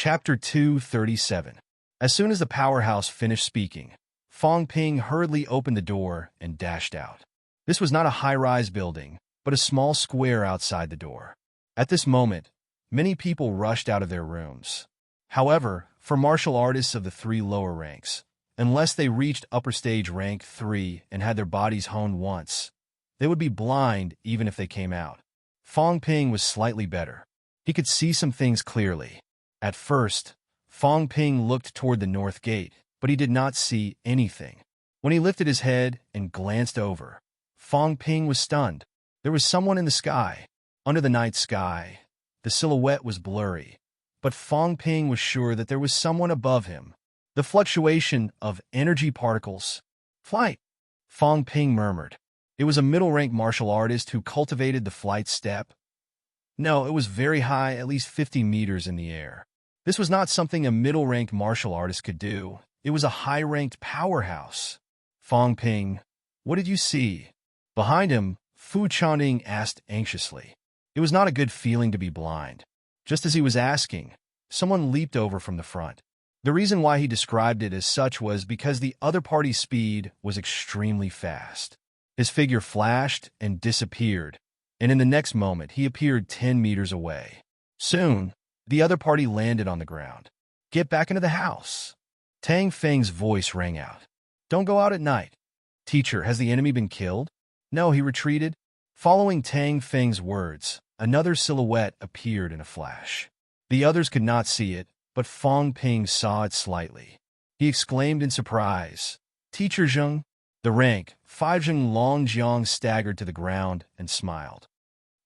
Chapter 237. As soon as the powerhouse finished speaking, Fong Ping hurriedly opened the door and dashed out. This was not a high-rise building, but a small square outside the door. At this moment, many people rushed out of their rooms. However, for martial artists of the three lower ranks, unless they reached upper stage rank 3 and had their bodies honed once, they would be blind even if they came out. Fong Ping was slightly better. He could see some things clearly. At first, Fong Ping looked toward the north gate, but he did not see anything. When he lifted his head and glanced over, Fong Ping was stunned. There was someone in the sky. Under the night sky, the silhouette was blurry, but Fong Ping was sure that there was someone above him. The fluctuation of energy particles. Flight, Fong Ping murmured. It was a middle-rank martial artist who cultivated the flight step. No, it was very high, at least 50 meters in the air. This was not something a middle-ranked martial artist could do. It was a high-ranked powerhouse. Fong Ping, what did you see? Behind him, Fu Changding asked anxiously. It was not a good feeling to be blind. Just as he was asking, someone leaped over from the front. The reason why he described it as such was because the other party's speed was extremely fast. His figure flashed and disappeared, and in the next moment he appeared 10 meters away. Soon, the other party landed on the ground. Get back into the house. Tang Feng's voice rang out. Don't go out at night. Teacher, has the enemy been killed? No, he retreated. Following Tang Feng's words, another silhouette appeared in a flash. The others could not see it, but Fong Ping saw it slightly. He exclaimed in surprise, Teacher Zheng. The rank, 5 Zheng Longjiang staggered to the ground and smiled.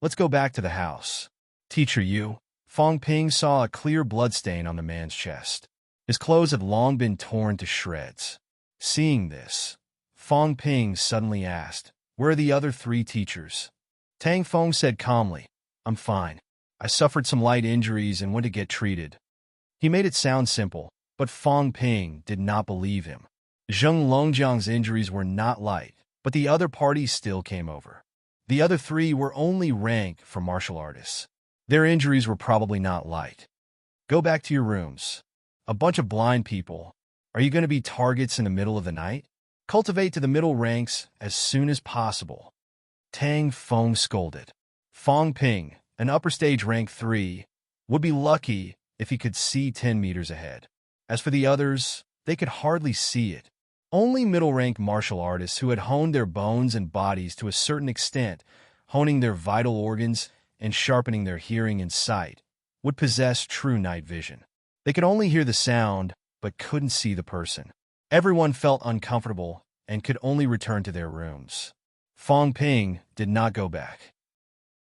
Let's go back to the house. Teacher, you. Fong Ping saw a clear bloodstain on the man's chest. His clothes had long been torn to shreds. Seeing this, Fong Ping suddenly asked, where are the other 3 teachers? Tang Feng said calmly, I'm fine. I suffered some light injuries and went to get treated. He made it sound simple, but Fong Ping did not believe him. Zheng Longjiang's injuries were not light, but the other party still came over. The other 3 were only rank for martial artists. Their injuries were probably not light. Go back to your rooms. A bunch of blind people. Are you going to be targets in the middle of the night? Cultivate to the middle ranks as soon as possible. Tang Feng scolded. Fong Ping, an upper stage rank 3, would be lucky if he could see 10 meters ahead. As for the others, they could hardly see it. Only middle-rank martial artists who had honed their bones and bodies to a certain extent, honing their vital organs and sharpening their hearing and sight, would possess true night vision. They could only hear the sound, but couldn't see the person. Everyone felt uncomfortable and could only return to their rooms. Fong Ping did not go back.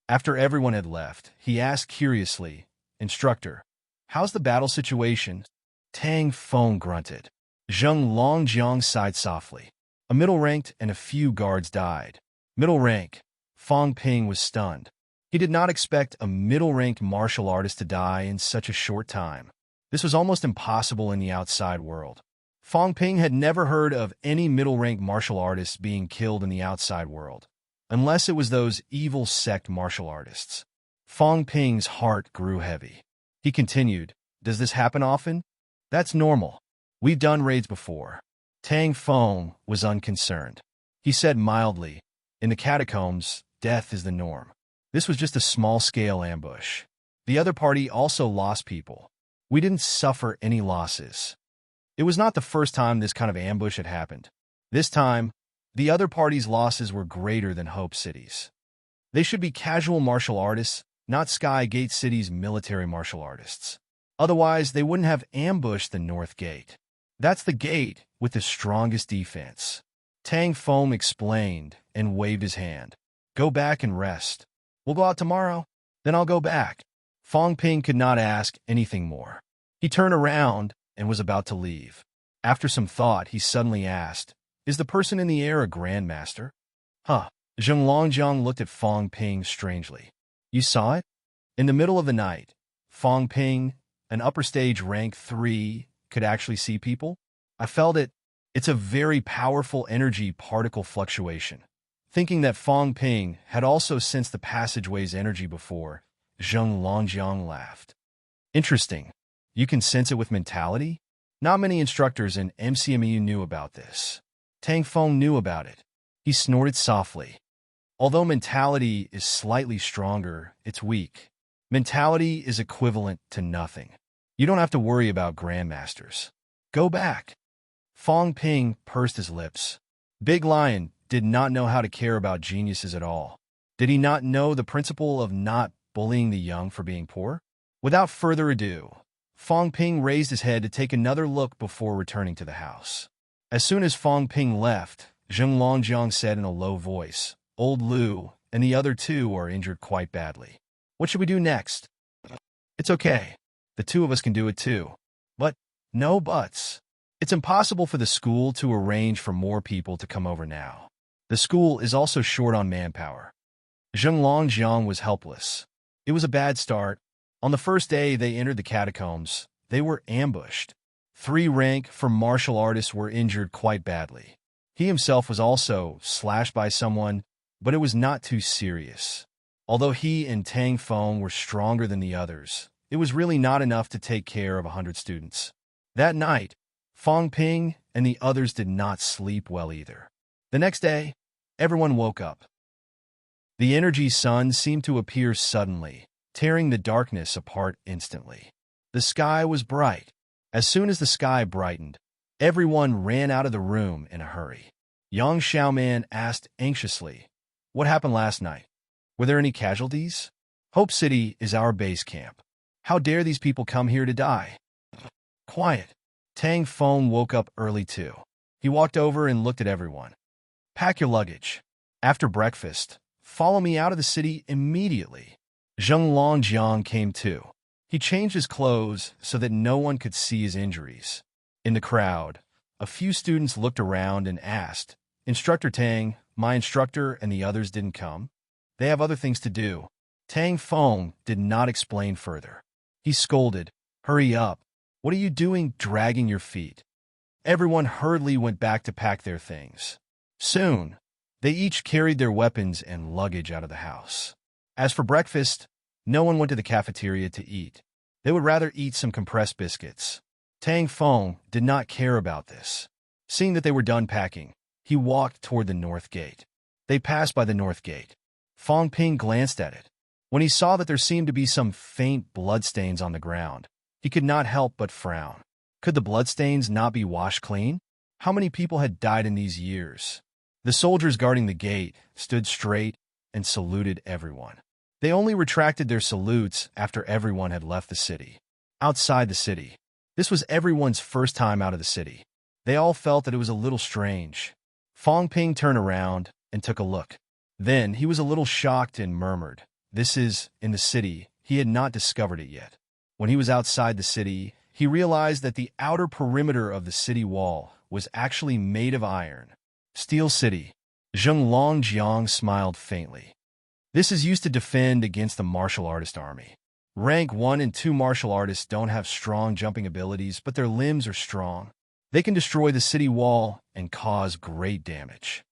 After everyone had left, he asked curiously, Instructor, how's the battle situation? Tang Feng grunted. Zheng Longjiang sighed softly. A middle-ranked and a few guards died. Middle rank, Fong Ping was stunned. He did not expect a middle-ranked martial artist to die in such a short time. This was almost impossible in the outside world. Fong Ping had never heard of any middle-ranked martial artists being killed in the outside world, unless it was those evil sect martial artists. Fong Ping's heart grew heavy. He continued, Does this happen often? That's normal. We've done raids before. Tang Feng was unconcerned. He said mildly, In the catacombs, death is the norm. This was just a small-scale ambush. The other party also lost people. We didn't suffer any losses. It was not the first time this kind of ambush had happened. This time, the other party's losses were greater than Hope City's. They should be casual martial artists, not Sky Gate City's military martial artists. Otherwise, they wouldn't have ambushed the North Gate. That's the gate with the strongest defense. Tang Feng explained and waved his hand. Go back and rest. We'll go out tomorrow, then I'll go back. Fong Ping could not ask anything more. He turned around and was about to leave. After some thought, he suddenly asked, Is the person in the air a grandmaster? Huh. Zheng Longjiang looked at Fong Ping strangely. You saw it? In the middle of the night, Fong Ping, an upper stage rank 3, could actually see people? I felt it. It's a very powerful energy particle fluctuation. Thinking that Fong Ping had also sensed the passageway's energy before, Zheng Longjiang laughed. Interesting. You can sense it with mentality? Not many instructors in MCMU knew about this. Tang Feng knew about it. He snorted softly. Although mentality is slightly stronger, it's weak. Mentality is equivalent to nothing. You don't have to worry about grandmasters. Go back. Fong Ping pursed his lips. Big Lion did not know how to care about geniuses at all. Did he not know the principle of not bullying the young for being poor? Without further ado, Fong Ping raised his head to take another look before returning to the house. As soon as Fong Ping left, Zheng Longjiang said in a low voice, "Old Lu and the other two are injured quite badly. What should we do next?" "It's okay. The two of us can do it too." "But, no buts. It's impossible for the school to arrange for more people to come over now. The school is also short on manpower." Zheng Longjiang was helpless. It was a bad start. On the first day they entered the catacombs, they were ambushed. 3 rank for martial artists were injured quite badly. He himself was also slashed by someone, but it was not too serious. Although he and Tang Feng were stronger than the others, it was really not enough to take care of 100 students. That night, Fong Ping and the others did not sleep well either. The next day, everyone woke up. The energy sun seemed to appear suddenly, tearing the darkness apart instantly. The sky was bright. As soon as the sky brightened, everyone ran out of the room in a hurry. Yang Xiaoman asked anxiously, "What happened last night? Were there any casualties? Hope City is our base camp. How dare these people come here to die?" "Quiet." Tang Feng woke up early too. He walked over and looked at everyone. "Pack your luggage. After breakfast, follow me out of the city immediately." Zheng Longjiang came too. He changed his clothes so that no one could see his injuries. In the crowd, a few students looked around and asked, "Instructor Tang, my instructor and the others didn't come? They have other things to do." Tang Feng did not explain further. He scolded, "Hurry up. What are you doing dragging your feet?" Everyone hurriedly went back to pack their things. Soon, they each carried their weapons and luggage out of the house. As for breakfast, no one went to the cafeteria to eat. They would rather eat some compressed biscuits. Tang Feng did not care about this. Seeing that they were done packing, he walked toward the north gate. They passed by the north gate. Fong Ping glanced at it. When he saw that there seemed to be some faint bloodstains on the ground, he could not help but frown. Could the bloodstains not be washed clean? How many people had died in these years? The soldiers guarding the gate stood straight and saluted everyone. They only retracted their salutes after everyone had left the city. Outside the city, this was everyone's first time out of the city. They all felt that it was a little strange. Fong Ping turned around and took a look. Then he was a little shocked and murmured, "This is, in the city." He had not discovered it yet. When he was outside the city, he realized that the outer perimeter of the city wall was actually made of iron. Steel City. Zheng Longjiang smiled faintly. This is used to defend against the martial artist army. Rank 1 and 2 martial artists don't have strong jumping abilities, but their limbs are strong. They can destroy the city wall and cause great damage.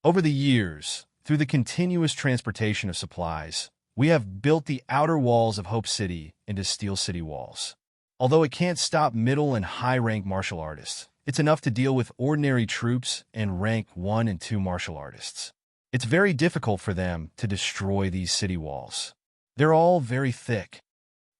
Over the years, through the continuous transportation of supplies, we have built the outer walls of Hope City into Steel City walls. Although it can't stop middle and high-rank martial artists, it's enough to deal with ordinary troops and rank 1 and 2 martial artists. It's very difficult for them to destroy these city walls. They're all very thick.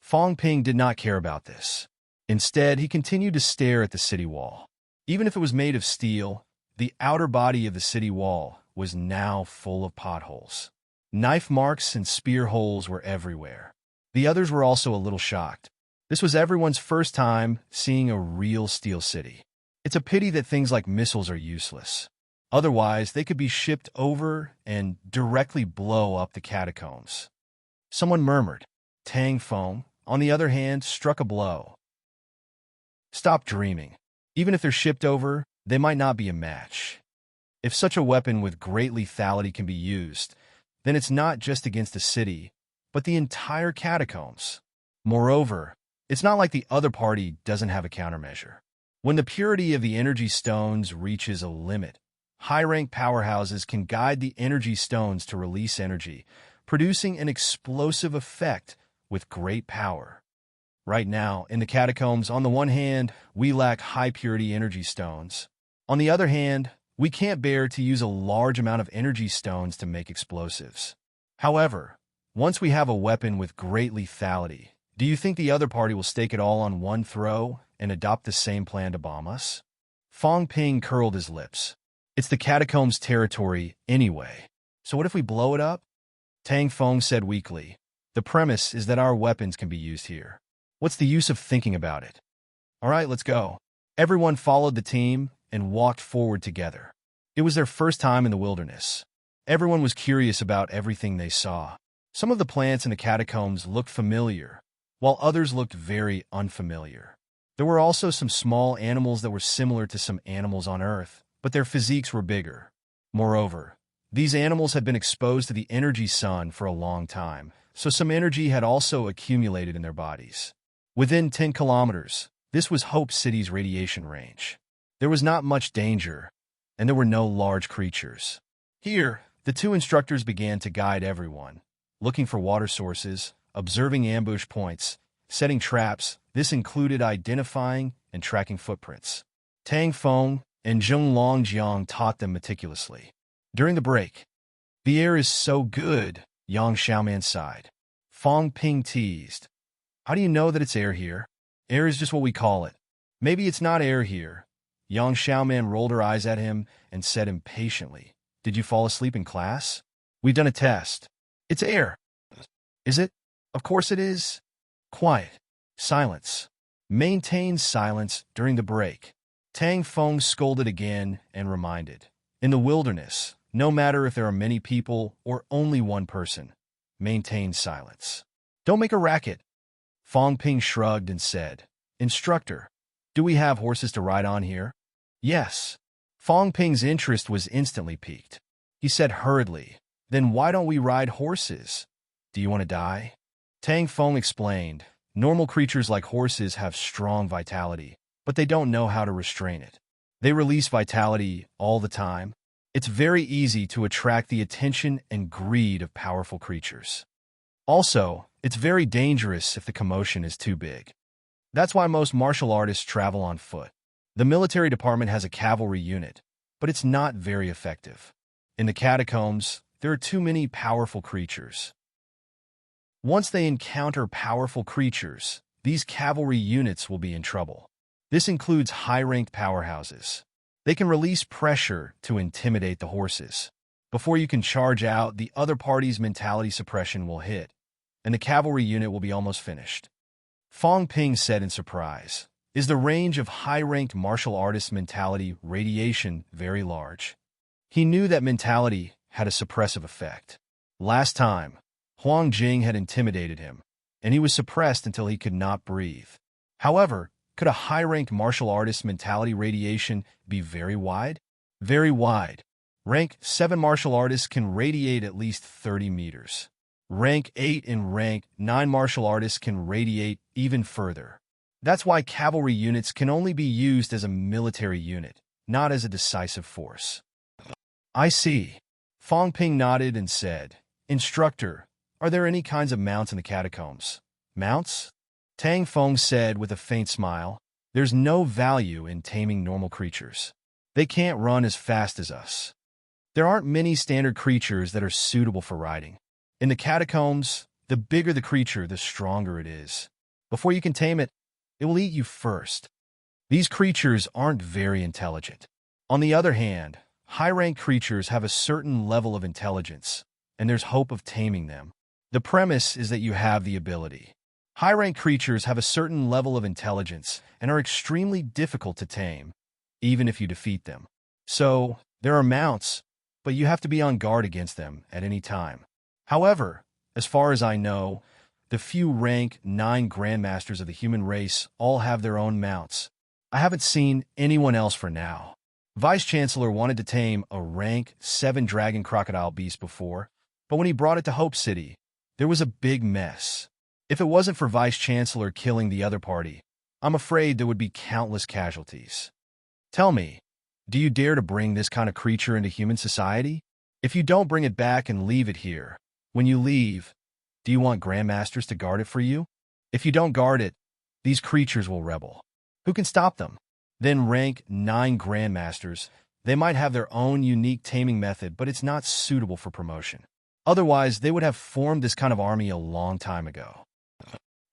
Fong Ping did not care about this. Instead, he continued to stare at the city wall. Even if it was made of steel, the outer body of the city wall was now full of potholes. Knife marks and spear holes were everywhere. The others were also a little shocked. This was everyone's first time seeing a real steel city. It's a pity that things like missiles are useless. Otherwise, they could be shipped over and directly blow up the catacombs. Someone murmured. Tang Feng, on the other hand, struck a blow. "Stop dreaming. Even if they're shipped over, they might not be a match. If such a weapon with great lethality can be used, then it's not just against the city, but the entire catacombs. Moreover, it's not like the other party doesn't have a countermeasure. When the purity of the energy stones reaches a limit, high-rank powerhouses can guide the energy stones to release energy, producing an explosive effect with great power. Right now, in the catacombs, on the one hand, we lack high-purity energy stones. On the other hand, we can't bear to use a large amount of energy stones to make explosives. However, once we have a weapon with great lethality, do you think the other party will stake it all on one throw and adopt the same plan to bomb us? Fong Ping curled his lips. It's the catacombs territory anyway. So what if we blow it up? Tang Feng said weakly. The premise is that our weapons can be used here. What's the use of thinking about it? All right, let's go. Everyone followed the team and walked forward together. It was their first time in the wilderness. Everyone was curious about everything they saw. Some of the plants in the catacombs looked familiar, while others looked very unfamiliar. There were also some small animals that were similar to some animals on Earth, but their physiques were bigger. Moreover, these animals had been exposed to the energy sun for a long time, so some energy had also accumulated in their bodies. Within 10 kilometers, this was Hope City's radiation range. There was not much danger, and there were no large creatures. Here, the two instructors began to guide everyone, looking for water sources, observing ambush points, setting traps. This included identifying and tracking footprints. Tang Feng and Zheng Longjiang taught them meticulously. During the break, the air is so good, Yang Xiaoman sighed. Fong Ping teased. How do you know that it's air here? Air is just what we call it. Maybe it's not air here. Yang Xiaoman rolled her eyes at him and said impatiently, Did you fall asleep in class? We've done a test. It's air. Is it? Of course it is. Quiet. Silence. Maintain silence during the break. Tang Feng scolded again and reminded. In the wilderness, no matter if there are many people or only one person, maintain silence. Don't make a racket. Fong Ping shrugged and said, Instructor, do we have horses to ride on here? Yes. Fong Ping's interest was instantly piqued. He said hurriedly, Then why don't we ride horses? Do you want to die? Tang Feng explained, Normal creatures like horses have strong vitality, but they don't know how to restrain it. They release vitality all the time. It's very easy to attract the attention and greed of powerful creatures. Also, it's very dangerous if the commotion is too big. That's why most martial artists travel on foot. The military department has a cavalry unit, but it's not very effective. In the catacombs, there are too many powerful creatures. Once they encounter powerful creatures, these cavalry units will be in trouble. This includes high-ranked powerhouses. They can release pressure to intimidate the horses. Before you can charge out, the other party's mentality suppression will hit, and the cavalry unit will be almost finished. Fong Ping said in surprise, Is the range of high-ranked martial artists' mentality radiation very large? He knew that mentality had a suppressive effect. Last time, Huang Jing had intimidated him, and he was suppressed until he could not breathe. However, could a high-ranked martial artist's mentality radiation be very wide? Very wide. Rank 7 martial artists can radiate at least 30 meters. Rank 8 and Rank 9 martial artists can radiate even further. That's why cavalry units can only be used as a military unit, not as a decisive force. I see. Fong Ping nodded and said, Instructor, are there any kinds of mounts in the catacombs? Mounts? Tang Feng said with a faint smile, There's no value in taming normal creatures. They can't run as fast as us. There aren't many standard creatures that are suitable for riding. In the catacombs, the bigger the creature, the stronger it is. Before you can tame it, it will eat you first. These creatures aren't very intelligent. On the other hand, high-ranked creatures have a certain level of intelligence, and there's hope of taming them. The premise is that you have the ability. High-ranked creatures have a certain level of intelligence and are extremely difficult to tame, even if you defeat them. So, there are mounts, but you have to be on guard against them at any time. However, as far as I know, the few rank 9 grandmasters of the human race all have their own mounts. I haven't seen anyone else for now. Vice-Chancellor wanted to tame a rank 7 dragon crocodile beast before, but when he brought it to Hope City, there was a big mess. If it wasn't for Vice-Chancellor killing the other party, I'm afraid there would be countless casualties. Tell me, do you dare to bring this kind of creature into human society? If you don't bring it back and leave it here, when you leave, do you want grandmasters to guard it for you? If you don't guard it, These creatures will rebel. Who can stop them? Then rank 9 grandmasters. They might have their own unique taming method, but it's not suitable for promotion. Otherwise, they would have formed this kind of army a long time ago.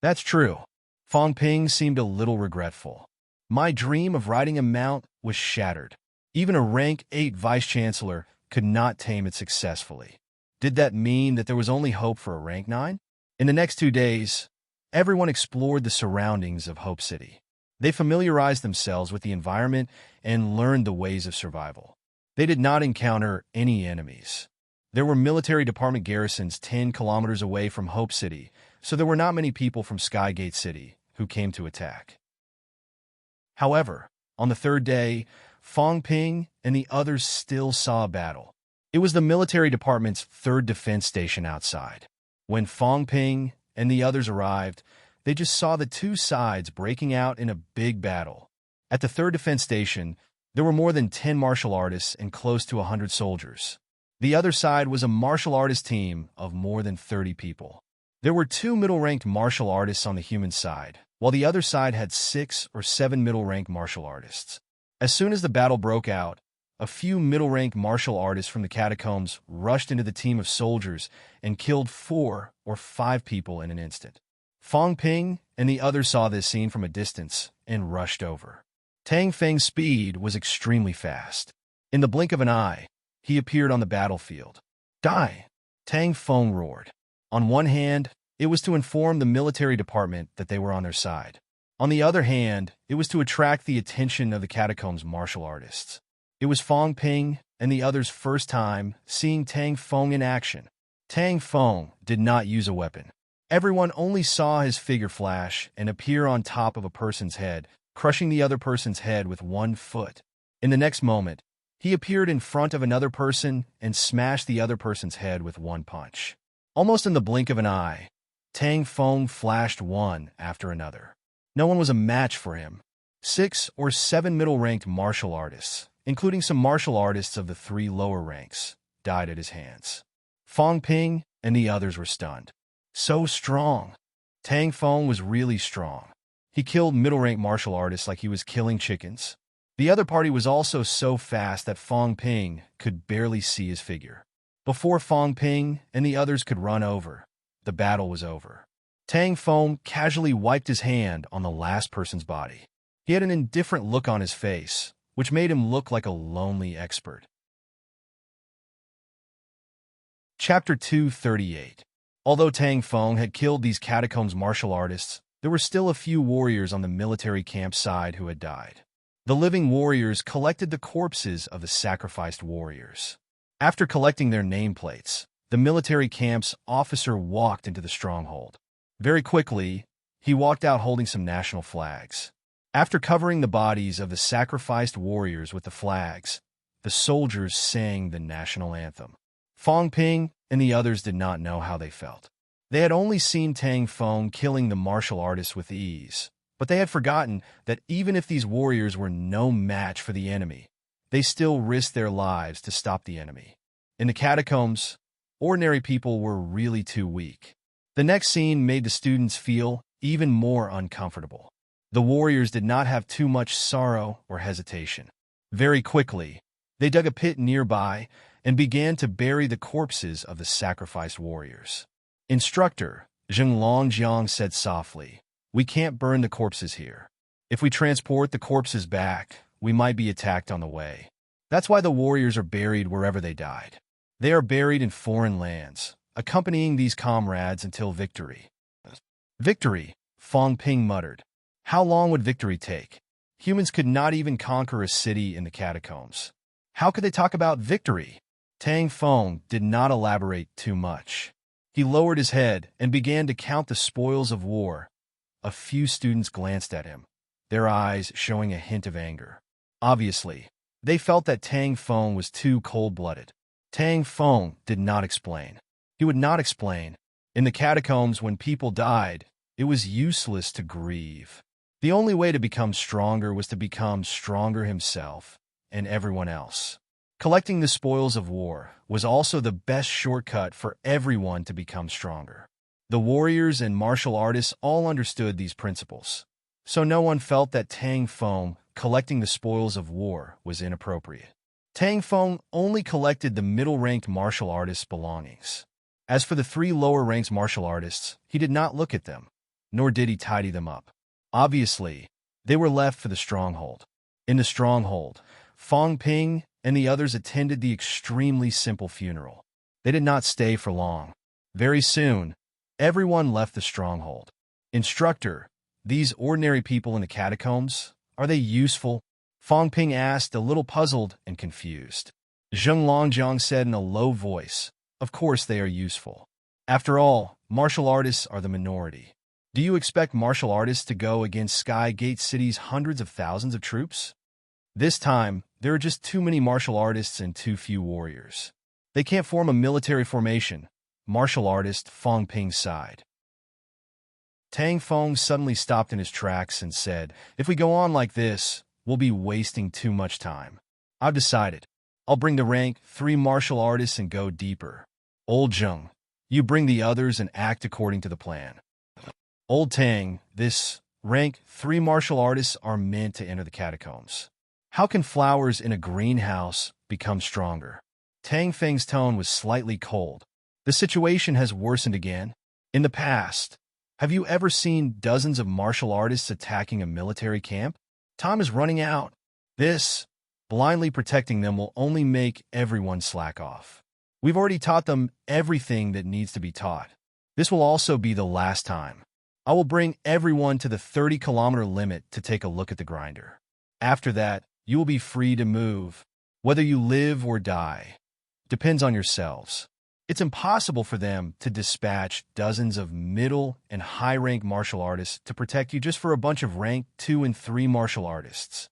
That's true. Fong Ping seemed a little regretful. My dream of riding a mount was shattered. Even a rank 8 vice-chancellor could not tame it successfully. Did that mean that there was only hope for a rank 9? In the next 2 days, everyone explored the surroundings of Hope City. They familiarized themselves with the environment and learned the ways of survival. They did not encounter any enemies. There were military department garrisons 10 kilometers away from Hope City, so there were not many people from Skygate City who came to attack. However, on the 3rd day, Fong Ping and the others still saw a battle. It was the military department's 3rd defense station outside. When Fong Ping and the others arrived, they just saw the 2 sides breaking out in a big battle. At the 3rd defense station, there were more than 10 martial artists and close to 100 soldiers. The other side was a martial artist team of more than 30 people. There were 2 middle-ranked martial artists on the human side, while the other side had 6 or 7 middle-ranked martial artists. As soon as the battle broke out, a few middle-ranked martial artists from the catacombs rushed into the team of soldiers and killed 4 or 5 people in an instant. Fong Ping and the others saw this scene from a distance and rushed over. Tang Feng's speed was extremely fast. In the blink of an eye, he appeared on the battlefield. Die! Tang Feng roared. On one hand, it was to inform the military department that they were on their side. On the other hand, it was to attract the attention of the catacombs martial artists. It was Fong Ping and the others' first time seeing Tang Feng in action. Tang Feng did not use a weapon. Everyone only saw his figure flash and appear on top of a person's head, crushing the other person's head with 1 foot. In the next moment, he appeared in front of another person and smashed the other person's head with 1 punch. Almost in the blink of an eye, Tang Feng flashed one after another. No one was a match for him. 6 or 7 middle-ranked martial artists, including some martial artists of the 3 lower ranks, died at his hands. Fong Ping and the others were stunned. So strong. Tang Feng was really strong. He killed middle-ranked martial artists like he was killing chickens. The other party was also so fast that Fong Ping could barely see his figure. Before Fong Ping and the others could run over, the battle was over. Tang Feng casually wiped his hand on the last person's body. He had an indifferent look on his face, which made him look like a lonely expert. Chapter 238. Although Tang Feng had killed these catacombs martial artists, there were still a few warriors on the military camp side who had died. The living warriors collected the corpses of the sacrificed warriors. After collecting their nameplates, the military camp's officer walked into the stronghold. Very quickly, he walked out holding some national flags. After covering the bodies of the sacrificed warriors with the flags, the soldiers sang the national anthem. Fong Ping and the others did not know how they felt. They had only seen Tang Feng killing the martial artists with ease, but they had forgotten that even if these warriors were no match for the enemy, they still risked their lives to stop the enemy. In the catacombs, ordinary people were really too weak. The next scene made the students feel even more uncomfortable. The warriors did not have too much sorrow or hesitation. Very quickly, they dug a pit nearby and began to bury the corpses of the sacrificed warriors. Instructor Zheng Longjiang said softly, "We can't burn the corpses here. If we transport the corpses back, we might be attacked on the way. That's why the warriors are buried wherever they died. They are buried in foreign lands, accompanying these comrades until victory." Victory, Fong Ping muttered. How long would victory take? Humans could not even conquer a city in the catacombs. How could they talk about victory? Tang Feng did not elaborate too much. He lowered his head and began to count the spoils of war. A few students glanced at him, their eyes showing a hint of anger. Obviously, they felt that Tang Feng was too cold-blooded. Tang Feng did not explain. He would not explain. In the catacombs, when people died, it was useless to grieve. The only way to become stronger was to become stronger himself and everyone else. Collecting the spoils of war was also the best shortcut for everyone to become stronger. The warriors and martial artists all understood these principles. so no one felt that Tang Feng collecting the spoils of war was inappropriate. Tang Feng only collected the middle-ranked martial artists' belongings. As for the 3 lower-ranked martial artists, he did not look at them, nor did he tidy them up. Obviously, they were left for the stronghold. In the stronghold, Fong Ping and the others attended the extremely simple funeral. They did not stay for long. Very soon, everyone left the stronghold. Instructor, these ordinary people in the catacombs, are they useful? Fong Ping asked, a little puzzled and confused. Zheng Longjiang said in a low voice, of course they are useful. After all, martial artists are the minority. Do you expect martial artists to go against Sky Gate City's hundreds of thousands of troops? This time, there are just too many martial artists and too few warriors. They can't form a military formation. Martial artist Fong Ping sighed. Tang Feng suddenly stopped in his tracks and said, if we go on like this, we'll be wasting too much time. I've decided. I'll bring the rank 3 martial artists and go deeper. Old Zheng, you bring the others and act according to the plan. Old Tang, this rank 3 martial artists are meant to enter the catacombs. How can flowers in a greenhouse become stronger? Tang Feng's tone was slightly cold. The situation has worsened again. In the past, have you ever seen dozens of martial artists attacking a military camp? Time is running out. This, blindly protecting them, will only make everyone slack off. We've already taught them everything that needs to be taught. This will also be the last time. I will bring everyone to the 30-kilometer limit to take a look at the grinder. After that, you will be free to move. Whether you live or die depends on yourselves. It's impossible for them to dispatch dozens of middle and high-rank martial artists to protect you just for a bunch of rank 2 and 3 martial artists.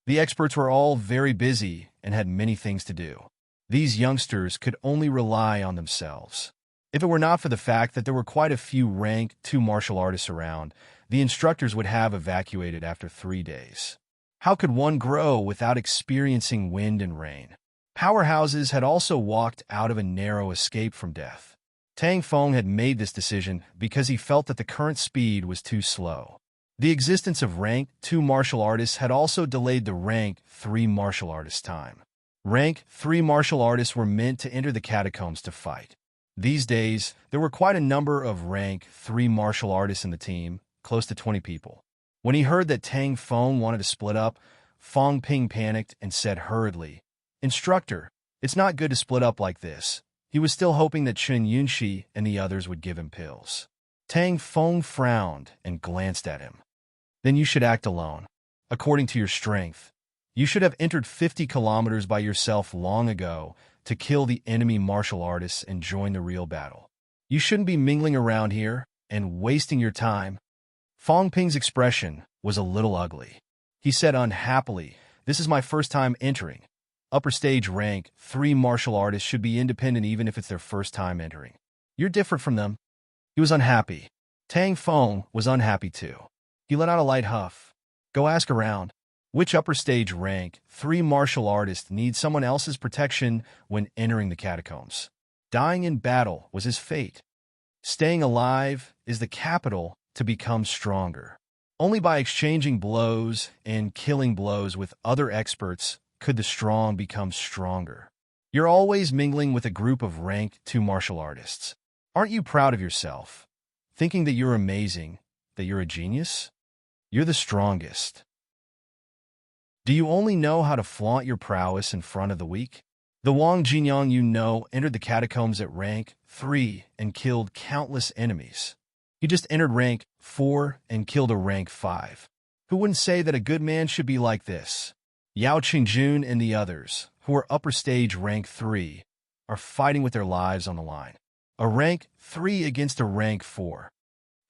The experts were all very busy and had many things to do. These youngsters could only rely on themselves. If it were not for the fact that there were quite a few rank 2 martial artists around, the instructors would have evacuated after 3 days. How could one grow without experiencing wind and rain? Powerhouses had also walked out of a narrow escape from death. Tang Feng had made this decision because he felt that the current speed was too slow. The existence of rank 2 martial artists had also delayed the rank 3 martial artists' time. Rank 3 martial artists were meant to enter the catacombs to fight. These days, there were quite a number of rank 3 martial artists in the team, close to 20 people. When he heard that Tang Feng wanted to split up, Fong Ping panicked and said hurriedly, Instructor, it's not good to split up like this. He was still hoping that Chen Yunxi and the others would give him pills. Tang Feng frowned and glanced at him. Then you should act alone. According to your strength, you should have entered 50 kilometers by yourself long ago to kill the enemy martial artists and join the real battle. You shouldn't be mingling around here and wasting your time. Fong Ping's expression was a little ugly. He said unhappily, this is my first time entering. Upper stage rank 3 martial artists should be independent even if it's their first time entering. You're different from them. He was unhappy. Tang Feng was unhappy too. He let out a light huff. Go ask around. Which upper stage rank 3 martial artist needs someone else's protection when entering the catacombs? Dying in battle was his fate. Staying alive is the capital to become stronger. Only by exchanging blows and killing blows with other experts could the strong become stronger. You're always mingling with a group of rank 2 martial artists. Aren't you proud of yourself? Thinking that you're amazing, that you're a genius? You're the strongest. Do you only know how to flaunt your prowess in front of the weak? The Wang Jinyang you know entered the catacombs at rank 3 and killed countless enemies. He just entered rank 4 and killed a rank 5. Who wouldn't say that a good man should be like this? Yao Qingjun and the others, who are upper stage rank 3, are fighting with their lives on the line. A rank 3 against a rank 4.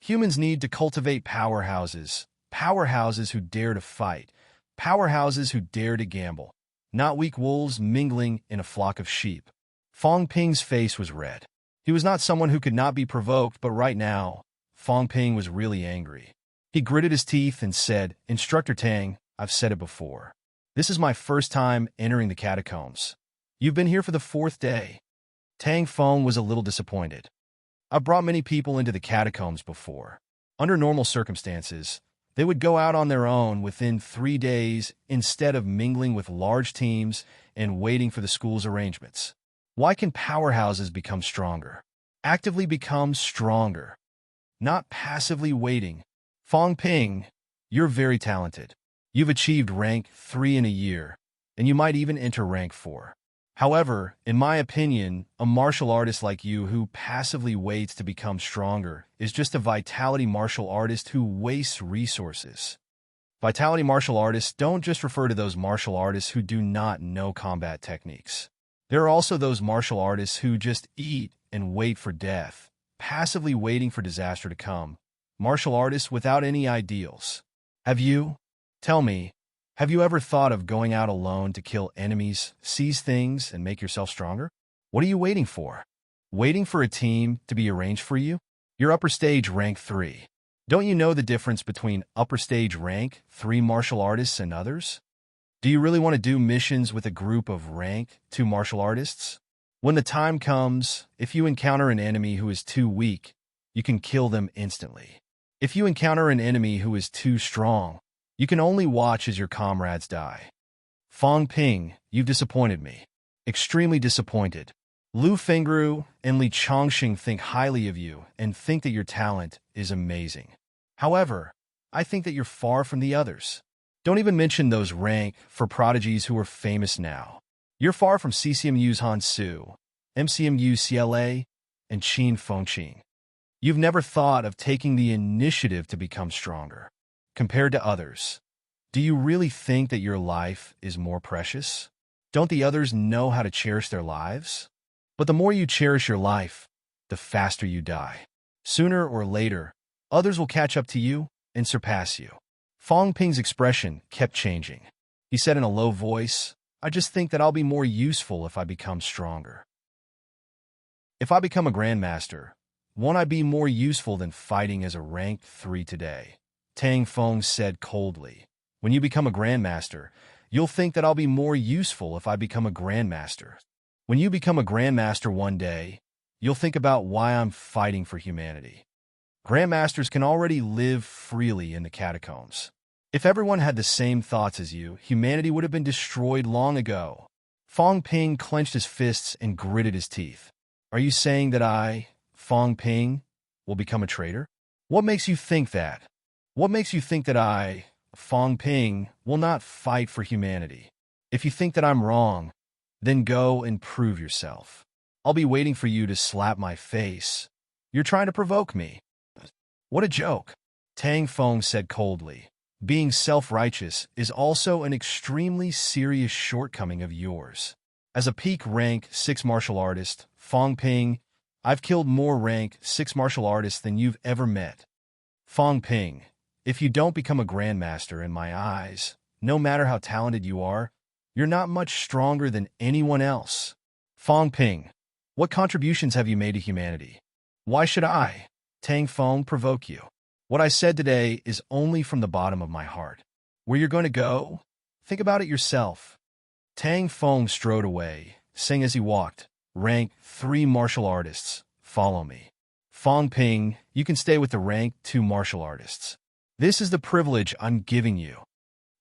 Humans need to cultivate powerhouses, powerhouses who dare to fight, powerhouses who dare to gamble, not weak wolves mingling in a flock of sheep. Fong Ping's face was red. He was not someone who could not be provoked, but right now, Fong Ping was really angry. He gritted his teeth and said, Instructor Tang, I've said it before. This is my first time entering the catacombs. You've been here for the 4th day. Tang Feng was a little disappointed. I've brought many people into the catacombs before. Under normal circumstances, They would go out on their own within 3 days instead of mingling with large teams and waiting for the school's arrangements. Why can powerhouses become stronger? Actively become stronger, not passively waiting. Fong Ping, you're very talented. You've achieved rank 3 in a year, and you might even enter rank 4. However, in my opinion, a martial artist like you who passively waits to become stronger is just a vitality martial artist who wastes resources. Vitality martial artists don't just refer to those martial artists who do not know combat techniques. There are also those martial artists who just eat and wait for death, passively waiting for disaster to come. Martial artists without any ideals. Tell me, have you ever thought of going out alone to kill enemies, seize things, and make yourself stronger? What are you waiting for? Waiting for a team to be arranged for you? You're upper stage rank 3. Don't you know the difference between upper stage rank 3 martial artists and others? Do you really want to do missions with a group of rank 2 martial artists? When the time comes, if you encounter an enemy who is too weak, you can kill them instantly. If you encounter an enemy who is too strong, you can only watch as your comrades die. Fong Ping, you've disappointed me. Extremely disappointed. Lu Fengru and Li Chongxing think highly of you and think that your talent is amazing. However, I think that you're far from the others. Don't even mention those rank for prodigies who are famous now. You're far from CCMU's Han Su, MCMU CLA, and Qin Fengqing. You've never thought of taking the initiative to become stronger. Compared to others, do you really think that your life is more precious? Don't the others know how to cherish their lives? But the more you cherish your life, the faster you die. Sooner or later, others will catch up to you and surpass you. Fong Ping's expression kept changing. He said in a low voice, I just think that I'll be more useful if I become stronger. If I become a grandmaster, won't I be more useful than fighting as a rank 3 today? Tang Feng said coldly. When you become a grandmaster, you'll think that I'll be more useful if I become a grandmaster. When you become a grandmaster one day, you'll think about why I'm fighting for humanity. Grandmasters can already live freely in the catacombs. If everyone had the same thoughts as you, humanity would have been destroyed long ago. Fong Ping clenched his fists and gritted his teeth. Are you saying that I, Fong Ping, will become a traitor? What makes you think that? What makes you think that I, Fong Ping, will not fight for humanity? If you think that I'm wrong, then go and prove yourself. I'll be waiting for you to slap my face. You're trying to provoke me. What a joke, Tang Feng said coldly. Being self-righteous is also an extremely serious shortcoming of yours. As a peak rank 6 martial artist, Fong Ping, I've killed more rank 6 martial artists than you've ever met. Fong Ping, if you don't become a grandmaster in my eyes, no matter how talented you are, you're not much stronger than anyone else. Fong Ping, what contributions have you made to humanity? Why should I, Tang Feng, provoke you? What I said today is only from the bottom of my heart. Where you're going to go? Think about it yourself. Tang Feng strode away, saying as he walked, rank 3 martial artists, follow me. Fong Ping, you can stay with the rank 2 martial artists. This is the privilege I'm giving you.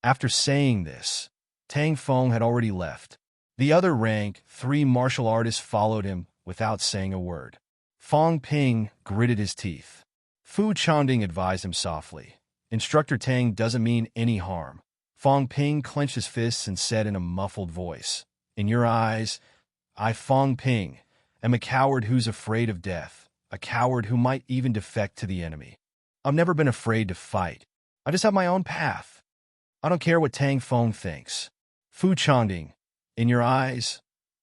After saying this, Tang Feng had already left. The other rank 3 martial artists followed him without saying a word. Fong Ping gritted his teeth. Fu Chanding advised him softly. Instructor Tang doesn't mean any harm. Fong Ping clenched his fists and said in a muffled voice, in your eyes, I, Fong Ping, am a coward who's afraid of death, a coward who might even defect to the enemy. I've never been afraid to fight. I just have my own path. I don't care what Tang Feng thinks. Fu Chanding, in your eyes,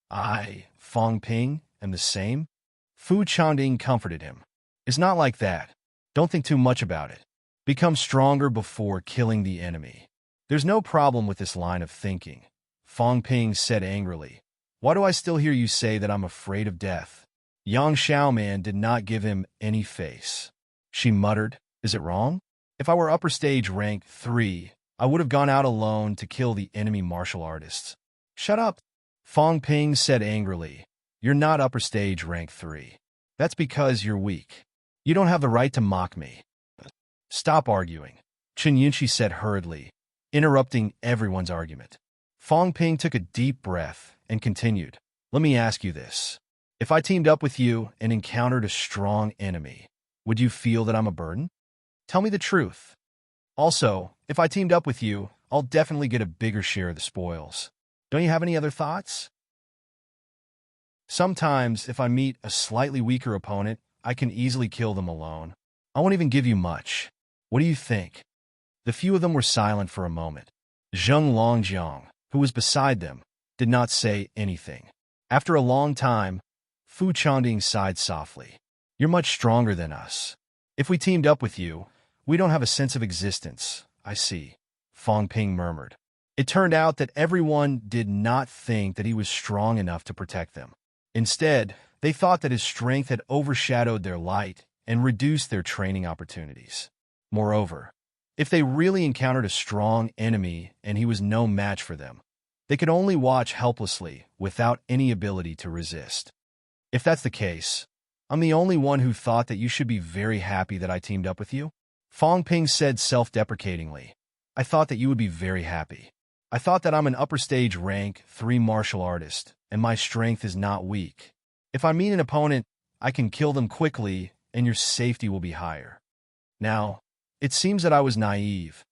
I, Fong Ping, am the same? Fu Chanding comforted him. It's not like that. Don't think too much about it. Become stronger before killing the enemy. There's no problem with this line of thinking. Fong Ping said angrily. Why do I still hear you say that I'm afraid of death? Yang Xiaoman did not give him any face. She muttered, is it wrong? If I were upper stage rank 3, I would have gone out alone to kill the enemy martial artists. Shut up, Fong Ping said angrily. You're not upper stage rank 3. That's because you're weak. You don't have the right to mock me. Stop arguing. Chen Yunxi said hurriedly, interrupting everyone's argument. Fong Ping took a deep breath and continued, "Let me ask you this. If I teamed up with you and encountered a strong enemy, would you feel that I'm a burden? Tell me the truth. Also, if I teamed up with you, I'll definitely get a bigger share of the spoils. Don't you have any other thoughts? Sometimes, if I meet a slightly weaker opponent, I can easily kill them alone. I won't even give you much. What do you think?" The few of them were silent for a moment. Zheng Longjiang, who was beside them, did not say anything. After a long time, Fu Chanding sighed softly. "You're much stronger than us. If we teamed up with you, we don't have a sense of existence." "I see," Fong Ping murmured. It turned out that everyone did not think that he was strong enough to protect them. Instead, they thought that his strength had overshadowed their light and reduced their training opportunities. Moreover, if they really encountered a strong enemy and he was no match for them, they could only watch helplessly without any ability to resist. "If that's the case, I'm the only one who thought that you should be very happy that I teamed up with you," Fong Ping said self-deprecatingly. "I thought that you would be very happy. I thought that I'm an upper stage rank 3 martial artist, and my strength is not weak. If I meet an opponent, I can kill them quickly, and your safety will be higher. Now, it seems that I was naive.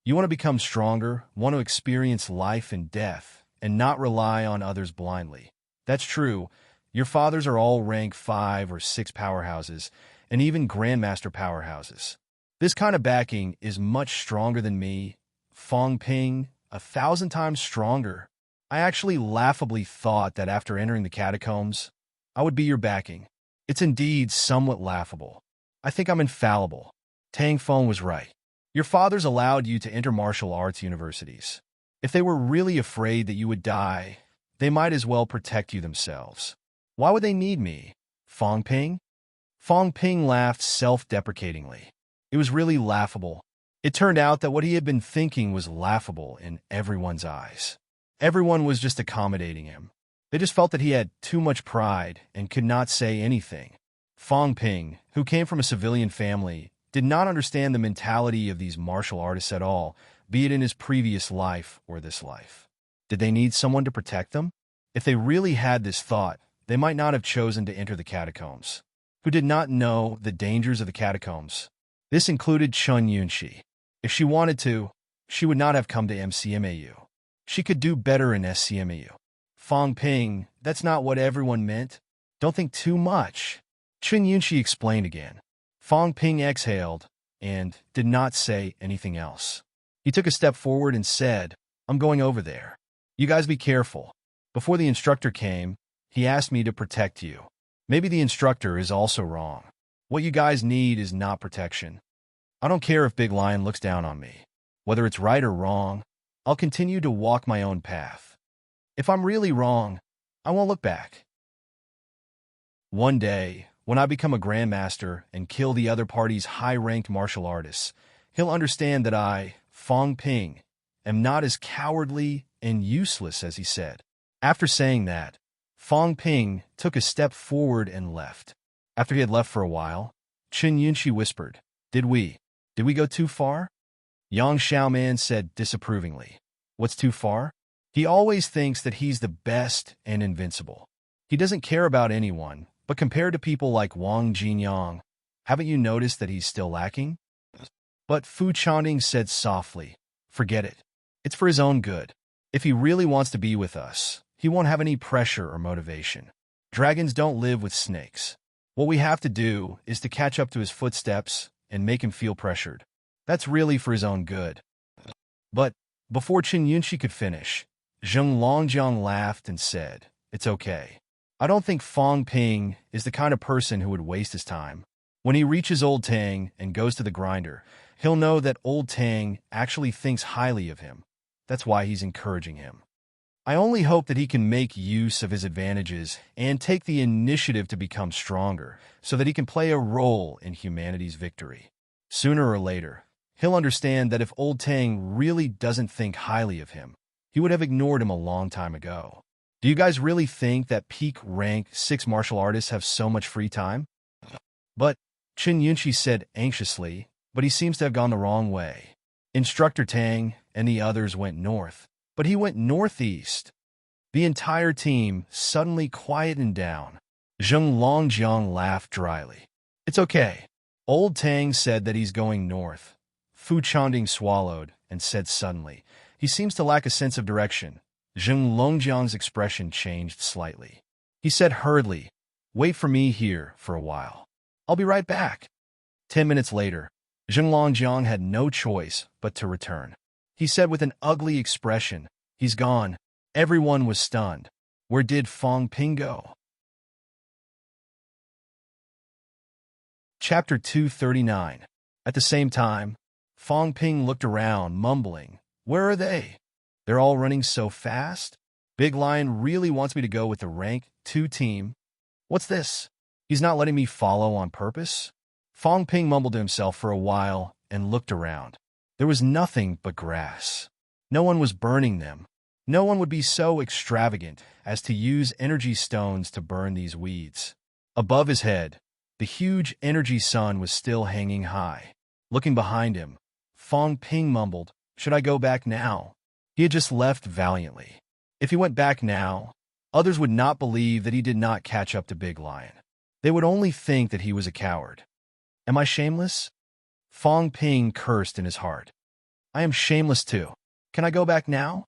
You want to become stronger, want to experience life and death, and not rely on others blindly. That's true. Your fathers are all rank 5 or 6 powerhouses, and even grandmaster powerhouses. This kind of backing is much stronger than me, Fong Ping, 1,000 times stronger. I actually laughably thought that after entering the catacombs, I would be your backing. It's indeed somewhat laughable. I think I'm infallible." Tang Feng was right. "Your fathers allowed you to enter martial arts universities. If they were really afraid that you would die, they might as well protect you themselves. Why would they need me, Fong Ping?" Fong Ping laughed self-deprecatingly. It was really laughable. It turned out that what he had been thinking was laughable in everyone's eyes. Everyone was just accommodating him. They just felt that he had too much pride and could not say anything. Fong Ping, who came from a civilian family, did not understand the mentality of these martial artists at all, be it in his previous life or this life. Did they need someone to protect them? If they really had this thought, they might not have chosen to enter the catacombs. Who did not know the dangers of the catacombs? This included Chen Yunxi. If she wanted to, she would not have come to MCMAU. She could do better in SCMAU. Fong Ping, that's not what everyone meant. Don't think too much. Chen Yunxi explained again. Fong Ping exhaled and did not say anything else. He took a step forward and said, "I'm going over there. You guys be careful. Before the instructor came, he asked me to protect you. Maybe the instructor is also wrong. What you guys need is not protection. I don't care if Big Lion looks down on me. Whether it's right or wrong, I'll continue to walk my own path. If I'm really wrong, I won't look back. One day, when I become a grandmaster and kill the other party's high-ranked martial artists, he'll understand that I, Fong Ping, am not as cowardly and useless as he said." After saying that, Fong Ping took a step forward and left. After he had left for a while, Chen Yunxi whispered, Did we go too far?" Yang Xiaoman said disapprovingly, "What's too far? He always thinks that he's the best and invincible. He doesn't care about anyone, but compared to people like Wang Jinyang, haven't you noticed that he's still lacking?" But Fu Chanding said softly, "Forget it. It's for his own good. If he really wants to be with us, he won't have any pressure or motivation. Dragons don't live with snakes. What we have to do is to catch up to his footsteps and make him feel pressured. That's really for his own good." But before Chen Yunxi could finish, Zheng Longjiang laughed and said, "It's okay. I don't think Fong Ping is the kind of person who would waste his time. When he reaches Old Tang and goes to the grinder, he'll know that Old Tang actually thinks highly of him. That's why he's encouraging him. I only hope that he can make use of his advantages and take the initiative to become stronger so that he can play a role in humanity's victory. Sooner or later, he'll understand that if Old Tang really doesn't think highly of him, he would have ignored him a long time ago. Do you guys really think that peak rank 6 martial artists have so much free time?" But Chen Yunxi said anxiously, "But he seems to have gone the wrong way. Instructor Tang and the others went north, but he went northeast. The entire team suddenly quietened down. Zheng Longjiang laughed dryly. It's okay. Old Tang said that he's going north. Fu Chanding swallowed and said suddenly, he seems to lack a sense of direction. Zheng Longjiang's expression changed slightly. He said hurriedly, wait for me here for a while. I'll be right back. 10 minutes later, Zheng Longjiang had no choice but to return. He said with an ugly expression, he's gone. Everyone was stunned. Where did Fong Ping go? Chapter 239. At the same time, Fong Ping looked around, mumbling, where are they? They're all running so fast? Big Lion really wants me to go with the rank 2 team. What's this? He's not letting me follow on purpose? Fong Ping mumbled to himself for a while and looked around. There was nothing but grass. No one was burning them. No one would be so extravagant as to use energy stones to burn these weeds. Above his head, the huge energy sun was still hanging high. Looking behind him, Fong Ping mumbled, should I go back now? He had just left valiantly. If he went back now, others would not believe that he did not catch up to Big Lion. They would only think that he was a coward. Am I shameless? Fong Ping cursed in his heart. I am shameless too. Can I go back now?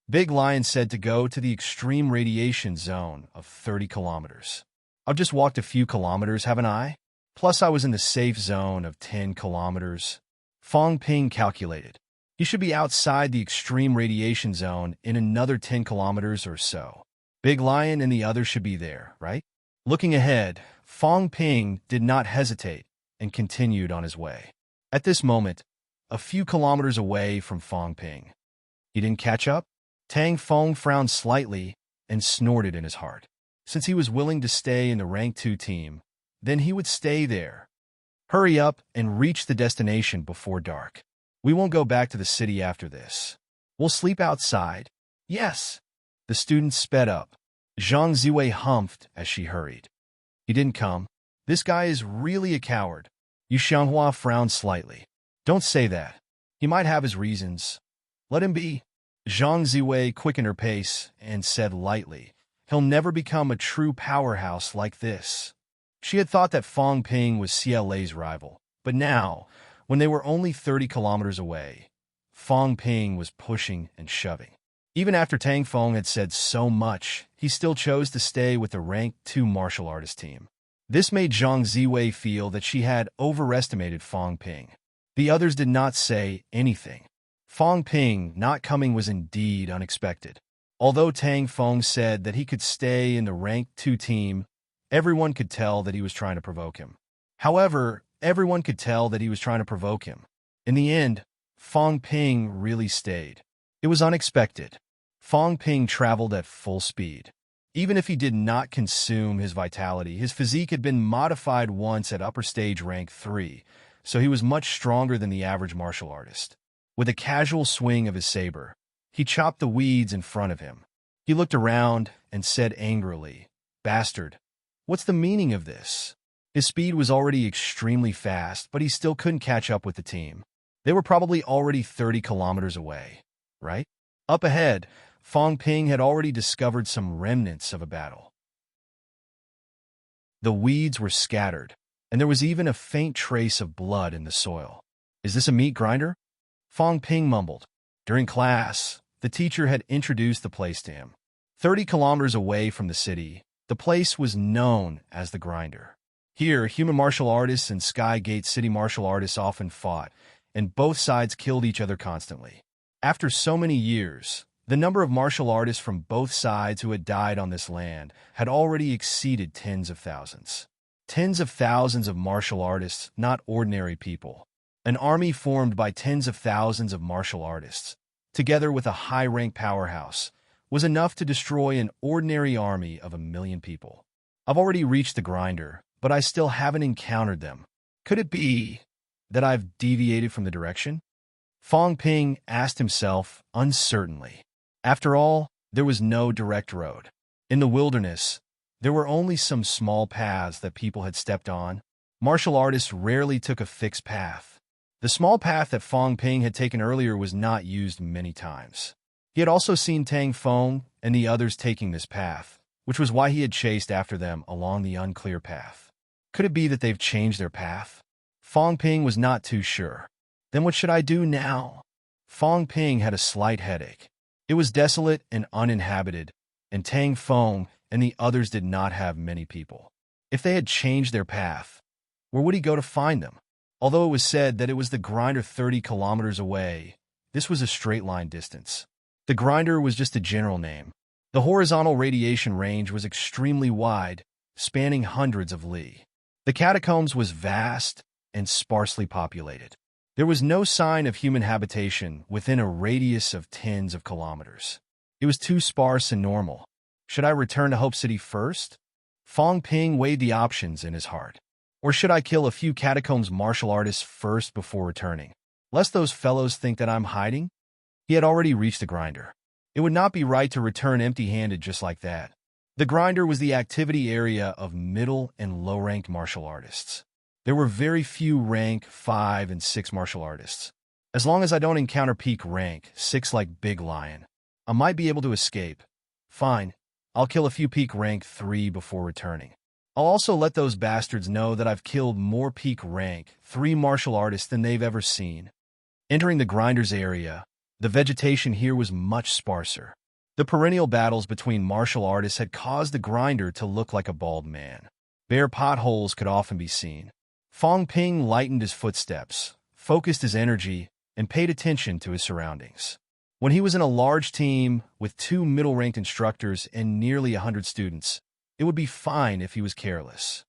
Big Lion said to go to the extreme radiation zone of 30 kilometers. I've just walked a few kilometers, haven't I? Plus I was in the safe zone of 10 kilometers. Fong Ping calculated. He should be outside the extreme radiation zone in another 10 kilometers or so. Big Lion and the others should be there, right? Looking ahead, Fong Ping did not hesitate and continued on his way. At this moment, a few kilometers away from Fong Ping. He didn't catch up? Tang Fong frowned slightly and snorted in his heart. Since he was willing to stay in the rank 2 team, then he would stay there. Hurry up and reach the destination before dark. We won't go back to the city after this. We'll sleep outside. Yes. The students sped up. Zhang Ziwei humphed as she hurried. He didn't come. This guy is really a coward. Yu Xianghua frowned slightly. Don't say that. He might have his reasons. Let him be. Zhang Ziwei quickened her pace and said lightly, he'll never become a true powerhouse like this. She had thought that Fong Ping was CLA's rival, but now, when they were only 30 kilometers away, Fong Ping was pushing and shoving. Even after Tang Fong had said so much, he still chose to stay with the rank 2 martial artist team. This made Zhang Ziwei feel that she had overestimated Fong Ping. The others did not say anything. Fong Ping not coming was indeed unexpected. Although Tang Fong said that he could stay in the rank 2 team, everyone could tell that he was trying to provoke him. However, everyone could tell that he was trying to provoke him. In the end, Fong Ping really stayed. It was unexpected. Fong Ping traveled at full speed. Even if he did not consume his vitality, his physique had been modified once at upper stage rank 3, so he was much stronger than the average martial artist. With a casual swing of his saber, he chopped the weeds in front of him. He looked around and said angrily, bastard, what's the meaning of this? His speed was already extremely fast, but he still couldn't catch up with the team. They were probably already 30 kilometers away, right? Up ahead, Fong Ping had already discovered some remnants of a battle. The weeds were scattered, and there was even a faint trace of blood in the soil. Is this a meat grinder? Fong Ping mumbled. During class, the teacher had introduced the place to him. 30 kilometers away from the city, the place was known as the Grinder. Here, human martial artists and Sky Gate City martial artists often fought, and both sides killed each other constantly. After so many years, the number of martial artists from both sides who had died on this land had already exceeded tens of thousands. Tens of thousands of martial artists, not ordinary people. An army formed by tens of thousands of martial artists, together with a high-rank powerhouse, was enough to destroy an ordinary army of 1 million people. I've already reached the Grinder, but I still haven't encountered them. Could it be that I've deviated from the direction? Fong Ping asked himself uncertainly. After all, there was no direct road. In the wilderness, there were only some small paths that people had stepped on. Martial artists rarely took a fixed path. The small path that Fong Ping had taken earlier was not used many times. He had also seen Tang Feng and the others taking this path, which was why he had chased after them along the unclear path. Could it be that they've changed their path? Fong Ping was not too sure. Then what should I do now? Fong Ping had a slight headache. It was desolate and uninhabited, and Tang Feng and the others did not have many people. If they had changed their path, where would he go to find them? Although it was said that it was the grinder 30 kilometers away, this was a straight-line distance. The grinder was just a general name. The horizontal radiation range was extremely wide, spanning hundreds of li. The catacombs was vast and sparsely populated. There was no sign of human habitation within a radius of tens of kilometers. It was too sparse and normal. Should I return to Hope City first? Fong Ping weighed the options in his heart. Or should I kill a few catacombs martial artists first before returning? Lest those fellows think that I'm hiding? He had already reached the grinder. It would not be right to return empty-handed just like that. The grinder was the activity area of middle and low-ranked martial artists. There were very few rank 5 and 6 martial artists. As long as I don't encounter peak rank 6 like Big Lion, I might be able to escape. Fine, I'll kill a few peak rank 3 before returning. I'll also let those bastards know that I've killed more peak rank 3 martial artists than they've ever seen. Entering the grinder's area, the vegetation here was much sparser. The perennial battles between martial artists had caused the grinder to look like a bald man. Bare potholes could often be seen. Fong Ping lightened his footsteps, focused his energy, and paid attention to his surroundings. When he was in a large team with 2 middle-ranked instructors and nearly 100 students, it would be fine if he was careless.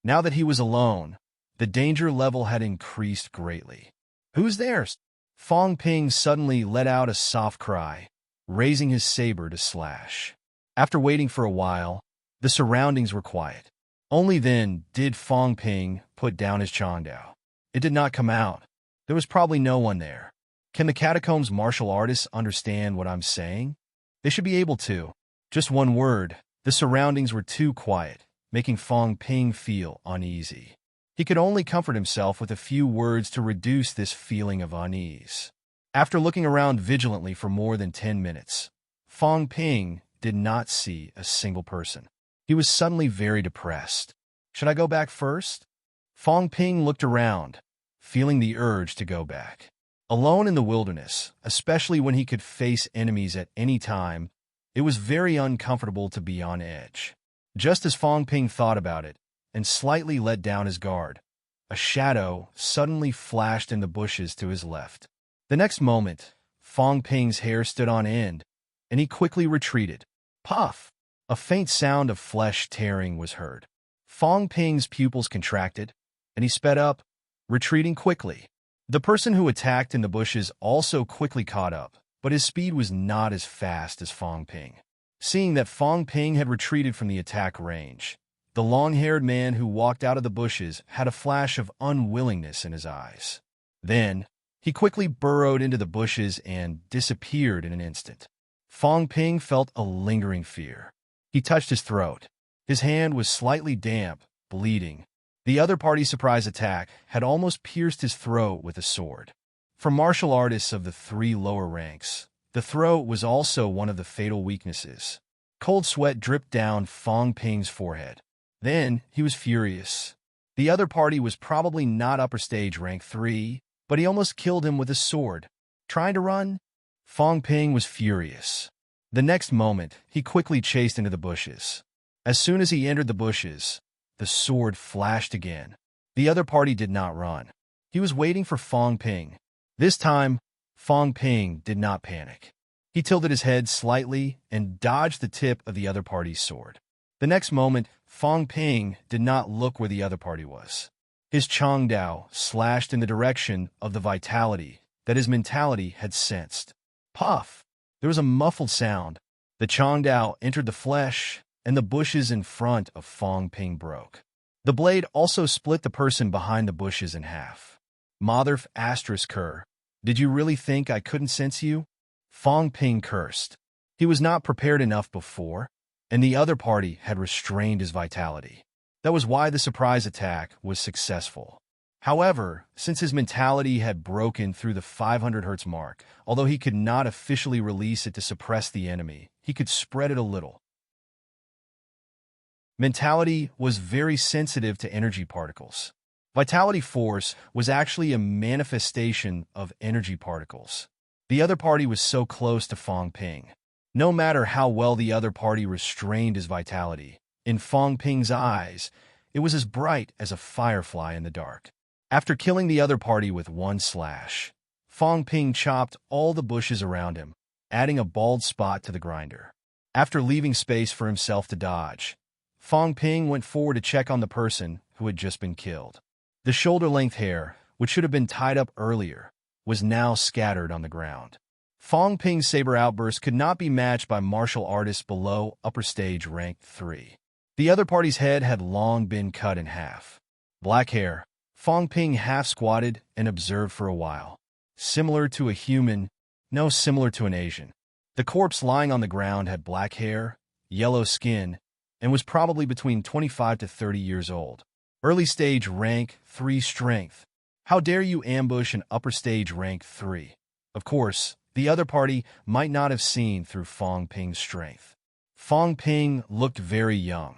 Now that he was alone, the danger level had increased greatly. "Who's there?" Fong Ping suddenly let out a soft cry, raising his saber to slash. After waiting for a while, the surroundings were quiet. Only then did Fong Ping put down his Changdao. It did not come out. There was probably no one there. Can the catacombs martial artists understand what I'm saying? They should be able to. Just one word. The surroundings were too quiet, making Fong Ping feel uneasy. He could only comfort himself with a few words to reduce this feeling of unease. After looking around vigilantly for more than 10 minutes, Fong Ping did not see a single person. He was suddenly very depressed. Should I go back first? Fong Ping looked around, feeling the urge to go back. Alone in the wilderness, especially when he could face enemies at any time, it was very uncomfortable to be on edge. Just as Fong Ping thought about it, and slightly let down his guard, a shadow suddenly flashed in the bushes to his left. The next moment, Fong Ping's hair stood on end, and he quickly retreated. Puff! A faint sound of flesh tearing was heard. Fong Ping's pupils contracted, and he sped up, retreating quickly. The person who attacked in the bushes also quickly caught up, but his speed was not as fast as Fong Ping. Seeing that Fong Ping had retreated from the attack range, the long-haired man who walked out of the bushes had a flash of unwillingness in his eyes. Then, he quickly burrowed into the bushes and disappeared in an instant. Fong Ping felt a lingering fear. He touched his throat. His hand was slightly damp, bleeding. The other party's surprise attack had almost pierced his throat with a sword. For martial artists of the 3 lower ranks, the throat was also one of the fatal weaknesses. Cold sweat dripped down Fong Ping's forehead. Then, he was furious. The other party was probably not upper stage rank 3, but he almost killed him with a sword. Trying to run? Fong Ping was furious. The next moment, he quickly chased into the bushes. As soon as he entered the bushes, the sword flashed again. The other party did not run. He was waiting for Fong Ping. This time, Fong Ping did not panic. He tilted his head slightly and dodged the tip of the other party's sword. The next moment, Fong Ping did not look where the other party was. His Changdao slashed in the direction of the vitality that his mentality had sensed. Puff! There was a muffled sound. The Changdao entered the flesh, and the bushes in front of Fong Ping broke. The blade also split the person behind the bushes in half. Motherf asterisk cur. Did you really think I couldn't sense you? Fong Ping cursed. He was not prepared enough before, and the other party had restrained his vitality. That was why the surprise attack was successful. However, since his mentality had broken through the 500 hertz mark, although he could not officially release it to suppress the enemy, he could spread it a little. Mentality was very sensitive to energy particles. Vitality force was actually a manifestation of energy particles. The other party was so close to Fong Ping. No matter how well the other party restrained his vitality, in Fong Ping's eyes, it was as bright as a firefly in the dark. After killing the other party with one slash, Fong Ping chopped all the bushes around him, adding a bald spot to the grinder. After leaving space for himself to dodge, Fong Ping went forward to check on the person who had just been killed. The shoulder-length hair, which should have been tied up earlier, was now scattered on the ground. Fong Ping's saber outburst could not be matched by martial artists below upper stage rank 3. The other party's head had long been cut in half. Black hair. Fong Ping half-squatted and observed for a while. Similar to a human, no similar to an Asian. The corpse lying on the ground had black hair, yellow skin, and was probably between 25 to 30 years old. Early stage rank 3 strength. How dare you ambush an upper stage rank 3? Of course, the other party might not have seen through Fong Ping's strength. Fong Ping looked very young,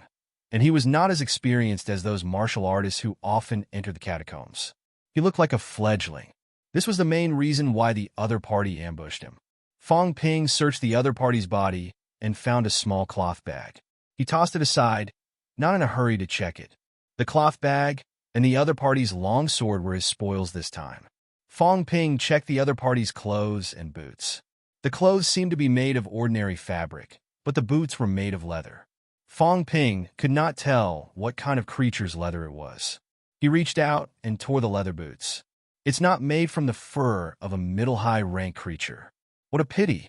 and he was not as experienced as those martial artists who often enter the catacombs. He looked like a fledgling. This was the main reason why the other party ambushed him. Fong Ping searched the other party's body and found a small cloth bag. He tossed it aside, not in a hurry to check it. The cloth bag and the other party's long sword were his spoils this time. Fong Ping checked the other party's clothes and boots. The clothes seemed to be made of ordinary fabric, but the boots were made of leather. Fong Ping could not tell what kind of creature's leather it was. He reached out and tore the leather boots. It's not made from the fur of a middle-high rank creature. What a pity.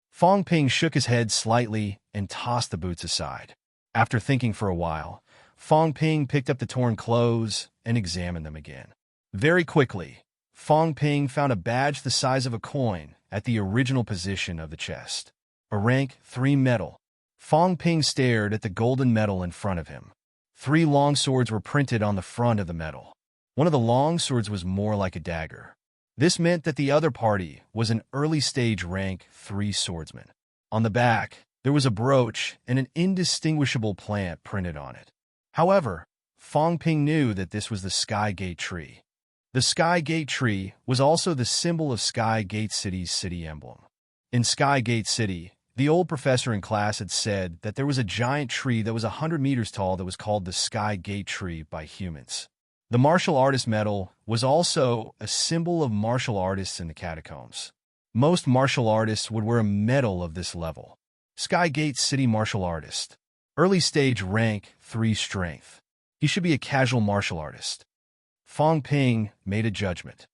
Fong Ping shook his head slightly and tossed the boots aside. After thinking for a while, Fong Ping picked up the torn clothes and examined them again. Very quickly, Fong Ping found a badge the size of a coin at the original position of the chest. A rank 3 medal. Fong Ping stared at the golden medal in front of him. 3 long swords were printed on the front of the medal. One of the long swords was more like a dagger. This meant that the other party was an early-stage rank 3 swordsman. On the back, there was a brooch and an indistinguishable plant printed on it. However, Fong Ping knew that this was the Sky Gate tree. The Sky Gate tree was also the symbol of Sky Gate City's city emblem. In Sky Gate City, the old professor in class had said that there was a giant tree that was 100 meters tall that was called the Sky Gate tree by humans. The martial artist medal was also a symbol of martial artists in the catacombs. Most martial artists would wear a medal of this level. Sky Gate City martial artist. Early stage rank 3 strength. He should be a casual martial artist. Fong Ping made a judgment.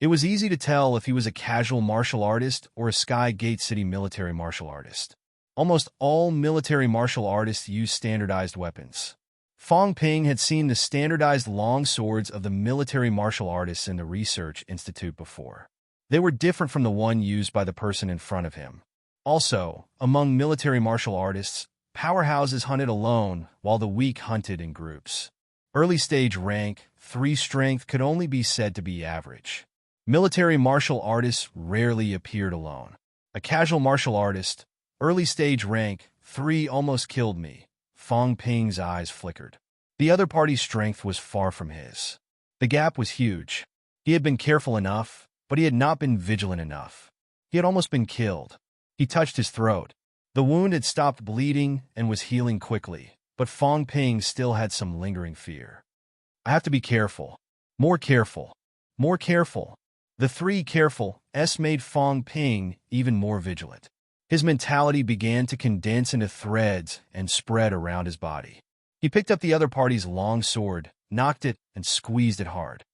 It was easy to tell if he was a casual martial artist or a Sky Gate City military martial artist. Almost all military martial artists use standardized weapons. Fong Ping had seen the standardized long swords of the military martial artists in the research institute before. They were different from the one used by the person in front of him. Also, among military martial artists, powerhouses hunted alone while the weak hunted in groups. Early stage rank 3 strength could only be said to be average. Military martial artists rarely appeared alone. A casual martial artist, early stage rank 3 almost killed me. Fong Ping's eyes flickered. The other party's strength was far from his. The gap was huge. He had been careful enough, but he had not been vigilant enough. He had almost been killed. He touched his throat. The wound had stopped bleeding and was healing quickly, but Fong Ping still had some lingering fear. I have to be careful. More careful. More careful. The 3 careful S made Fong Ping even more vigilant. His mentality began to condense into threads and spread around his body. He picked up the other party's long sword, knocked it, and squeezed it hard.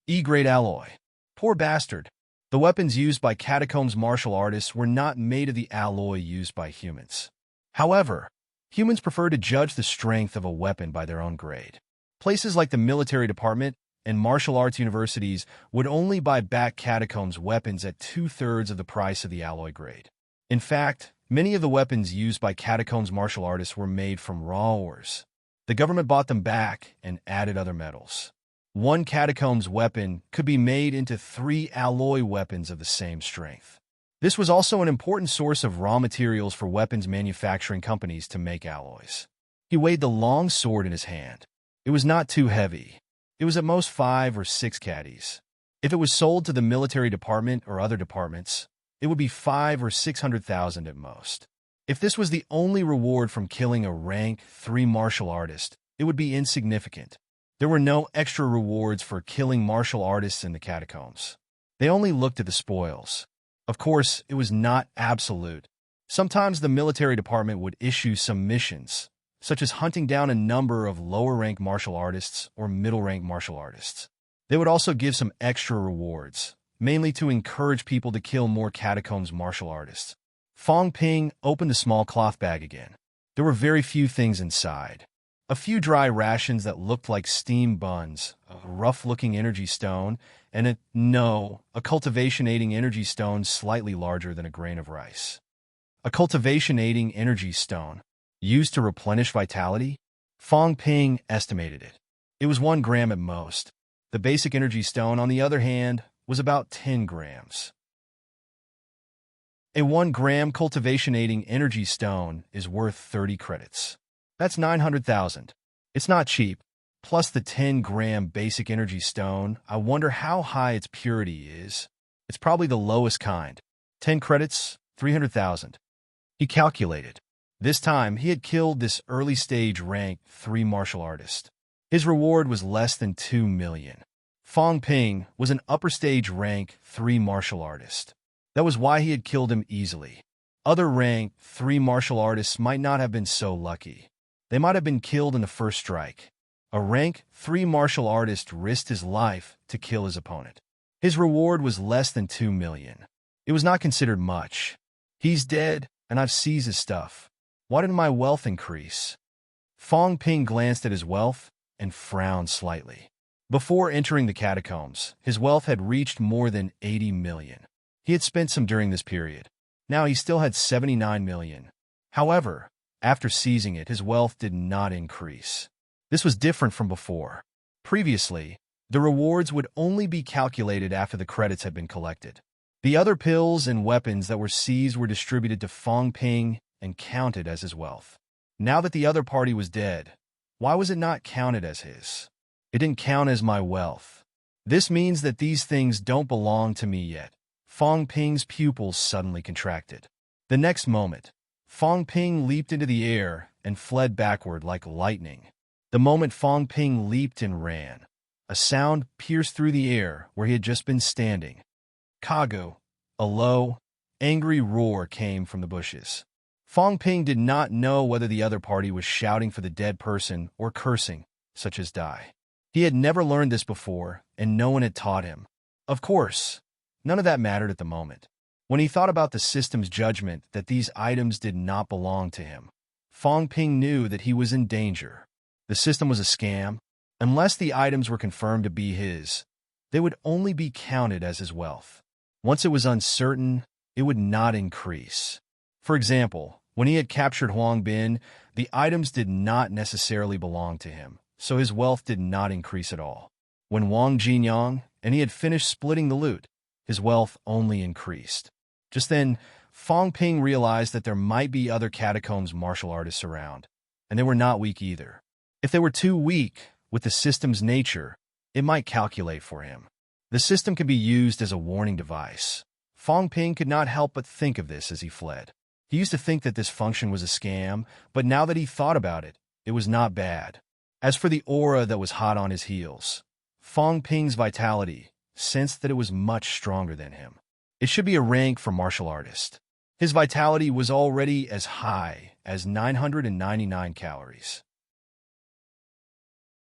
E-grade alloy. Poor bastard. The weapons used by catacombs martial artists were not made of the alloy used by humans. However, humans prefer to judge the strength of a weapon by their own grade. Places like the military department and martial arts universities would only buy back catacombs weapons at 2/3 of the price of the alloy grade. In fact, many of the weapons used by catacombs martial artists were made from raw ores. The government bought them back and added other metals. One catacomb's weapon could be made into 3 alloy weapons of the same strength. This was also an important source of raw materials for weapons manufacturing companies to make alloys. He weighed the long sword in his hand. It was not too heavy. It was at most 5 or 6 caddies. If it was sold to the military department or other departments, it would be 5 or 600,000 at most. If this was the only reward from killing a rank 3 martial artist, it would be insignificant. There were no extra rewards for killing martial artists in the catacombs. They only looked at the spoils. Of course, it was not absolute. Sometimes the military department would issue some missions, such as hunting down a number of lower-rank martial artists or middle-rank martial artists. They would also give some extra rewards, mainly to encourage people to kill more catacombs martial artists. Fong Ping opened the small cloth bag again. There were very few things inside. A few dry rations that looked like steam buns, a rough-looking energy stone, and a cultivation-aiding energy stone slightly larger than a grain of rice. A cultivation-aiding energy stone, used to replenish vitality? Fong Ping estimated it. It was 1 gram at most. The basic energy stone, on the other hand, was about 10 grams. A 1-gram cultivation-aiding energy stone is worth 30 credits. That's 900,000. It's not cheap. Plus the 10-gram basic energy stone, I wonder how high its purity is. It's probably the lowest kind. 10 credits, 300,000. He calculated. This time, he had killed this early-stage rank 3 martial artist. His reward was less than 2 million. Fong Ping was an upper-stage rank 3 martial artist. That was why he had killed him easily. Other rank 3 martial artists might not have been so lucky. They might have been killed in the first strike. A rank 3 martial artist risked his life to kill his opponent. His reward was less than 2 million. It was not considered much. He's dead, and I've seized his stuff. Why didn't my wealth increase? Fong Ping glanced at his wealth and frowned slightly. Before entering the catacombs, his wealth had reached more than 80 million. He had spent some during this period. Now he still had 79 million. However, after seizing it, his wealth did not increase. This was different from before. Previously, the rewards would only be calculated after the credits had been collected. The other pills and weapons that were seized were distributed to Fong Ping and counted as his wealth. Now that the other party was dead, why was it not counted as his? It didn't count as my wealth. This means that these things don't belong to me yet. Fong Ping's pupils suddenly contracted. The next moment, Fong Ping leaped into the air and fled backward like lightning. The moment Fong Ping leaped and ran, a sound pierced through the air where he had just been standing. Kago, a low, angry roar came from the bushes. Fong Ping did not know whether the other party was shouting for the dead person or cursing, such as die. He had never learned this before, and no one had taught him. Of course, none of that mattered at the moment. When he thought about the system's judgment that these items did not belong to him, Fong Ping knew that he was in danger. The system was a scam. Unless the items were confirmed to be his, they would only be counted as his wealth. Once it was uncertain, it would not increase. For example, when he had captured Huang Bin, the items did not necessarily belong to him, so his wealth did not increase at all. When Wang Jinyang and he had finished splitting the loot, his wealth only increased. Just then, Fong Ping realized that there might be other catacombs martial artists around, and they were not weak either. If they were too weak, with the system's nature, it might calculate for him. The system can be used as a warning device. Fong Ping could not help but think of this as he fled. He used to think that this function was a scam, but now that he thought about it, it was not bad. As for the aura that was hot on his heels, Fong Ping's vitality sensed that it was much stronger than him. It should be a rank for martial artist. His vitality was already as high as 999 calories.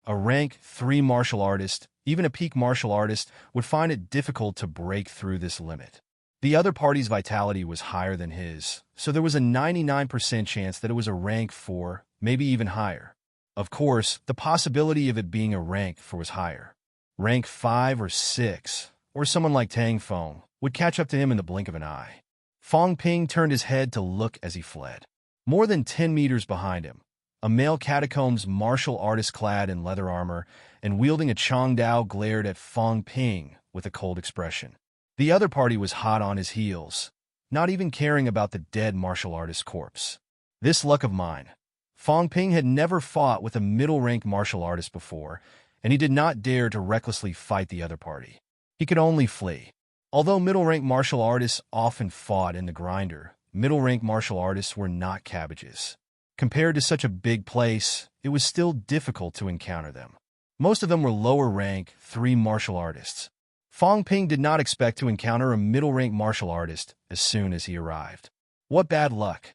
A rank 3 martial artist, even a peak martial artist, would find it difficult to break through this limit. The other party's vitality was higher than his, so there was a 99% chance that it was a rank 4, maybe even higher. Of course, the possibility of it being a rank 4 was higher. Rank 5 or 6, or someone like Tang Feng, would catch up to him in the blink of an eye. Fong Ping turned his head to look as he fled. More than 10 meters behind him, A male catacombs martial artist clad in leather armor and wielding a Chongdao glared at Fong Ping with a cold expression. The other party was hot on his heels, not even caring about the dead martial artist's corpse. This luck of mine. Fong Ping had never fought with a middle-rank martial artist before, and he did not dare to recklessly fight the other party. He could only flee. Although middle-rank martial artists often fought in the grinder, middle-rank martial artists were not cabbages. Compared to such a big place, it was still difficult to encounter them. Most of them were lower-rank, 3 martial artists. Fong Ping did not expect to encounter a middle-rank martial artist as soon as he arrived. What bad luck.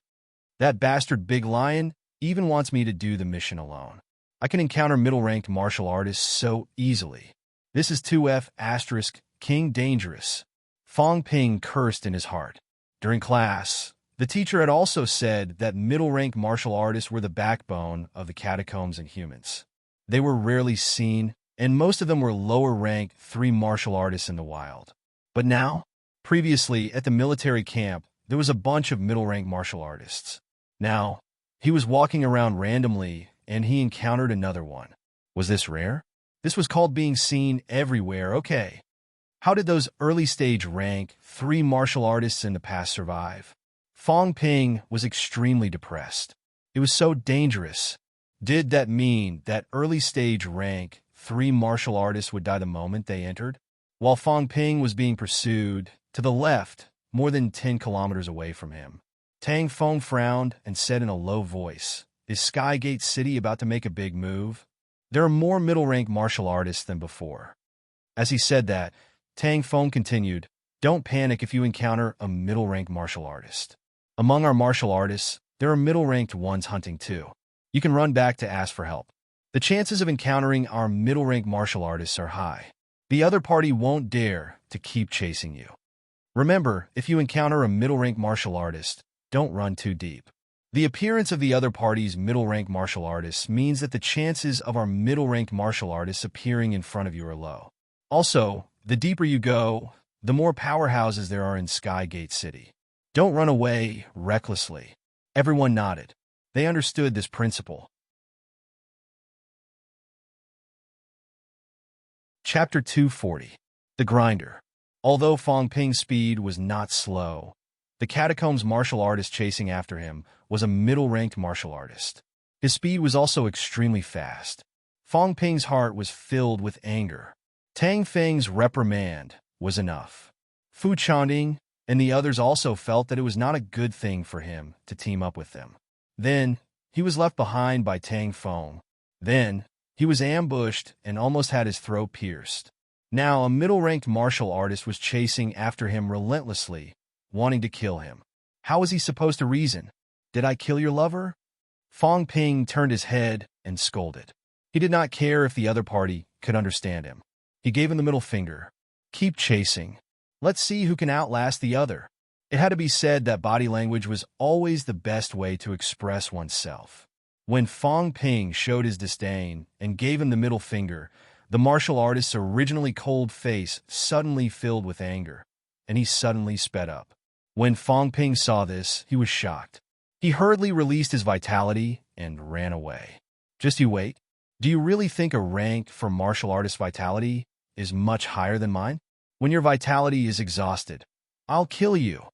That bastard Big Lion even wants me to do the mission alone. I can encounter middle-ranked martial artists so easily. This is 2F** King Dangerous. Fong Ping cursed in his heart. During class, the teacher had also said that middle-ranked martial artists were the backbone of the catacombs and humans. They were rarely seen, and most of them were lower-ranked 3 martial artists in the wild. But now, previously at the military camp, there was a bunch of middle-ranked martial artists. Now, he was walking around randomly, and he encountered another one. Was this rare? This was called being seen everywhere, okay. How did those early-stage rank 3 martial artists in the past survive? Fong Ping was extremely depressed. It was so dangerous. Did that mean that early-stage rank 3 martial artists would die the moment they entered? While Fong Ping was being pursued, to the left, more than 10 kilometers away from him, Tang Feng frowned and said in a low voice, "Is Skygate City about to make a big move? There are more middle-rank martial artists than before." As he said that, Tang Feng continued, "Don't panic if you encounter a middle-ranked martial artist. Among our martial artists, there are middle-ranked ones hunting too. You can run back to ask for help. The chances of encountering our middle-ranked martial artists are high. The other party won't dare to keep chasing you. Remember, if you encounter a middle-ranked martial artist, don't run too deep. The appearance of the other party's middle-ranked martial artists means that the chances of our middle-ranked martial artists appearing in front of you are low. Also, the deeper you go, the more powerhouses there are in Skygate City. Don't run away recklessly." Everyone nodded. They understood this principle. Chapter 240. The Grinder. Although Fong Ping's speed was not slow, the catacombs martial artist chasing after him was a middle-ranked martial artist. His speed was also extremely fast. Fong Ping's heart was filled with anger. Tang Feng's reprimand was enough. Fu Chanding and the others also felt that it was not a good thing for him to team up with them. Then, he was left behind by Tang Feng. Then, he was ambushed and almost had his throat pierced. Now, a middle-ranked martial artist was chasing after him relentlessly, wanting to kill him. How was he supposed to reason? "Did I kill your lover?" Fong Ping turned his head and scolded. He did not care if the other party could understand him. He gave him the middle finger. "Keep chasing. Let's see who can outlast the other." It had to be said that body language was always the best way to express oneself. When Fong Ping showed his disdain and gave him the middle finger, the martial artist's originally cold face suddenly filled with anger, and he suddenly sped up. When Fong Ping saw this, he was shocked. He hurriedly released his vitality and ran away. "Just you wait. Do you really think a rank for martial artist vitality is much higher than mine? When your vitality is exhausted, I'll kill you."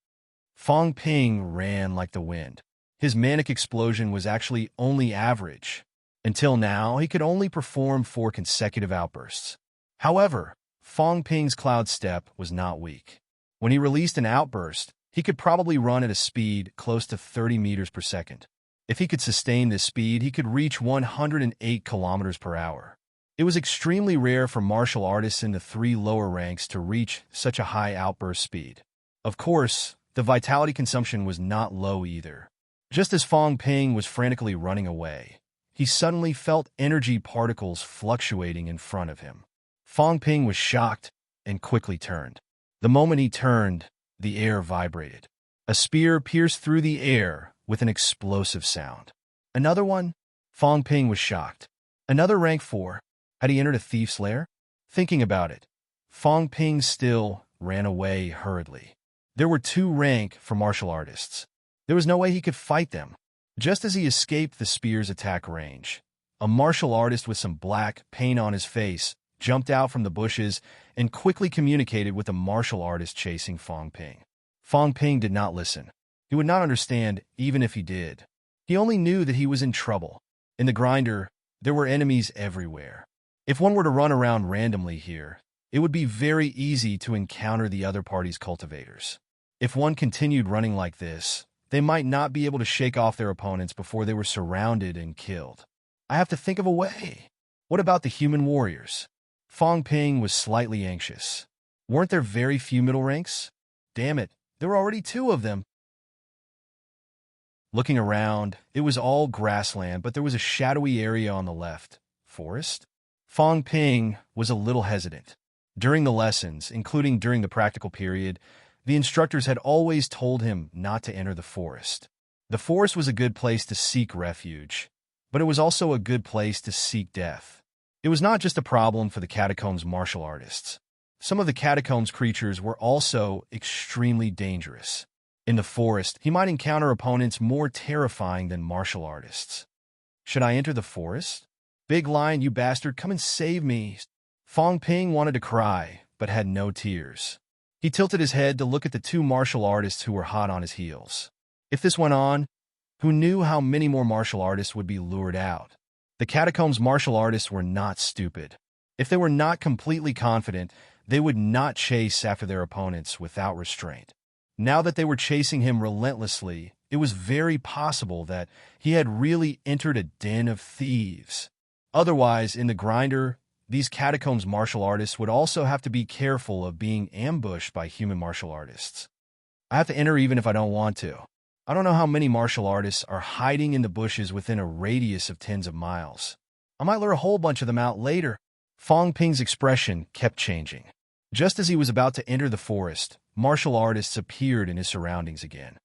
Fong Ping ran like the wind. His manic explosion was actually only average. Until now, he could only perform 4 consecutive outbursts. However, Fong Ping's cloud step was not weak. When he released an outburst, he could probably run at a speed close to 30 meters per second. If he could sustain this speed, he could reach 108 kilometers per hour. It was extremely rare for martial artists in the 3 lower ranks to reach such a high outburst speed. Of course, the vitality consumption was not low either. Just as Fong Ping was frantically running away, he suddenly felt energy particles fluctuating in front of him. Fong Ping was shocked and quickly turned. The moment he turned, the air vibrated. A spear pierced through the air with an explosive sound. Another one? Fong Ping was shocked. Another rank 4? Had he entered a thief's lair? Thinking about it, Fong Ping still ran away hurriedly. There were 2 rank for martial artists. There was no way he could fight them. Just as he escaped the spear's attack range, a martial artist with some black paint on his face jumped out from the bushes and quickly communicated with a martial artist chasing Fong Ping. Fong Ping did not listen. He would not understand even if he did. He only knew that he was in trouble. In the grinder, there were enemies everywhere. If one were to run around randomly here, it would be very easy to encounter the other party's cultivators. If one continued running like this, they might not be able to shake off their opponents before they were surrounded and killed. I have to think of a way. What about the human warriors? Fong Ping was slightly anxious. Weren't there very few middle ranks? Damn it, there were already 2 of them. Looking around, it was all grassland, but there was a shadowy area on the left. Forest? Fong Ping was a little hesitant. During the lessons, including during the practical period, the instructors had always told him not to enter the forest. The forest was a good place to seek refuge, but it was also a good place to seek death. It was not just a problem for the catacombs martial artists. Some of the catacombs creatures were also extremely dangerous. In the forest, he might encounter opponents more terrifying than martial artists. Should I enter the forest? Big lion, you bastard, come and save me. Fong Ping wanted to cry, but had no tears. He tilted his head to look at the 2 martial artists who were hot on his heels. If this went on, who knew how many more martial artists would be lured out? The catacombs martial artists were not stupid. If they were not completely confident, they would not chase after their opponents without restraint. Now that they were chasing him relentlessly, it was very possible that he had really entered a den of thieves. Otherwise, in the grinder, these catacombs martial artists would also have to be careful of being ambushed by human martial artists. I have to enter even if I don't want to. I don't know how many martial artists are hiding in the bushes within a radius of tens of miles. I might lure a whole bunch of them out later. Fong Ping's expression kept changing. Just as he was about to enter the forest, martial artists appeared in his surroundings again.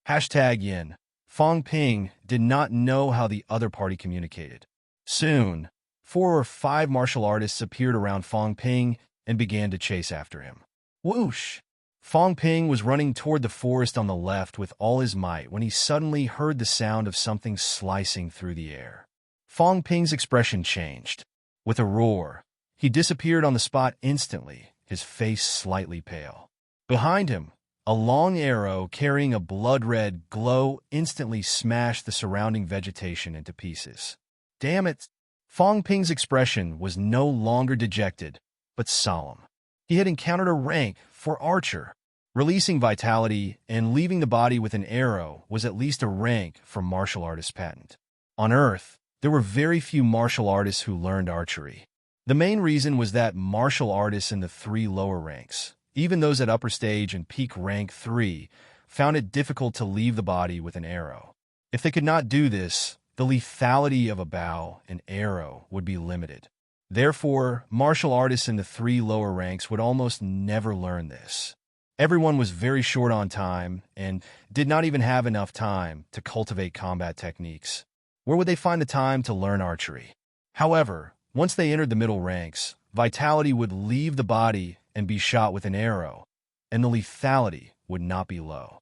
#Yin. Fong Ping did not know how the other party communicated. Soon, 4 or 5 martial artists appeared around Fong Ping and began to chase after him. Whoosh! Fong Ping was running toward the forest on the left with all his might when he suddenly heard the sound of something slicing through the air. Fong Ping's expression changed. With a roar, he disappeared on the spot instantly, his face slightly pale. Behind him, a long arrow carrying a blood-red glow instantly smashed the surrounding vegetation into pieces. Damn it! Fong Ping's expression was no longer dejected, but solemn. He had encountered a rank for archer. Releasing vitality and leaving the body with an arrow was at least a rank for martial artist patent. On Earth, there were very few martial artists who learned archery. The main reason was that martial artists in the 3 lower ranks, even those at upper stage and peak rank 3, found it difficult to leave the body with an arrow. If they could not do this, the lethality of a bow and arrow would be limited. Therefore, martial artists in the 3 lower ranks would almost never learn this. Everyone was very short on time and did not even have enough time to cultivate combat techniques. Where would they find the time to learn archery? However, once they entered the middle ranks, vitality would leave the body and be shot with an arrow, and the lethality would not be low.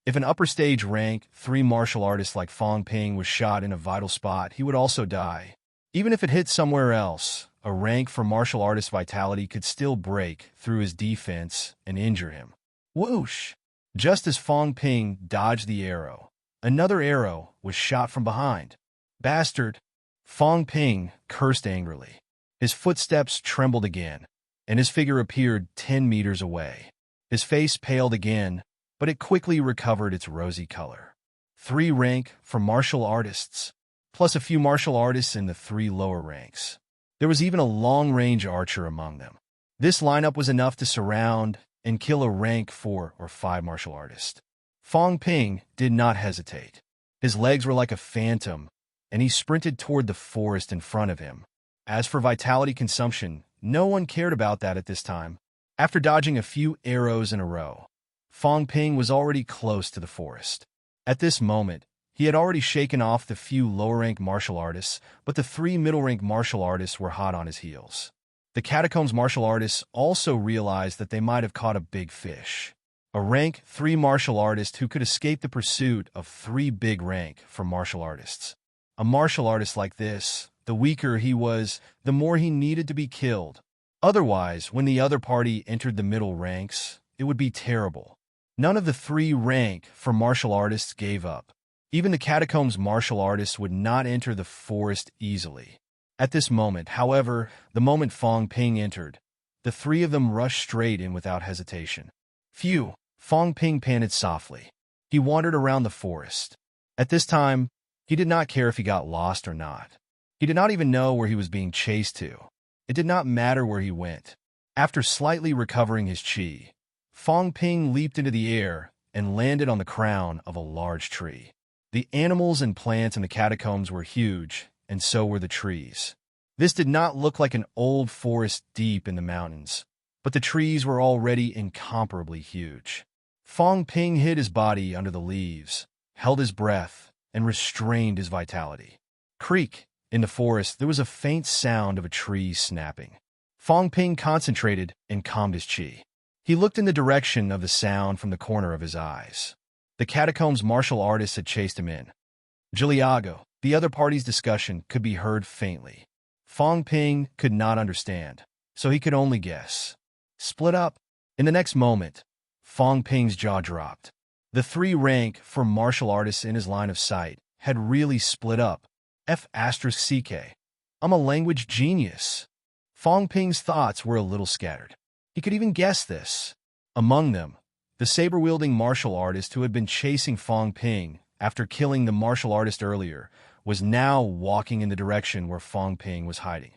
If an upper stage rank 3 martial artist like Fong Ping was shot in a vital spot, he would also die. Even if it hit somewhere else, a rank for martial artist vitality could still break through his defense and injure him. Whoosh! Just as Fong Ping dodged the arrow, another arrow was shot from behind. Bastard! Fong Ping cursed angrily. His footsteps trembled again, and his figure appeared 10 meters away. His face paled again, but it quickly recovered its rosy color. 3 rank for martial artists, plus a few martial artists in the 3 lower ranks. There was even a long-range archer among them. This lineup was enough to surround and kill a rank 4 or 5 martial artist. Fong Ping did not hesitate. His legs were like a phantom, and he sprinted toward the forest in front of him. As for vitality consumption, no one cared about that at this time. After dodging a few arrows in a row, Fong Ping was already close to the forest. At this moment, he had already shaken off the few lower-rank martial artists, but the 3 middle-rank martial artists were hot on his heels. The catacombs martial artists also realized that they might have caught a big fish. A rank 3 martial artist who could escape the pursuit of 3 big rank for martial artists. A martial artist like this, the weaker he was, the more he needed to be killed. Otherwise, when the other party entered the middle ranks, it would be terrible. None of the 3 rank for martial artists gave up. Even the catacombs martial artists would not enter the forest easily. At this moment, however, the moment Fong Ping entered, the 3 of them rushed straight in without hesitation. Phew! Fong Ping panted softly. He wandered around the forest. At this time, he did not care if he got lost or not. He did not even know where he was being chased to. It did not matter where he went. After slightly recovering his chi, Fong Ping leaped into the air and landed on the crown of a large tree. The animals and plants in the catacombs were huge, and so were the trees. This did not look like an old forest deep in the mountains, but the trees were already incomparably huge. Fong Ping hid his body under the leaves, held his breath, and restrained his vitality. Creak! In the forest, there was a faint sound of a tree snapping. Fong Ping concentrated and calmed his chi. He looked in the direction of the sound from the corner of his eyes. The catacombs martial artists had chased him in. Giliago, the other party's discussion, could be heard faintly. Fong Ping could not understand, so he could only guess. Split up. In the next moment, Fong Ping's jaw dropped. The 3 rank for martial artists in his line of sight had really split up. F***CK. I'm a language genius. Fong Ping's thoughts were a little scattered. He could even guess this. Among them, the saber-wielding martial artist who had been chasing Fong Ping after killing the martial artist earlier was now walking in the direction where Fong Ping was hiding.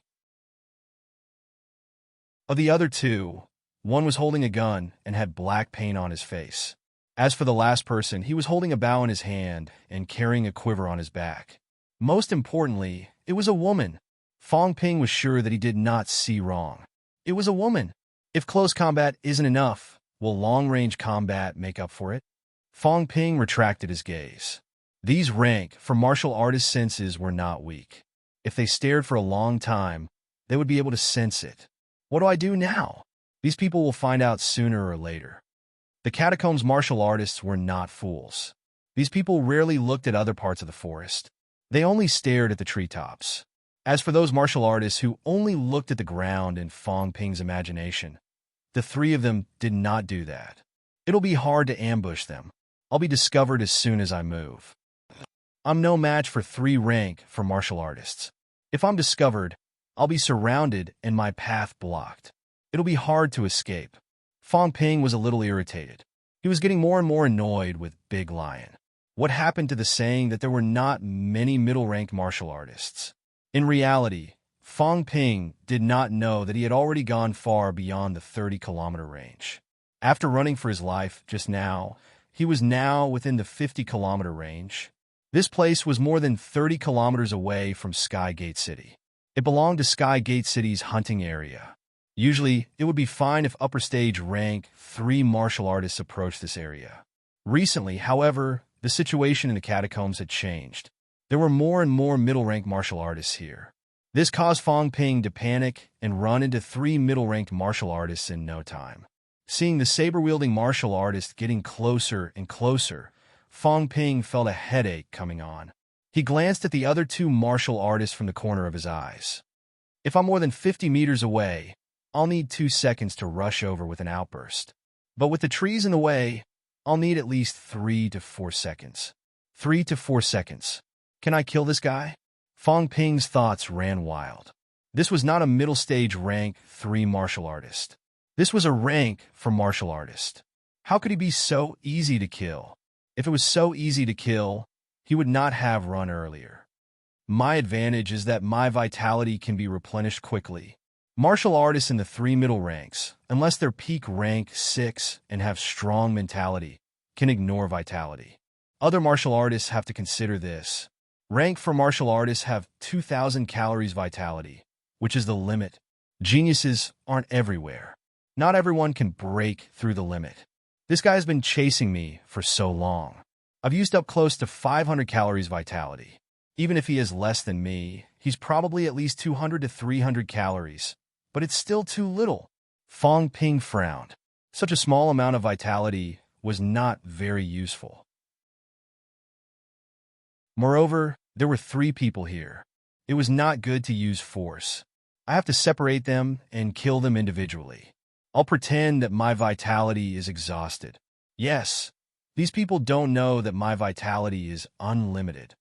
Of the other 2, one was holding a gun and had black paint on his face. As for the last person, he was holding a bow in his hand and carrying a quiver on his back. Most importantly, it was a woman. Fong Ping was sure that he did not see wrong. It was a woman. If close combat isn't enough, will long-range combat make up for it? Fong Ping retracted his gaze. These rank for martial artist senses were not weak. If they stared for a long time, they would be able to sense it. What do I do now? These people will find out sooner or later. The catacombs martial artists were not fools. These people rarely looked at other parts of the forest. They only stared at the treetops. As for those martial artists who only looked at the ground in Fong Ping's imagination, the 3 of them did not do that. It'll be hard to ambush them. I'll be discovered as soon as I move. I'm no match for 3 rank for martial artists. If I'm discovered, I'll be surrounded and my path blocked. It'll be hard to escape. Fong Ping was a little irritated. He was getting more and more annoyed with Big Lion. What happened to the saying that there were not many middle-ranked martial artists? In reality, Fong Ping did not know that he had already gone far beyond the 30-kilometer range. After running for his life just now, he was now within the 50-kilometer range. This place was more than 30 kilometers away from Sky Gate City. It belonged to Sky Gate City's hunting area. Usually, it would be fine if upper stage rank 3 martial artists approached this area. Recently, however, the situation in the catacombs had changed. There were more and more middle-ranked martial artists here. This caused Fong Ping to panic and run into 3 middle-ranked martial artists in no time. Seeing the saber-wielding martial artist getting closer and closer, Fong Ping felt a headache coming on. He glanced at the other 2 martial artists from the corner of his eyes. If I'm more than 50 meters away, I'll need 2 seconds to rush over with an outburst. But with the trees in the way, I'll need at least 3 to 4 seconds. 3 to 4 seconds. Can I kill this guy? Fong Ping's thoughts ran wild. This was not a middle-stage rank 3 martial artist. This was a rank for martial artist. How could he be so easy to kill? If it was so easy to kill, he would not have run earlier. My advantage is that my vitality can be replenished quickly. Martial artists in the 3 middle ranks, unless they're peak rank 6 and have strong mentality, can ignore vitality. Other martial artists have to consider this. Rank for martial artists have 2,000 calories vitality, which is the limit. Geniuses aren't everywhere. Not everyone can break through the limit. This guy's been chasing me for so long. I've used up close to 500 calories vitality. Even if he is less than me, he's probably at least 200 to 300 calories. But it's still too little. Fong Ping frowned. Such a small amount of vitality was not very useful. Moreover, there were 3 people here. It was not good to use force. I have to separate them and kill them individually. I'll pretend that my vitality is exhausted. Yes, these people don't know that my vitality is unlimited.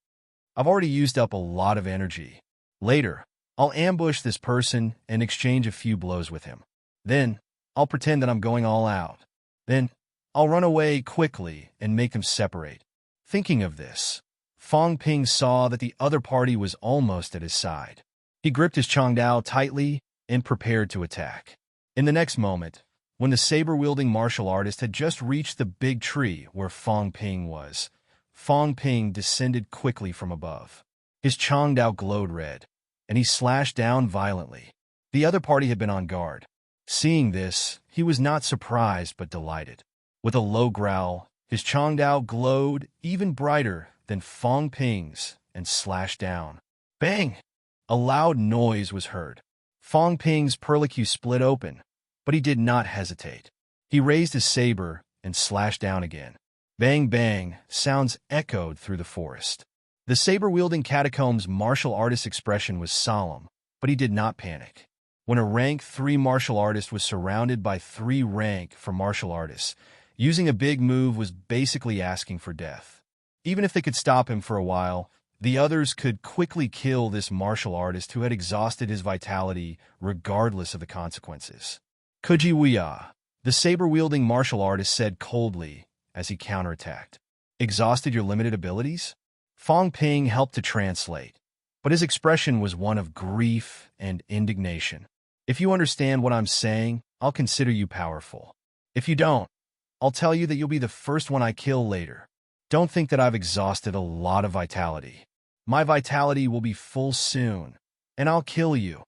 I've already used up a lot of energy. Later, I'll ambush this person and exchange a few blows with him. Then, I'll pretend that I'm going all out. Then, I'll run away quickly and make them separate. Thinking of this, Fong Ping saw that the other party was almost at his side. He gripped his Changdao tightly and prepared to attack. In the next moment, when the saber-wielding martial artist had just reached the big tree where Fong Ping was, Fong Ping descended quickly from above. His Changdao glowed red, and he slashed down violently. The other party had been on guard. Seeing this, he was not surprised but delighted. With a low growl, his Changdao glowed even brighter than Fong Ping's and slashed down. Bang! A loud noise was heard. Fong Ping's perlicue split open, but he did not hesitate. He raised his saber and slashed down again. Bang bang, sounds echoed through the forest. The saber-wielding catacombs martial artist's expression was solemn, but he did not panic. When a rank 3 martial artist was surrounded by 3 rank 4 martial artists, using a big move was basically asking for death. Even if they could stop him for a while, the others could quickly kill this martial artist who had exhausted his vitality regardless of the consequences. Kujiwiya, the saber-wielding martial artist said coldly as he counterattacked. Exhausted your limited abilities? Fong Ping helped to translate, but his expression was one of grief and indignation. If you understand what I'm saying, I'll consider you powerful. If you don't, I'll tell you that you'll be the first one I kill later. Don't think that I've exhausted a lot of vitality. My vitality will be full soon, and I'll kill you.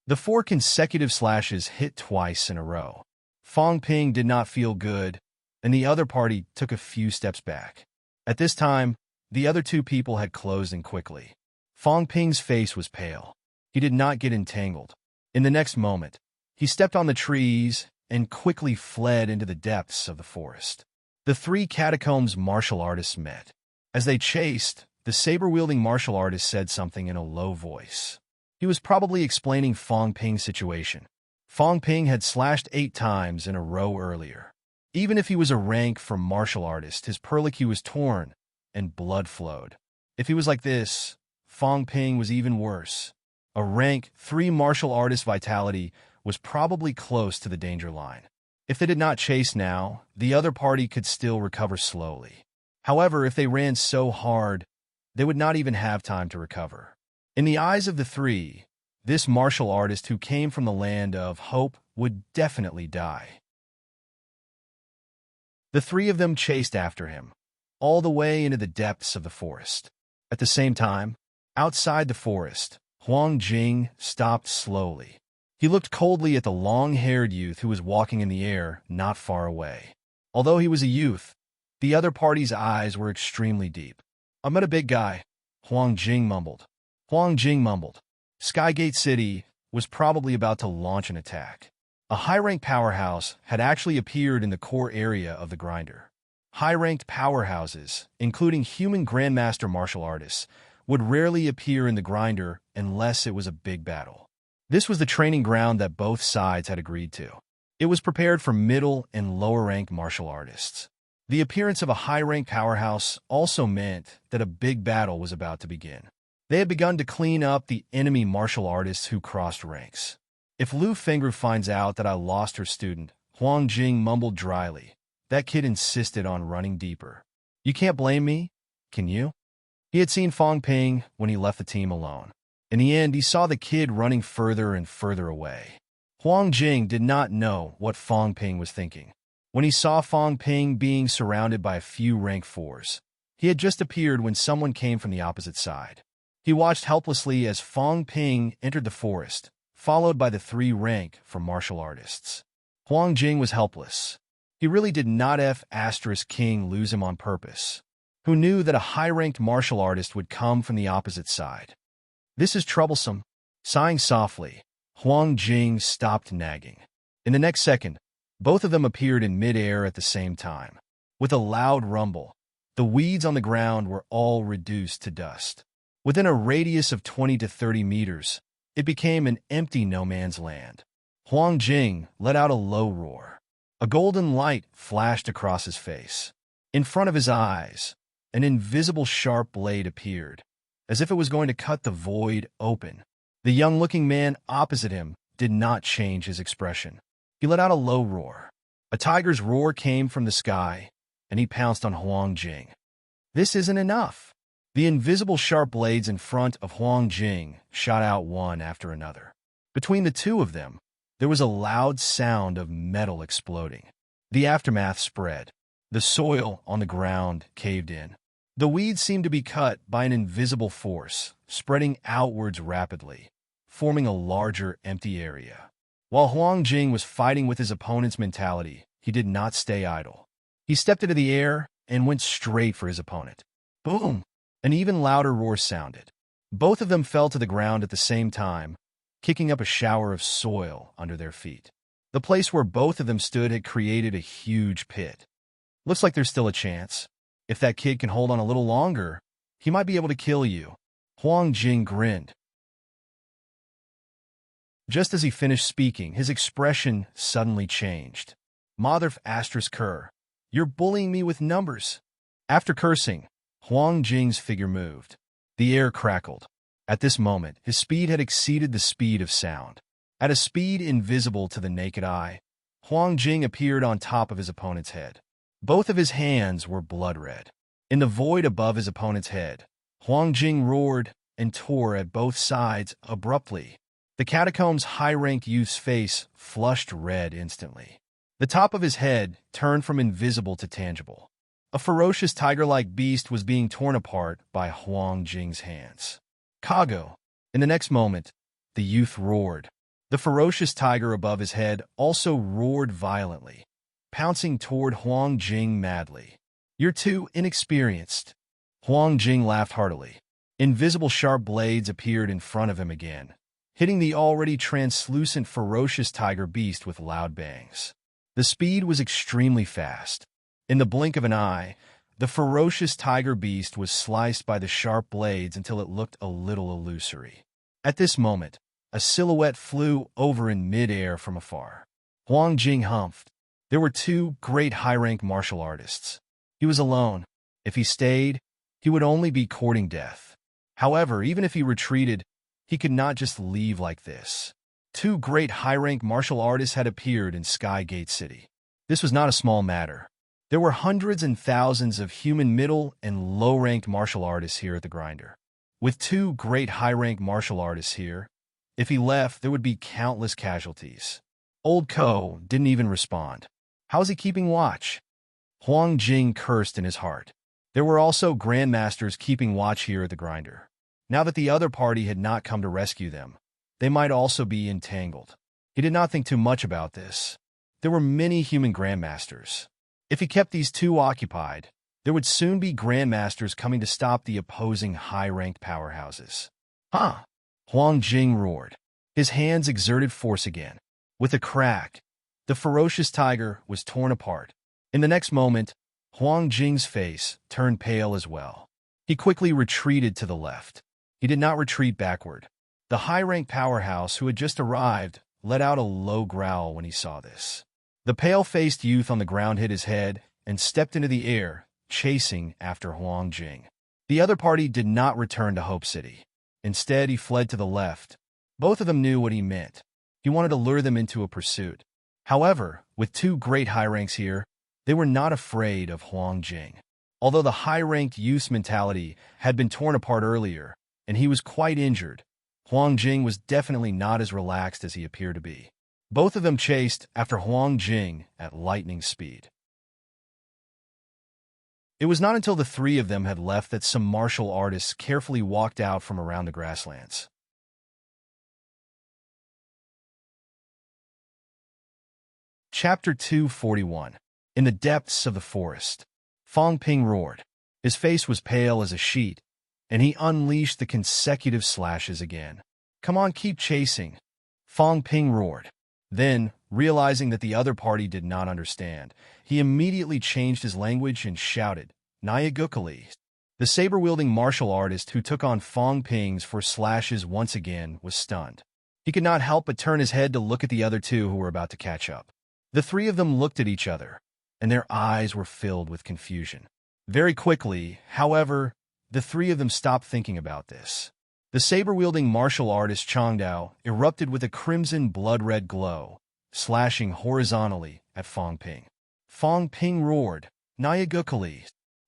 The 4 consecutive slashes hit twice in a row. Fong Ping did not feel good, and the other party took a few steps back. At this time, the other 2 people had closed in quickly. Fong Ping's face was pale. He did not get entangled. In the next moment, he stepped on the trees and quickly fled into the depths of the forest. The 3 catacombs martial artists met. As they chased, the saber-wielding martial artist said something in a low voice. He was probably explaining Fong Ping's situation. Fong Ping had slashed 8 times in a row earlier. Even if he was a rank 4 martial artist, his perlicue was torn and blood flowed. If he was like this, Fong Ping was even worse. A rank 3 martial artist vitality was probably close to the danger line. If they did not chase now, the other party could still recover slowly. However, if they ran so hard, they would not even have time to recover. In the eyes of the 3, this martial artist who came from the land of hope would definitely die. The 3 of them chased after him, all the way into the depths of the forest. At the same time, outside the forest, Huang Jing stopped slowly. He looked coldly at the long-haired youth who was walking in the air not far away. Although he was a youth, the other party's eyes were extremely deep. "I met a big guy," Huang Jing mumbled. Huang Jing mumbled. Skygate City was probably about to launch an attack. A high-ranked powerhouse had actually appeared in the core area of the grinder. High-ranked powerhouses, including human grandmaster martial artists, would rarely appear in the grinder unless it was a big battle. This was the training ground that both sides had agreed to. It was prepared for middle and lower-ranked martial artists. The appearance of a high-ranked powerhouse also meant that a big battle was about to begin. They had begun to clean up the enemy martial artists who crossed ranks. "If Lu Fengru finds out that I lost her student," Huang Jing mumbled dryly. That kid insisted on running deeper. "You can't blame me, can you?" He had seen Fong Ping when he left the team alone. In the end, he saw the kid running further and further away. Huang Jing did not know what Fong Ping was thinking. When he saw Fong Ping being surrounded by a few rank 4s, he had just appeared when someone came from the opposite side. He watched helplessly as Fong Ping entered the forest, followed by the 3 rank 4 martial artists. Huang Jing was helpless. He really did not King lose him on purpose. Who knew that a high-ranked martial artist would come from the opposite side? "This is troublesome." Sighing softly, Huang Jing stopped nagging. In the next second, both of them appeared in mid-air at the same time. With a loud rumble, the weeds on the ground were all reduced to dust. Within a radius of 20 to 30 meters, it became an empty no-man's land. Huang Jing let out a low roar. A golden light flashed across his face. In front of his eyes, an invisible sharp blade appeared, as if it was going to cut the void open. The young-looking man opposite him did not change his expression. He let out a low roar. A tiger's roar came from the sky, and he pounced on Huang Jing. This isn't enough. The invisible sharp blades in front of Huang Jing shot out one after another. Between the two of them, there was a loud sound of metal exploding. The aftermath spread. The soil on the ground caved in. The weeds seemed to be cut by an invisible force, spreading outwards rapidly, forming a larger empty area. While Huang Jing was fighting with his opponent's mentality, he did not stay idle. He stepped into the air and went straight for his opponent. Boom! An even louder roar sounded. Both of them fell to the ground at the same time, kicking up a shower of soil under their feet. The place where both of them stood had created a huge pit. Looks like there's still a chance. If that kid can hold on a little longer, he might be able to kill you. Huang Jing grinned. Just as he finished speaking, his expression suddenly changed. Mother of asterisk cur, you're bullying me with numbers. After cursing, Huang Jing's figure moved. The air crackled. At this moment, his speed had exceeded the speed of sound. At a speed invisible to the naked eye, Huang Jing appeared on top of his opponent's head. Both of his hands were blood red. In the void above his opponent's head, Huang Jing roared and tore at both sides abruptly. The catacomb's high-ranked youth's face flushed red instantly. The top of his head turned from invisible to tangible. A ferocious tiger-like beast was being torn apart by Huang Jing's hands. Kago! In the next moment, the youth roared. The ferocious tiger above his head also roared violently, pouncing toward Huang Jing madly. You're too inexperienced. Huang Jing laughed heartily. Invisible sharp blades appeared in front of him again, hitting the already translucent ferocious tiger beast with loud bangs. The speed was extremely fast. In the blink of an eye, the ferocious tiger beast was sliced by the sharp blades until it looked a little illusory. At this moment, a silhouette flew over in mid-air from afar. Huang Jing humphed. There were two great high-rank martial artists. He was alone. If he stayed, he would only be courting death. However, even if he retreated, he could not just leave like this. Two great high-rank martial artists had appeared in Skygate City. This was not a small matter. There were hundreds and thousands of human middle and low-ranked martial artists here at the Grinder. With two great high-ranked martial artists here, if he left, there would be countless casualties. Old Ko didn't even respond. How is he keeping watch? Huang Jing cursed in his heart. There were also grandmasters keeping watch here at the Grinder. Now that the other party had not come to rescue them, they might also be entangled. He did not think too much about this. There were many human grandmasters. If he kept these two occupied, there would soon be grandmasters coming to stop the opposing high-ranked powerhouses. Huh! Huang Jing roared. His hands exerted force again. With a crack, the ferocious tiger was torn apart. In the next moment, Huang Jing's face turned pale as well. He quickly retreated to the left. He did not retreat backward. The high-ranked powerhouse who had just arrived let out a low growl when he saw this. The pale-faced youth on the ground hit his head and stepped into the air, chasing after Huang Jing. The other party did not return to Hope City. Instead, he fled to the left. Both of them knew what he meant. He wanted to lure them into a pursuit. However, with two great high ranks here, they were not afraid of Huang Jing. Although the high-ranked youth's mentality had been torn apart earlier, and he was quite injured, Huang Jing was definitely not as relaxed as he appeared to be. Both of them chased after Huang Jing at lightning speed. It was not until the three of them had left that some martial artists carefully walked out from around the grasslands. Chapter 241. In the depths of the forest, Fang Ping roared. His face was pale as a sheet, and he unleashed the consecutive slashes again. Come on, keep chasing. Fang Ping roared. Then, Realizing that the other party did not understand, he immediately changed his language and shouted, Nyagukali. The saber-wielding martial artist who took on Fong Ping's for slashes once again was stunned. He could not help but turn his head to look at the other two who were about to catch up. The three of them looked at each other, and their eyes were filled with confusion. Very quickly, however, the three of them stopped thinking about this. The saber-wielding martial artist Changdao erupted with a crimson blood-red glow, slashing horizontally at Fong Ping. Fong Ping roared, Nyagukali.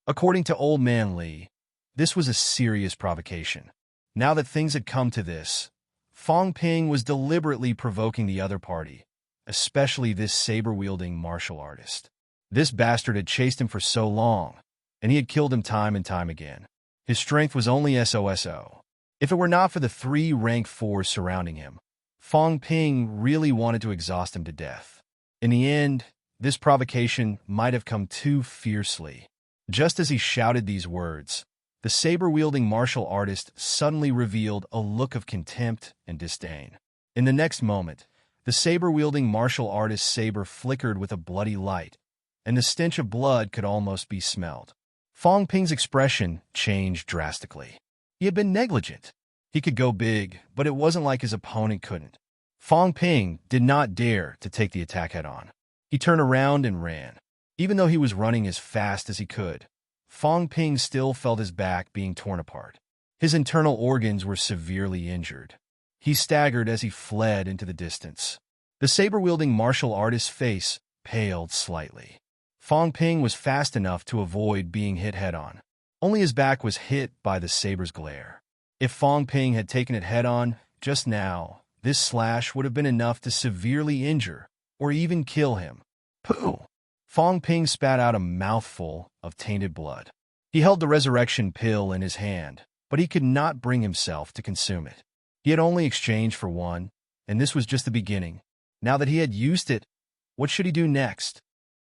According to Old Man Li, this was a serious provocation. Now that things had come to this, Fong Ping was deliberately provoking the other party, especially this saber-wielding martial artist. This bastard had chased him for so long, and he had killed him time and time again. His strength was only SOSO. If it were not for the 3 rank 4s surrounding him, Fong Ping really wanted to exhaust him to death. In the end, this provocation might have come too fiercely. Just as he shouted these words, the saber-wielding martial artist suddenly revealed a look of contempt and disdain. In the next moment, the saber-wielding martial artist's saber flickered with a bloody light, and the stench of blood could almost be smelled. Fong Ping's expression changed drastically. He had been negligent. He could go big, but it wasn't like his opponent couldn't. Fong Ping did not dare to take the attack head-on. He turned around and ran. Even though he was running as fast as he could, Fong Ping still felt his back being torn apart. His internal organs were severely injured. He staggered as he fled into the distance. The saber-wielding martial artist's face paled slightly. Fong Ping was fast enough to avoid being hit head-on. Only his back was hit by the saber's glare. If Fong Ping had taken it head-on just now, this slash would have been enough to severely injure or even kill him. Pooh! Fong Ping spat out a mouthful of tainted blood. He held the resurrection pill in his hand, but he could not bring himself to consume it. He had only exchanged for one, and this was just the beginning. Now that he had used it, what should he do next?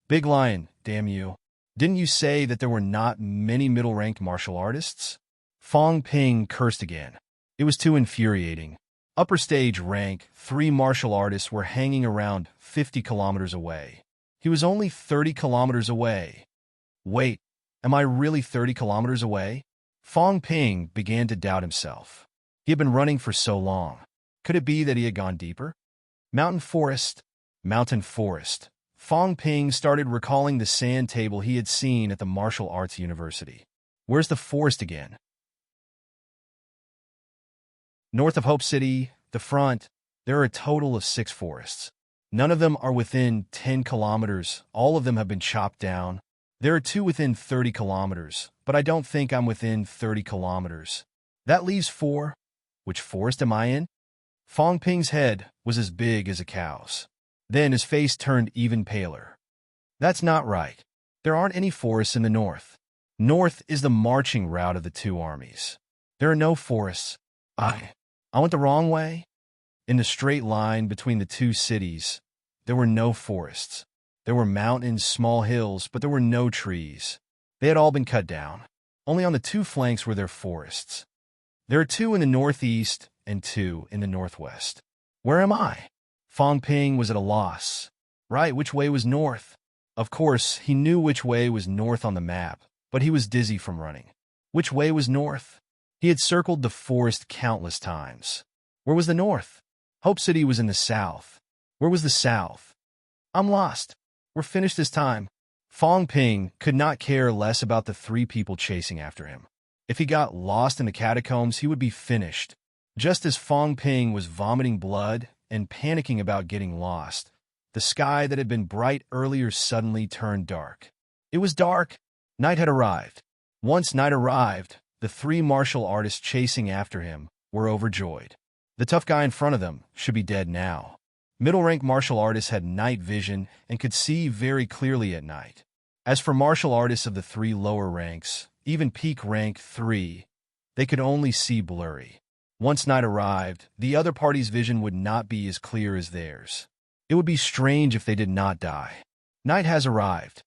Big Lion, damn you. Didn't you say that there were not many middle-ranked martial artists? Fong Ping cursed again. It was too infuriating. Upper stage rank 3 martial artists were hanging around 50 kilometers away. He was only 30 kilometers away. Wait, am I really 30 kilometers away? Fong Ping began to doubt himself. He had been running for so long. Could it be that he had gone deeper? Mountain forest. Mountain forest. Fong Ping started recalling the sand table he had seen at the martial arts university. Where's the forest again? North of Hope City, the front, there are a total of 6 forests. None of them are within 10 kilometers. All of them have been chopped down. There are 2 within 30 kilometers, but I don't think I'm within 30 kilometers. That leaves 4. Which forest am I in? Fong Ping's head was as big as a cow's. Then his face turned even paler. That's not right. There aren't any forests in the north. North is the marching route of the 2 armies. There are no forests. I went the wrong way? In the straight line between the 2 cities, there were no forests. There were mountains, small hills, but there were no trees. They had all been cut down. Only on the 2 flanks were there forests. There are 2 in the northeast and 2 in the northwest. Where am I? Fong Ping was at a loss. Right, which way was north? Of course, he knew which way was north on the map, but he was dizzy from running. Which way was north? He had circled the forest countless times. Where was the north? Hope City was in the south. Where was the south? I'm lost. We're finished this time. Fong Ping could not care less about the 3 people chasing after him. If he got lost in the catacombs, he would be finished. Just as Fong Ping was vomiting blood and panicking about getting lost, the sky that had been bright earlier suddenly turned dark. It was dark. Night had arrived. Once night arrived, the 3 martial artists chasing after him were overjoyed. The tough guy in front of them should be dead now. Middle-rank martial artists had night vision and could see very clearly at night. As for martial artists of the 3 lower ranks, even peak rank 3, they could only see blurry. Once night arrived, the other party's vision would not be as clear as theirs. It would be strange if they did not die. Night has arrived.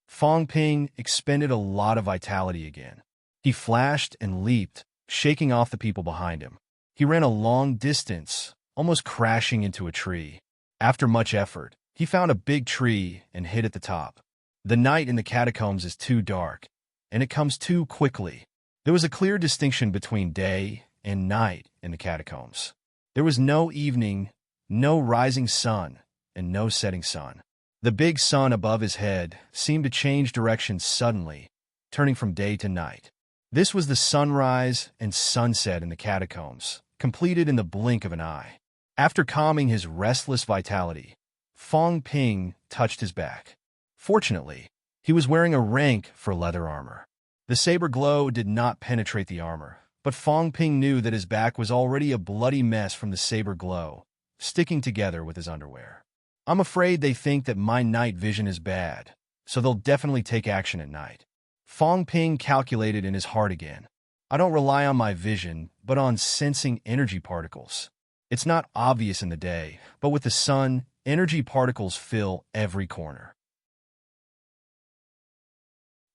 Fong Ping expended a lot of vitality again. He flashed and leaped, shaking off the people behind him. He ran a long distance, almost crashing into a tree. After much effort, he found a big tree and hid at the top. The night in the catacombs is too dark, and it comes too quickly. There was a clear distinction between day and night in the catacombs. There was no evening, no rising sun, and no setting sun. The big sun above his head seemed to change direction suddenly, turning from day to night. This was the sunrise and sunset in the catacombs, completed in the blink of an eye. After calming his restless vitality, Fong Ping touched his back. Fortunately, he was wearing a rank for leather armor. The saber glow did not penetrate the armor, but Fong Ping knew that his back was already a bloody mess from the saber glow, sticking together with his underwear. I'm afraid they think that my night vision is bad, so they'll definitely take action at night. Fong Ping calculated in his heart again. I don't rely on my vision, but on sensing energy particles. It's not obvious in the day, but with the sun, energy particles fill every corner.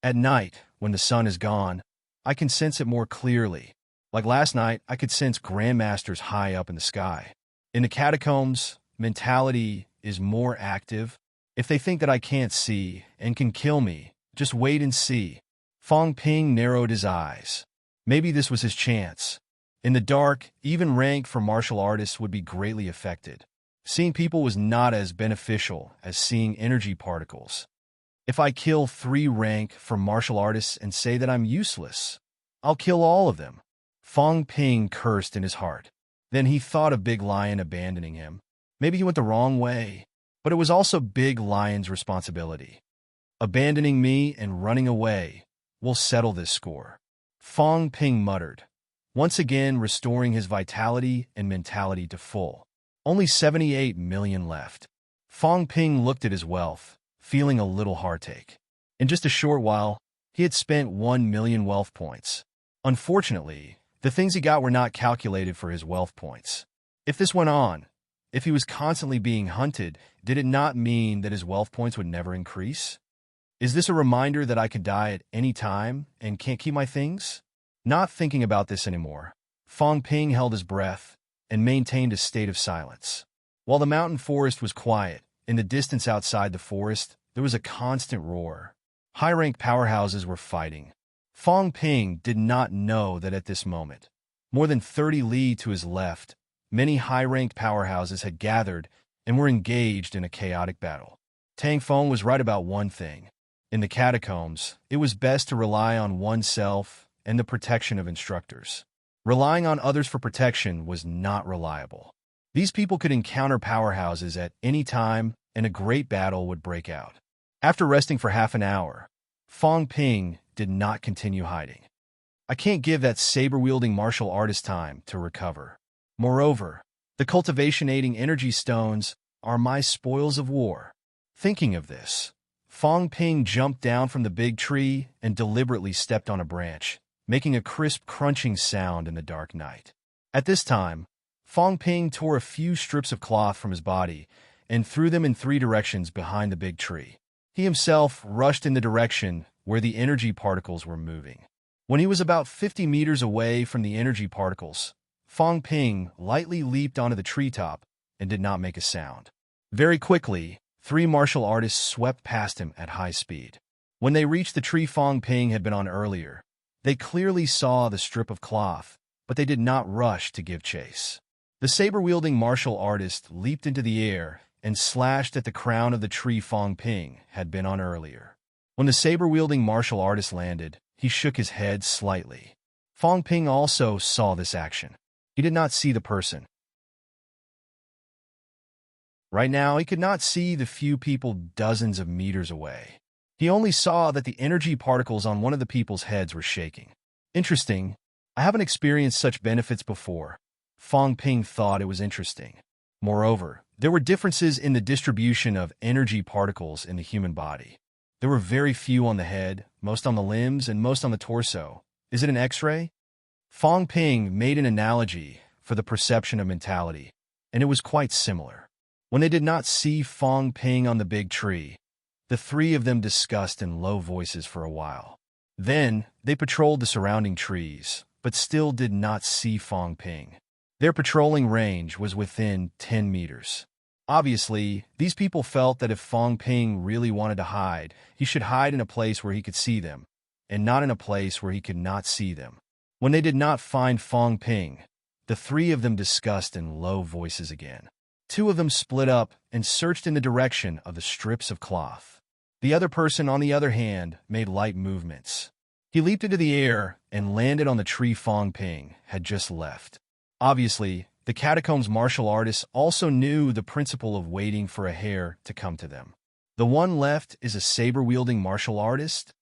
At night, when the sun is gone, I can sense it more clearly. Like last night, I could sense grandmasters high up in the sky. In the catacombs, mentality is more active. If they think that I can't see and can kill me, just wait and see. Fong Ping narrowed his eyes. Maybe this was his chance. In the dark, even rank for martial artists would be greatly affected. Seeing people was not as beneficial as seeing energy particles. If I kill 3 rank for martial artists and say that I'm useless, I'll kill all of them. Fong Ping cursed in his heart. Then he thought of Big Lion abandoning him. Maybe he went the wrong way, but it was also Big Lion's responsibility. Abandoning me and running away will settle this score. Fong Ping muttered, once again restoring his vitality and mentality to full. Only 78 million left. Fong Ping looked at his wealth, feeling a little heartache. In just a short while, he had spent 1 million wealth points. Unfortunately, the things he got were not calculated for his wealth points. If this went on, if he was constantly being hunted, did it not mean that his wealth points would never increase? Is this a reminder that I could die at any time and can't keep my things? Not thinking about this anymore, Fong Ping held his breath and maintained a state of silence. While the mountain forest was quiet, in the distance outside the forest, there was a constant roar. High-ranked powerhouses were fighting. Fong Ping did not know that at this moment, more than 30 li to his left, many high-ranked powerhouses had gathered and were engaged in a chaotic battle. Tang Feng was right about one thing. In the catacombs, it was best to rely on oneself and the protection of instructors. Relying on others for protection was not reliable. These people could encounter powerhouses at any time, and a great battle would break out. After resting for half an hour, Fong Ping did not continue hiding. I can't give that saber-wielding martial artist time to recover. Moreover, the cultivation-aiding energy stones are my spoils of war. Thinking of this, Fong Ping jumped down from the big tree and deliberately stepped on a branch, making a crisp crunching sound in the dark night. At this time, Fong Ping tore a few strips of cloth from his body and threw them in 3 directions behind the big tree. He himself rushed in the direction where the energy particles were moving. When he was about 50 meters away from the energy particles, Fong Ping lightly leaped onto the treetop and did not make a sound. Very quickly, 3 martial artists swept past him at high speed. When they reached the tree Fong Ping had been on earlier, they clearly saw the strip of cloth, but they did not rush to give chase. The saber-wielding martial artist leaped into the air and slashed at the crown of the tree Fong Ping had been on earlier. When the saber-wielding martial artist landed, he shook his head slightly. Fong Ping also saw this action. He did not see the person. Right now, he could not see the few people dozens of meters away. He only saw that the energy particles on one of the people's heads were shaking. Interesting. I haven't experienced such benefits before. Fong Ping thought it was interesting. Moreover, there were differences in the distribution of energy particles in the human body. There were very few on the head, most on the limbs, and most on the torso. Is it an X-ray? Fong Ping made an analogy for the perception of mentality, and it was quite similar. When they did not see Fong Ping on the big tree, the 3 of them discussed in low voices for a while. Then, they patrolled the surrounding trees, but still did not see Fong Ping. Their patrolling range was within 10 meters. Obviously, these people felt that if Fong Ping really wanted to hide, he should hide in a place where he could see them, and not in a place where he could not see them. When they did not find Fong Ping, the three of them discussed in low voices again. Two of them split up and searched in the direction of the strips of cloth. The other person, on the other hand, made light movements. He leaped into the air and landed on the tree Fong Ping had just left. Obviously, the catacombs martial artists also knew the principle of waiting for a hare to come to them. The one left is a saber-wielding martial artist?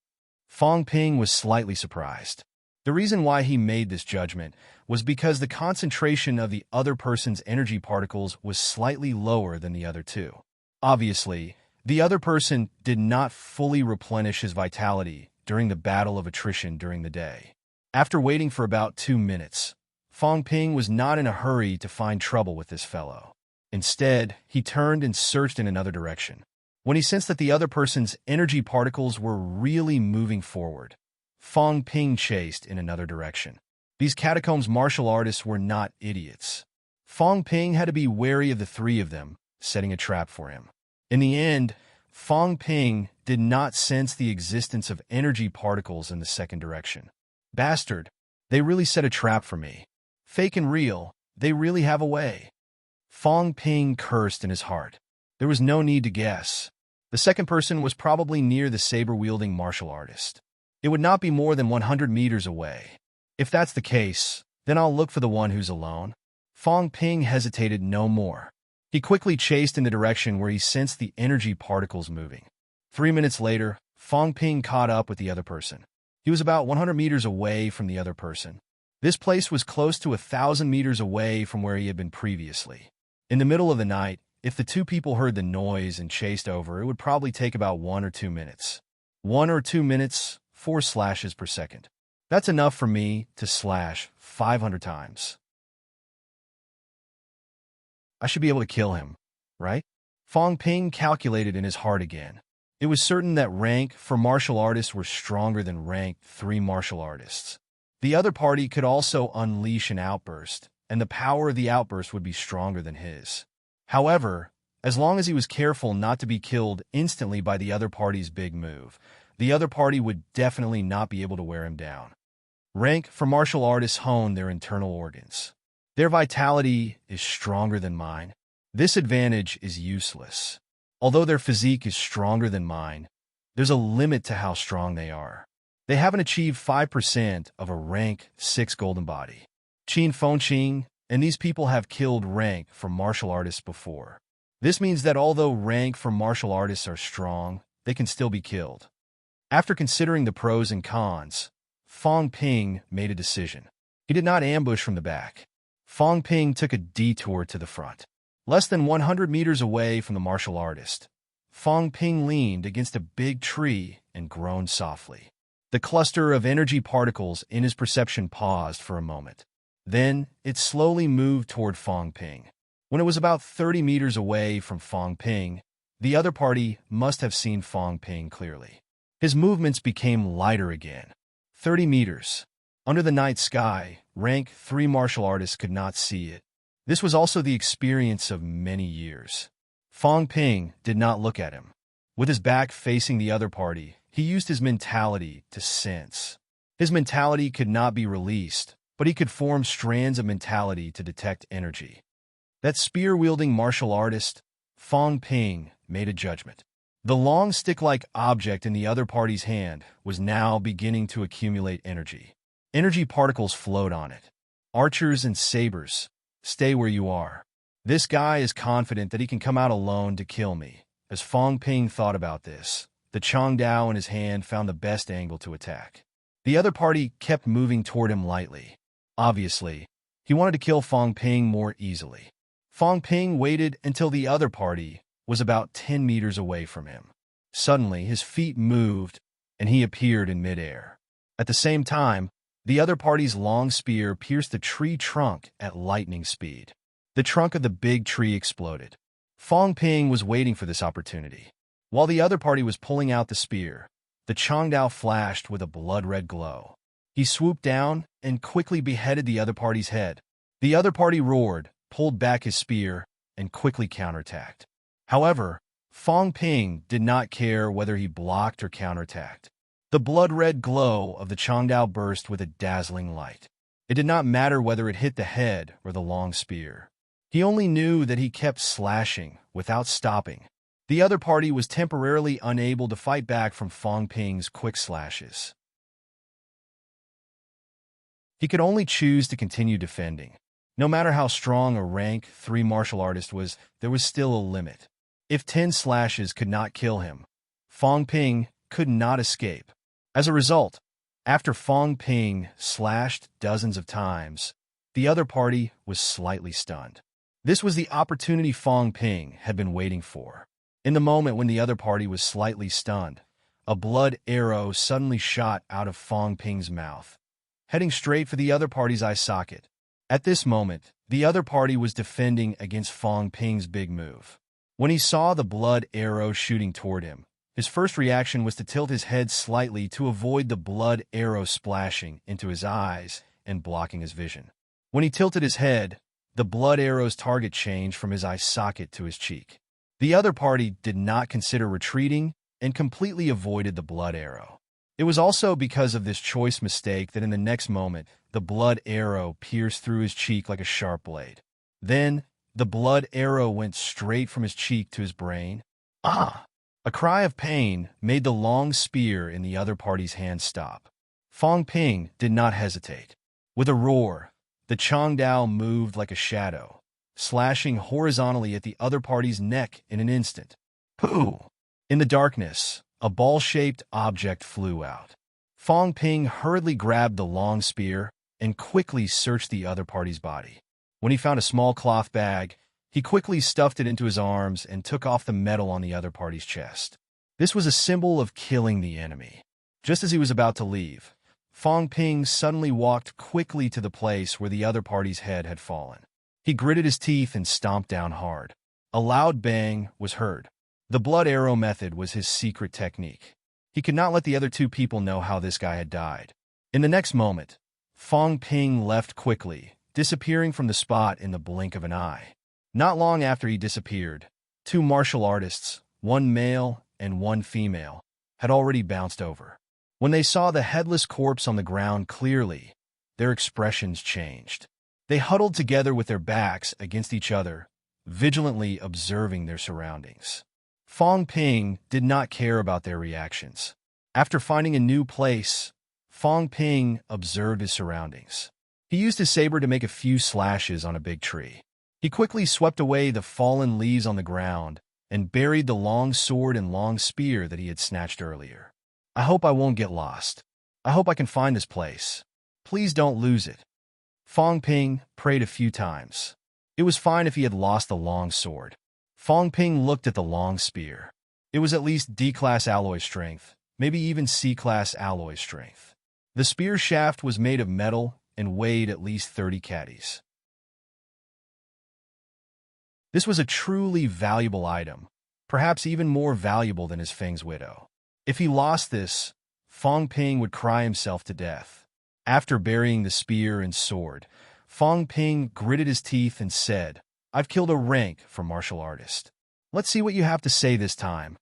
Fong Ping was slightly surprised. The reason why he made this judgment was because the concentration of the other person's energy particles was slightly lower than the other two. Obviously, the other person did not fully replenish his vitality during the battle of attrition during the day. After waiting for about 2 minutes, Fong Ping was not in a hurry to find trouble with this fellow. Instead, he turned and searched in another direction. When he sensed that the other person's energy particles were really moving forward, Fong Ping chased in another direction. These catacombs martial artists were not idiots. Fong Ping had to be wary of the three of them, setting a trap for him. In the end, Fong Ping did not sense the existence of energy particles in the second direction. Bastard, they really set a trap for me. Fake and real, they really have a way. Fong Ping cursed in his heart. There was no need to guess. The second person was probably near the saber-wielding martial artist. It would not be more than 100 meters away. If that's the case, then I'll look for the one who's alone. Fong Ping hesitated no more. He quickly chased in the direction where he sensed the energy particles moving. 3 minutes later, Fong Ping caught up with the other person. He was about 100 meters away from the other person. This place was close to 1,000 meters away from where he had been previously. In the middle of the night, if the two people heard the noise and chased over, it would probably take about 1 or 2 minutes. 1 or 2 minutes, 4 slashes per second. That's enough for me to slash 500 times. I should be able to kill him, right? Fong Ping calculated in his heart again. It was certain that rank 4 martial artists were stronger than rank 3 martial artists. The other party could also unleash an outburst, and the power of the outburst would be stronger than his. However, as long as he was careful not to be killed instantly by the other party's big move, the other party would definitely not be able to wear him down. Rank 4 martial artists hone their internal organs. Their vitality is stronger than mine. This advantage is useless. Although their physique is stronger than mine, there's a limit to how strong they are. They haven't achieved 5% of a rank 6 golden body. Qin Fengqing and these people have killed rank 4 martial artists before. This means that although rank 4 martial artists are strong, they can still be killed. After considering the pros and cons, Fong Ping made a decision. He did not ambush from the back. Fong Ping took a detour to the front. Less than 100 meters away from the martial artist, Fong Ping leaned against a big tree and groaned softly. The cluster of energy particles in his perception paused for a moment. Then, it slowly moved toward Fong Ping. When it was about 30 meters away from Fong Ping, the other party must have seen Fong Ping clearly. His movements became lighter again. 30 meters. Under the night sky, rank 3 martial artists could not see it. This was also the experience of many years. Fong Ping did not look at him. With his back facing the other party, he used his mentality to sense. His mentality could not be released, but he could form strands of mentality to detect energy. That spear-wielding martial artist, Fong Ping, made a judgment. The long stick-like object in the other party's hand was now beginning to accumulate energy. Energy particles flowed on it. Archers and sabers, stay where you are. This guy is confident that he can come out alone to kill me. As Fong Ping thought about this, the Changdao in his hand found the best angle to attack. The other party kept moving toward him lightly. Obviously, he wanted to kill Fong Ping more easily. Fong Ping waited until the other party was about 10 meters away from him. Suddenly, his feet moved, and he appeared in midair. At the same time, the other party's long spear pierced the tree trunk at lightning speed. The trunk of the big tree exploded. Fong Ping was waiting for this opportunity. While the other party was pulling out the spear, the Changdao flashed with a blood-red glow. He swooped down and quickly beheaded the other party's head. The other party roared, pulled back his spear, and quickly counterattacked. However, Fong Ping did not care whether he blocked or counterattacked. The blood-red glow of the Changdao burst with a dazzling light. It did not matter whether it hit the head or the long spear. He only knew that he kept slashing without stopping. The other party was temporarily unable to fight back from Fong Ping's quick slashes. He could only choose to continue defending. No matter how strong a rank 3 martial artist was, there was still a limit. If 10 slashes could not kill him, Fong Ping could not escape. As a result, after Fong Ping slashed dozens of times, the other party was slightly stunned. This was the opportunity Fong Ping had been waiting for. In the moment when the other party was slightly stunned, a blood arrow suddenly shot out of Fong Ping's mouth, heading straight for the other party's eye socket. At this moment, the other party was defending against Fong Ping's big move. When he saw the blood arrow shooting toward him, his first reaction was to tilt his head slightly to avoid the blood arrow splashing into his eyes and blocking his vision. When he tilted his head, the blood arrow's target changed from his eye socket to his cheek. The other party did not consider retreating and completely avoided the blood arrow. It was also because of this choice mistake that in the next moment, the blood arrow pierced through his cheek like a sharp blade. Then, the blood arrow went straight from his cheek to his brain. Ah! A cry of pain made the long spear in the other party's hand stop. Fong Ping did not hesitate. With a roar, the Changdao moved like a shadow, slashing horizontally at the other party's neck in an instant. Pooh! In the darkness, a ball-shaped object flew out. Fong Ping hurriedly grabbed the long spear and quickly searched the other party's body. When he found a small cloth bag, he quickly stuffed it into his arms and took off the metal on the other party's chest. This was a symbol of killing the enemy. Just as he was about to leave, Fong Ping suddenly walked quickly to the place where the other party's head had fallen. He gritted his teeth and stomped down hard. A loud bang was heard. The blood arrow method was his secret technique. He could not let the other two people know how this guy had died. In the next moment, Fong Ping left quickly, disappearing from the spot in the blink of an eye. Not long after he disappeared, 2 martial artists, one male and one female, had already bounced over. When they saw the headless corpse on the ground clearly, their expressions changed. They huddled together with their backs against each other, vigilantly observing their surroundings. Fong Ping did not care about their reactions. After finding a new place, Fong Ping observed his surroundings. He used his saber to make a few slashes on a big tree. He quickly swept away the fallen leaves on the ground and buried the long sword and long spear that he had snatched earlier. I hope I won't get lost. I hope I can find this place. Please don't lose it. Fong Ping prayed a few times. It was fine if he had lost the long sword. Fong Ping looked at the long spear. It was at least D-class alloy strength, maybe even C-class alloy strength. The spear shaft was made of metal and weighed at least 30 caddies. This was a truly valuable item, perhaps even more valuable than his Feng's widow. If he lost this, Fong Ping would cry himself to death. After burying the spear and sword, Fong Ping gritted his teeth and said, "I've killed a rank for martial artist. Let's see what you have to say this time."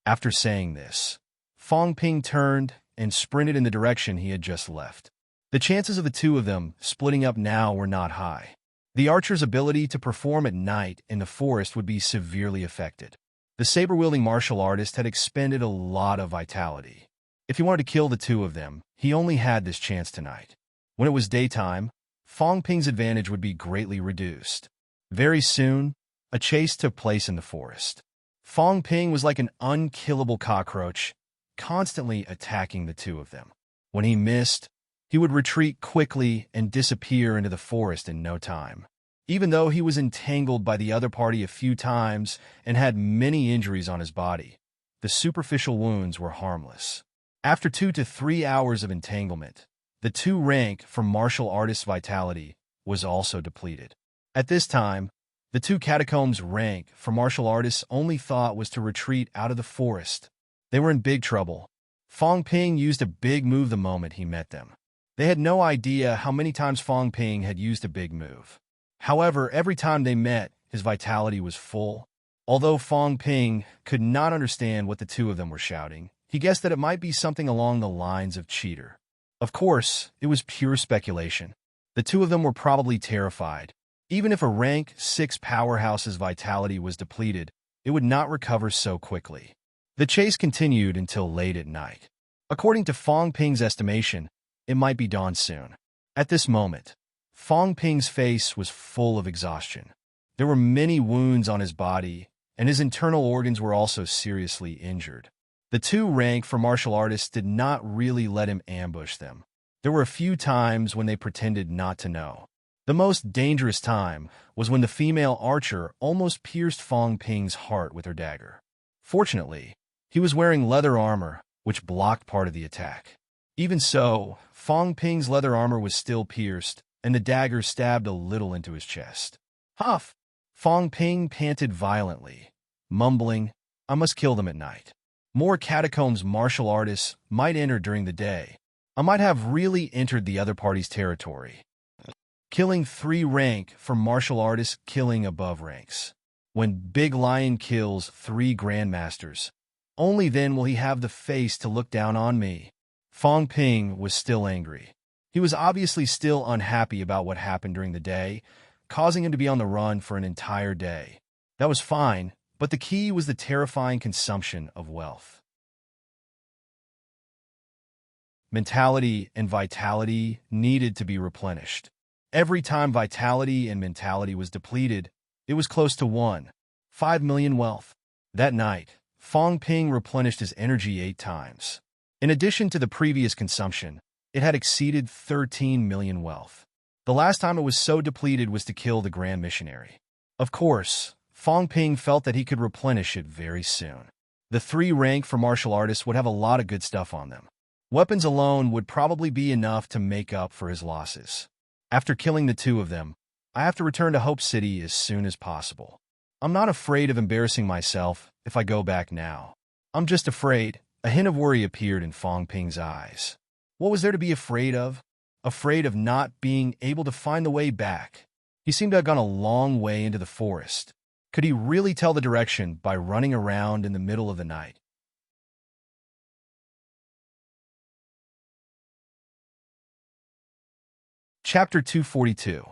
After saying this, Fong Ping turned and sprinted in the direction he had just left. The chances of the two of them splitting up now were not high. The archer's ability to perform at night in the forest would be severely affected. The saber-wielding martial artist had expended a lot of vitality. If he wanted to kill the two of them, he only had this chance tonight. When it was daytime, Fong Ping's advantage would be greatly reduced. Very soon, a chase took place in the forest. Fong Ping was like an unkillable cockroach, constantly attacking the two of them. When he missed, he would retreat quickly and disappear into the forest in no time. Even though he was entangled by the other party a few times and had many injuries on his body, the superficial wounds were harmless. After 2 to 3 hours of entanglement, the 2 rank for martial artist's vitality was also depleted. At this time, the 2 catacombs rank for martial artists' only thought was to retreat out of the forest. They were in big trouble. Fong Ping used a big move the moment he met them. They had no idea how many times Fong Ping had used a big move. However, every time they met, his vitality was full. Although Fong Ping could not understand what the two of them were shouting, he guessed that it might be something along the lines of cheater. Of course, it was pure speculation. The two of them were probably terrified. Even if a rank 6 powerhouse's vitality was depleted, it would not recover so quickly. The chase continued until late at night. According to Fong Ping's estimation, it might be dawn soon. At this moment, Fong Ping's face was full of exhaustion. There were many wounds on his body, and his internal organs were also seriously injured. The two rank for martial artists did not really let him ambush them. There were a few times when they pretended not to know. The most dangerous time was when the female archer almost pierced Fong Ping's heart with her dagger. Fortunately, he was wearing leather armor, which blocked part of the attack. Even so, Fong Ping's leather armor was still pierced, and the dagger stabbed a little into his chest. Huff! Fong Ping panted violently, mumbling, "I must kill them at night. More catacombs martial artists might enter during the day. I might have really entered the other party's territory." Killing 3 rank for martial artists killing above ranks. When Big Lion kills 3 grandmasters, only then will he have the face to look down on me. Fong Ping was still angry. He was obviously still unhappy about what happened during the day, causing him to be on the run for an entire day. That was fine, but the key was the terrifying consumption of wealth. Mentality and vitality needed to be replenished. Every time vitality and mentality was depleted, it was close to 1.5 million wealth. That night, Fong Ping replenished his energy 8 times. In addition to the previous consumption, it had exceeded 13 million wealth. The last time it was so depleted was to kill the Grand Missionary. Of course, Fong Ping felt that he could replenish it very soon. The 3 rank for martial artists would have a lot of good stuff on them. Weapons alone would probably be enough to make up for his losses. After killing the 2 of them, I have to return to Hope City as soon as possible. I'm not afraid of embarrassing myself if I go back now. I'm just afraid. A hint of worry appeared in Fong Ping's eyes. What was there to be afraid of? Afraid of not being able to find the way back. He seemed to have gone a long way into the forest. Could he really tell the direction by running around in the middle of the night? Chapter 242.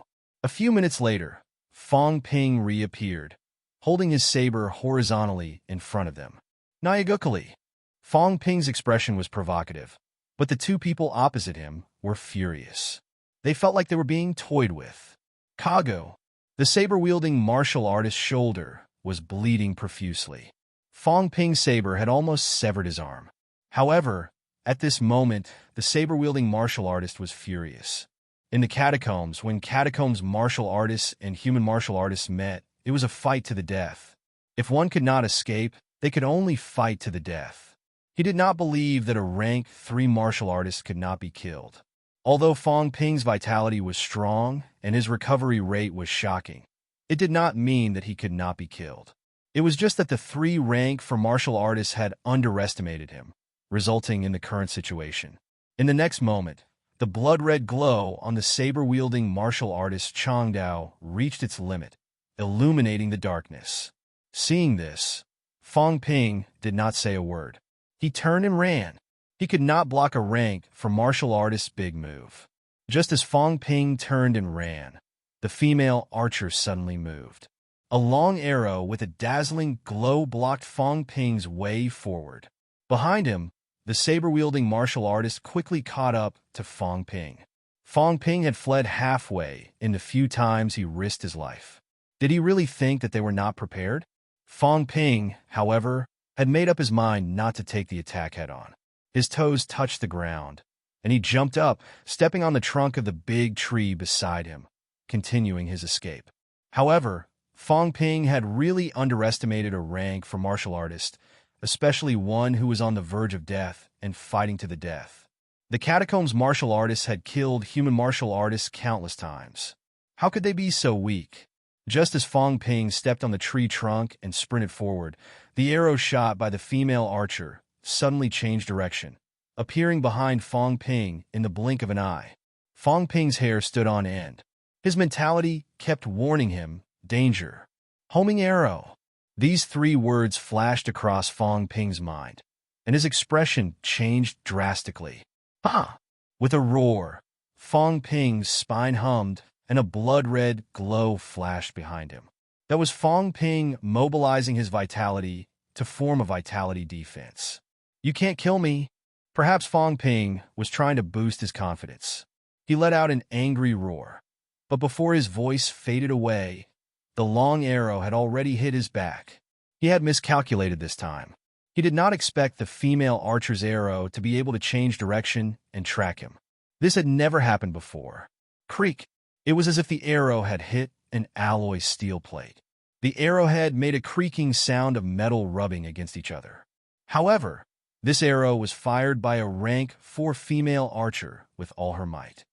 A few minutes later, Fong Ping reappeared, holding his saber horizontally in front of them. Nyagukali. Fong Ping's expression was provocative, but the 2 people opposite him were furious. They felt like they were being toyed with. Kago, the saber-wielding martial artist's shoulder, was bleeding profusely. Fong Ping's saber had almost severed his arm. However, at this moment, the saber-wielding martial artist was furious. In the catacombs, when catacombs martial artists and human martial artists met, it was a fight to the death. If one could not escape, they could only fight to the death. He did not believe that a rank 3 martial artist could not be killed. Although Fong Ping's vitality was strong and his recovery rate was shocking, it did not mean that he could not be killed. It was just that the 3 rank for martial artists had underestimated him, resulting in the current situation. In the next moment, the blood-red glow on the saber-wielding martial artist Chang Dao reached its limit, illuminating the darkness. Seeing this, Fong Ping did not say a word. He turned and ran. He could not block a rank for martial artist's big move. Just as Fong Ping turned and ran, the female archer suddenly moved. A long arrow with a dazzling glow blocked Fong Ping's way forward. Behind him, the saber-wielding martial artist quickly caught up to Fong Ping. Fong Ping had fled halfway in the few times he risked his life. Did he really think that they were not prepared? Fong Ping, however, had made up his mind not to take the attack head-on. His toes touched the ground, and he jumped up, stepping on the trunk of the big tree beside him, continuing his escape. However, Fong Ping had really underestimated a rank for martial artist, especially one who was on the verge of death and fighting to the death. The catacombs martial artists had killed human martial artists countless times. How could they be so weak? Just as Fong Ping stepped on the tree trunk and sprinted forward, the arrow shot by the female archer suddenly changed direction, appearing behind Fong Ping in the blink of an eye. Fong Ping's hair stood on end. His mentality kept warning him, danger. Homing arrow. These three words flashed across Fong Ping's mind, and his expression changed drastically. Huh! With a roar, Fong Ping's spine hummed, and a blood-red glow flashed behind him. That was Fong Ping mobilizing his vitality to form a vitality defense. You can't kill me. Perhaps Fong Ping was trying to boost his confidence. He let out an angry roar, but before his voice faded away, the long arrow had already hit his back. He had miscalculated this time. He did not expect the female archer's arrow to be able to change direction and track him. This had never happened before. Creak! It was as if the arrow had hit an alloy steel plate. The arrowhead made a creaking sound of metal rubbing against each other. However, this arrow was fired by a rank 4 female archer with all her might.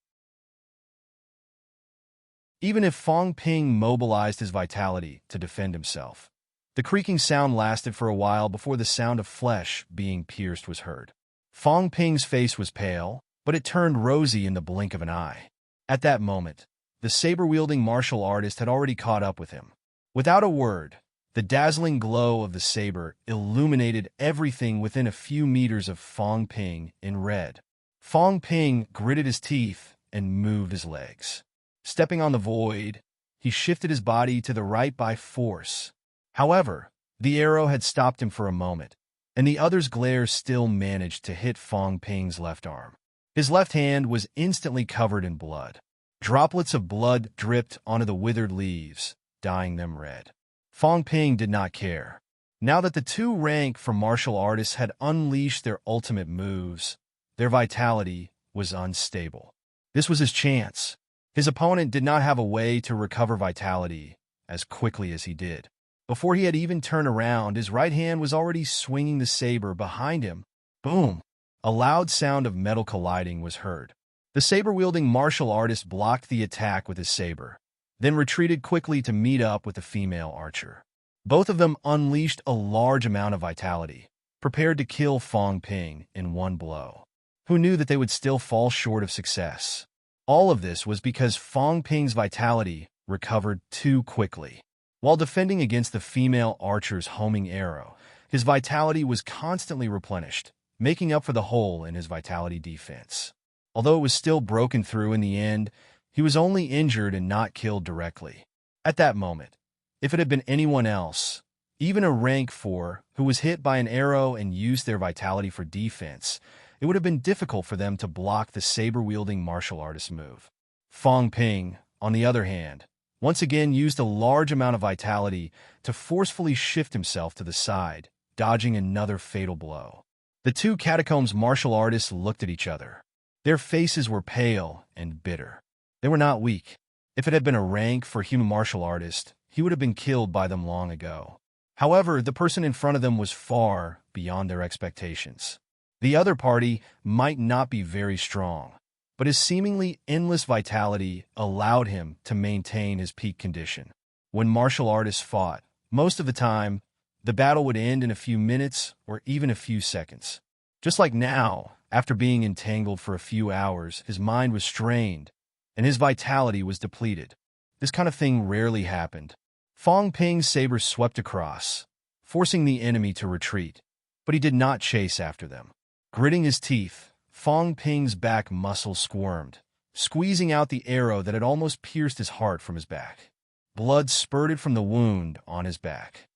Even if Fong Ping mobilized his vitality to defend himself, the creaking sound lasted for a while before the sound of flesh being pierced was heard. Fong Ping's face was pale, but it turned rosy in the blink of an eye. At that moment, the saber-wielding martial artist had already caught up with him. Without a word, the dazzling glow of the saber illuminated everything within a few meters of Fong Ping in red. Fong Ping gritted his teeth and moved his legs. Stepping on the void, he shifted his body to the right by force. However, the arrow had stopped him for a moment, and the other's glare still managed to hit Fong Ping's left arm. His left hand was instantly covered in blood. Droplets of blood dripped onto the withered leaves, dyeing them red. Fong Ping did not care. Now that the two rank for martial artists had unleashed their ultimate moves, their vitality was unstable. This was his chance. His opponent did not have a way to recover vitality as quickly as he did. Before he had even turned around, his right hand was already swinging the saber behind him. Boom! A loud sound of metal colliding was heard. The saber-wielding martial artist blocked the attack with his saber, then retreated quickly to meet up with the female archer. Both of them unleashed a large amount of vitality, prepared to kill Fong Ping in one blow. Who knew that they would still fall short of success? All of this was because Fong Ping's vitality recovered too quickly. While defending against the female archer's homing arrow, his vitality was constantly replenished, making up for the hole in his vitality defense. Although it was still broken through in the end, he was only injured and not killed directly. At that moment, if it had been anyone else, even a rank 4 who was hit by an arrow and used their vitality for defense, it would have been difficult for them to block the saber-wielding martial artist's move. Fong Ping, on the other hand, once again used a large amount of vitality to forcefully shift himself to the side, dodging another fatal blow. The two catacombs martial artists looked at each other. Their faces were pale and bitter. They were not weak. If it had been a rank for human martial artist, he would have been killed by them long ago. However, the person in front of them was far beyond their expectations. The other party might not be very strong, but his seemingly endless vitality allowed him to maintain his peak condition. When martial artists fought, most of the time, the battle would end in a few minutes or even a few seconds. Just like now, after being entangled for a few hours, his mind was strained, and his vitality was depleted. This kind of thing rarely happened. Fong Ping's saber swept across, forcing the enemy to retreat, but he did not chase after them. Gritting his teeth, Fong Ping's back muscle squirmed, squeezing out the arrow that had almost pierced his heart from his back. Blood spurted from the wound on his back.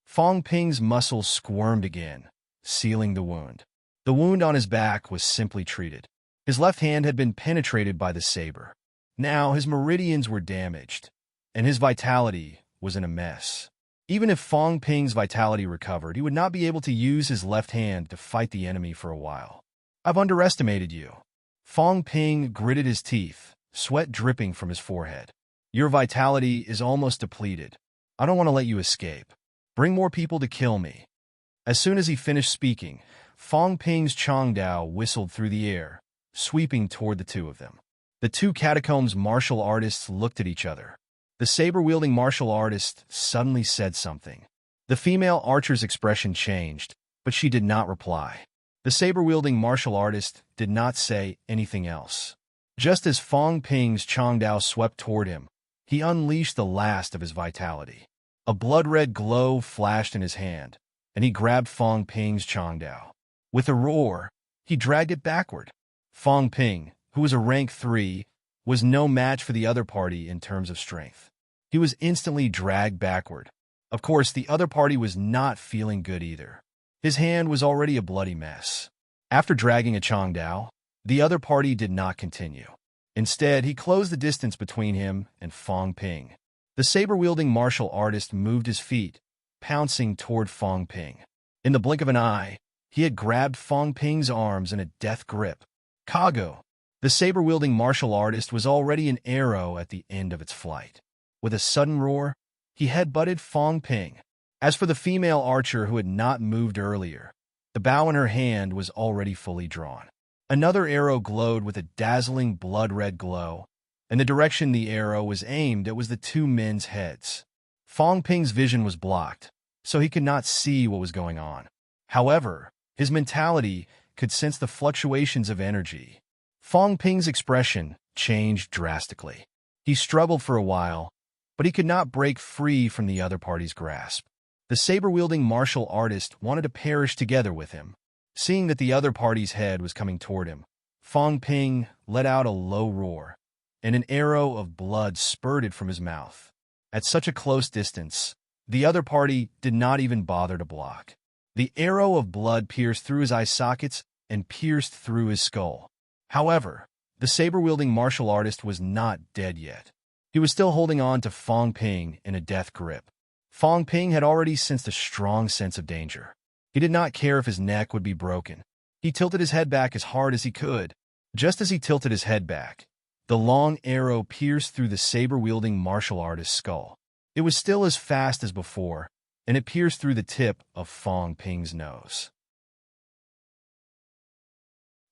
Fong Ping's muscles squirmed again, sealing the wound. The wound on his back was simply treated. His left hand had been penetrated by the saber. Now his meridians were damaged, and his vitality was in a mess. Even if Fong Ping's vitality recovered, he would not be able to use his left hand to fight the enemy for a while. I've underestimated you. Fong Ping gritted his teeth, sweat dripping from his forehead. Your vitality is almost depleted. I don't want to let you escape. Bring more people to kill me. As soon as he finished speaking, Fong Ping's Chongdao whistled through the air, sweeping toward the two of them. The two catacombs martial artists looked at each other. The saber-wielding martial artist suddenly said something. The female archer's expression changed, but she did not reply. The saber-wielding martial artist did not say anything else. Just as Fong Ping's Chongdao swept toward him, he unleashed the last of his vitality. A blood-red glow flashed in his hand, and he grabbed Fong Ping's Changdao. With a roar, he dragged it backward. Fong Ping, who was a rank 3, was no match for the other party in terms of strength. He was instantly dragged backward. Of course, the other party was not feeling good either. His hand was already a bloody mess. After dragging a Changdao, the other party did not continue. Instead, he closed the distance between him and Fong Ping. The saber-wielding martial artist moved his feet, pouncing toward Fong Ping. In the blink of an eye, he had grabbed Fong Ping's arms in a death grip. Kago, the saber-wielding martial artist, was already an arrow at the end of its flight. With a sudden roar, he headbutted Fong Ping. As for the female archer who had not moved earlier, the bow in her hand was already fully drawn. Another arrow glowed with a dazzling blood-red glow, and the direction the arrow was aimed at was the two men's heads. Fong Ping's vision was blocked, so he could not see what was going on. However, his mentality could sense the fluctuations of energy. Fong Ping's expression changed drastically. He struggled for a while, but he could not break free from the other party's grasp. The saber-wielding martial artist wanted to perish together with him. Seeing that the other party's head was coming toward him, Fong Ping let out a low roar, and an arrow of blood spurted from his mouth. At such a close distance, the other party did not even bother to block. The arrow of blood pierced through his eye sockets and pierced through his skull. However, the saber-wielding martial artist was not dead yet. He was still holding on to Fong Ping in a death grip. Fong Ping had already sensed a strong sense of danger. He did not care if his neck would be broken. He tilted his head back as hard as he could. Just as he tilted his head back, the long arrow pierced through the saber-wielding martial artist's skull. It was still as fast as before, and it pierced through the tip of Fong Ping's nose.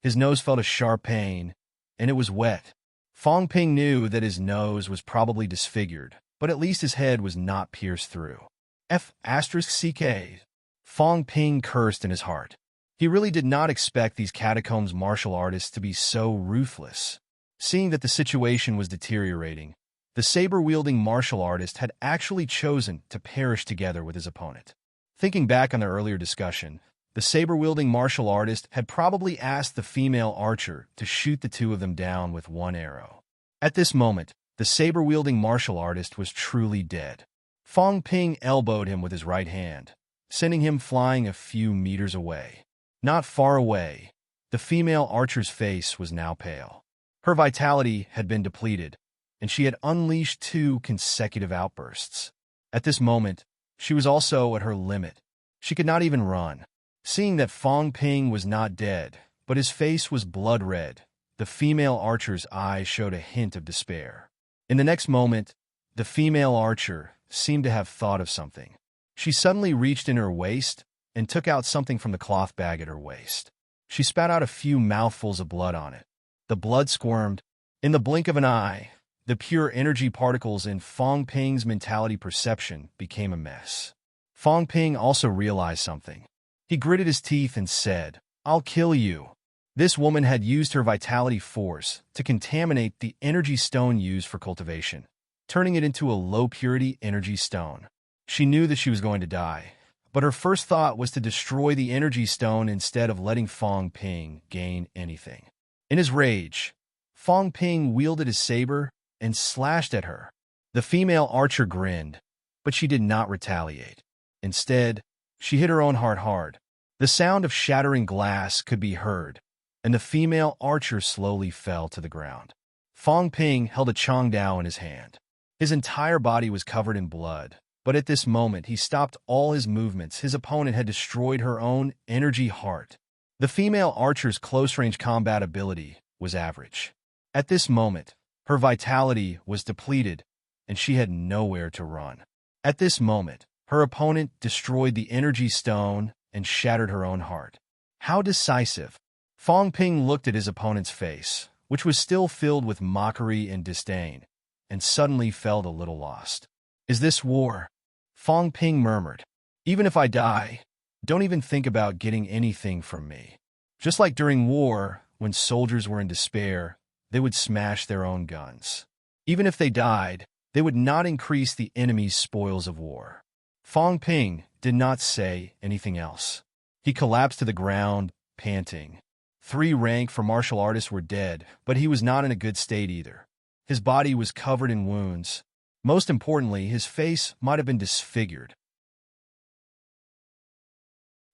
His nose felt a sharp pain, and it was wet. Fong Ping knew that his nose was probably disfigured, but at least his head was not pierced through. F***ck. Fong Ping cursed in his heart. He really did not expect these catacombs martial artists to be so ruthless. Seeing that the situation was deteriorating, the saber-wielding martial artist had actually chosen to perish together with his opponent. Thinking back on their earlier discussion, the saber-wielding martial artist had probably asked the female archer to shoot the two of them down with one arrow. At this moment, the saber-wielding martial artist was truly dead. Fong Ping elbowed him with his right hand, sending him flying a few meters away. Not far away, the female archer's face was now pale. Her vitality had been depleted, and she had unleashed 2 consecutive outbursts. At this moment, she was also at her limit. She could not even run. Seeing that Fong Ping was not dead, but his face was blood-red, the female archer's eyes showed a hint of despair. In the next moment, the female archer seemed to have thought of something. She suddenly reached in her waist and took out something from the cloth bag at her waist. She spat out a few mouthfuls of blood on it. The blood squirmed. In the blink of an eye, the pure energy particles in Fong Ping's mentality perception became a mess. Fong Ping also realized something. He gritted his teeth and said, "I'll kill you." This woman had used her vitality force to contaminate the energy stone used for cultivation, turning it into a low-purity energy stone. She knew that she was going to die, but her first thought was to destroy the energy stone instead of letting Fong Ping gain anything. In his rage, Fong Ping wielded his saber and slashed at her. The female archer grinned, but she did not retaliate. Instead, she hit her own heart hard. The sound of shattering glass could be heard, and the female archer slowly fell to the ground. Fong Ping held a Changdao in his hand. His entire body was covered in blood, but at this moment he stopped all his movements. His opponent had destroyed her own energy heart. The female archer's close-range combat ability was average. At this moment, her vitality was depleted, and she had nowhere to run. At this moment, her opponent destroyed the energy stone and shattered her own heart. How decisive! Fong Ping looked at his opponent's face, which was still filled with mockery and disdain, and suddenly felt a little lost. "Is this war?" Fong Ping murmured. "Even if I die, don't even think about getting anything from me." Just like during war, when soldiers were in despair, they would smash their own guns. Even if they died, They would not increase the enemy's spoils of war. Fong Ping did not say anything else. He collapsed to the ground, panting. 3 rank for martial artists were dead, but he was not in a good state either. His body was covered in wounds. Most importantly, his face might have been disfigured.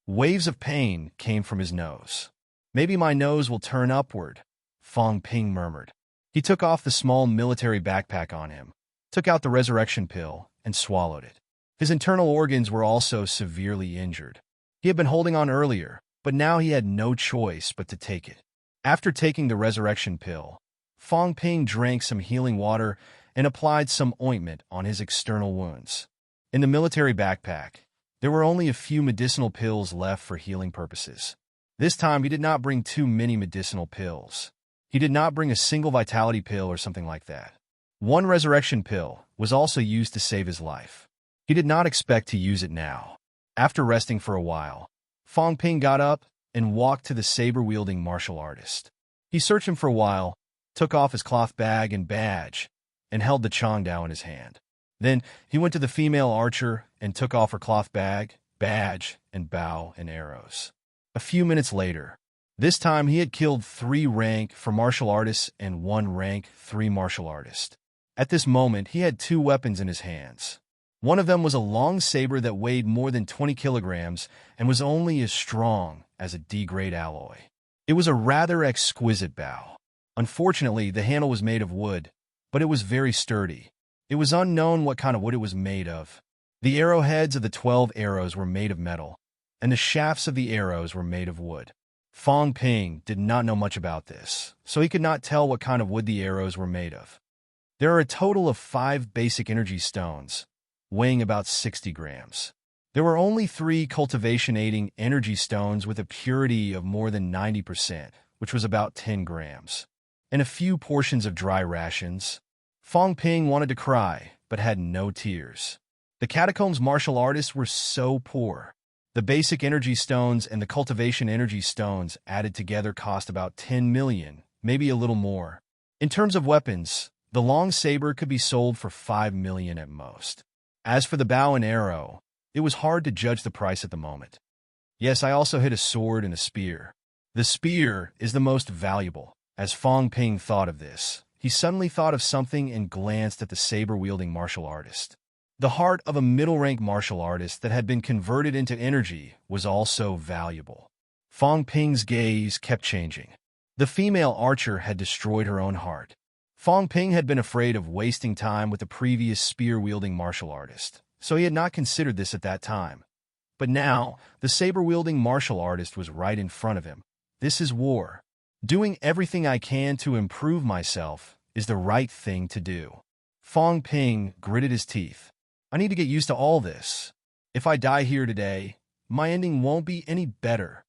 Waves of pain came from his nose. "Maybe my nose will turn upward," Fong Ping murmured. He took off the small military backpack on him, took out the resurrection pill, and swallowed it. His internal organs were also severely injured. He had been holding on earlier, but now he had no choice but to take it. After taking the resurrection pill, Fong Ping drank some healing water and applied some ointment on his external wounds. In the military backpack, there were only a few medicinal pills left for healing purposes. This time, he did not bring too many medicinal pills. He did not bring a single vitality pill or something like that. 1 resurrection pill was also used to save his life. He did not expect to use it now. After resting for a while, Fong Ping got up and walked to the saber-wielding martial artist. He searched him for a while, took off his cloth bag and badge, and held the Chongdao in his hand. Then he went to the female archer and took off her cloth bag, badge, and bow and arrows. A few minutes later, this time he had killed 3 rank for martial artists and 1 rank 3 martial artist. At this moment, he had 2 weapons in his hands. One of them was a long saber that weighed more than 20 kilograms and was only as strong as a D-grade alloy. It was a rather exquisite bow. Unfortunately, the handle was made of wood, but it was very sturdy. It was unknown what kind of wood it was made of. The arrowheads of the 12 arrows were made of metal, and the shafts of the arrows were made of wood. Fong Ping did not know much about this, so he could not tell what kind of wood the arrows were made of. There are a total of 5 basic energy stones, weighing about 60 grams. There were only 3 cultivation-aiding energy stones with a purity of more than 90%, which was about 10 grams, and a few portions of dry rations. Fong Ping wanted to cry, but had no tears. The catacombs martial artists were so poor. The basic energy stones and the cultivation energy stones added together cost about 10 million, maybe a little more. In terms of weapons, the long saber could be sold for 5 million at most. As for the bow and arrow, it was hard to judge the price at the moment. Yes, I also hit a sword and a spear. The spear is the most valuable. As Fong Ping thought of this, he suddenly thought of something and glanced at the saber-wielding martial artist. The heart of a middle-rank martial artist that had been converted into energy was also valuable. Fong Ping's gaze kept changing. The female archer had destroyed her own heart. Fong Ping had been afraid of wasting time with the previous spear-wielding martial artist, so he had not considered this at that time. But now, the saber-wielding martial artist was right in front of him. This is war. Doing everything I can to improve myself is the right thing to do. Fong Ping gritted his teeth. I need to get used to all this. If I die here today, my ending won't be any better.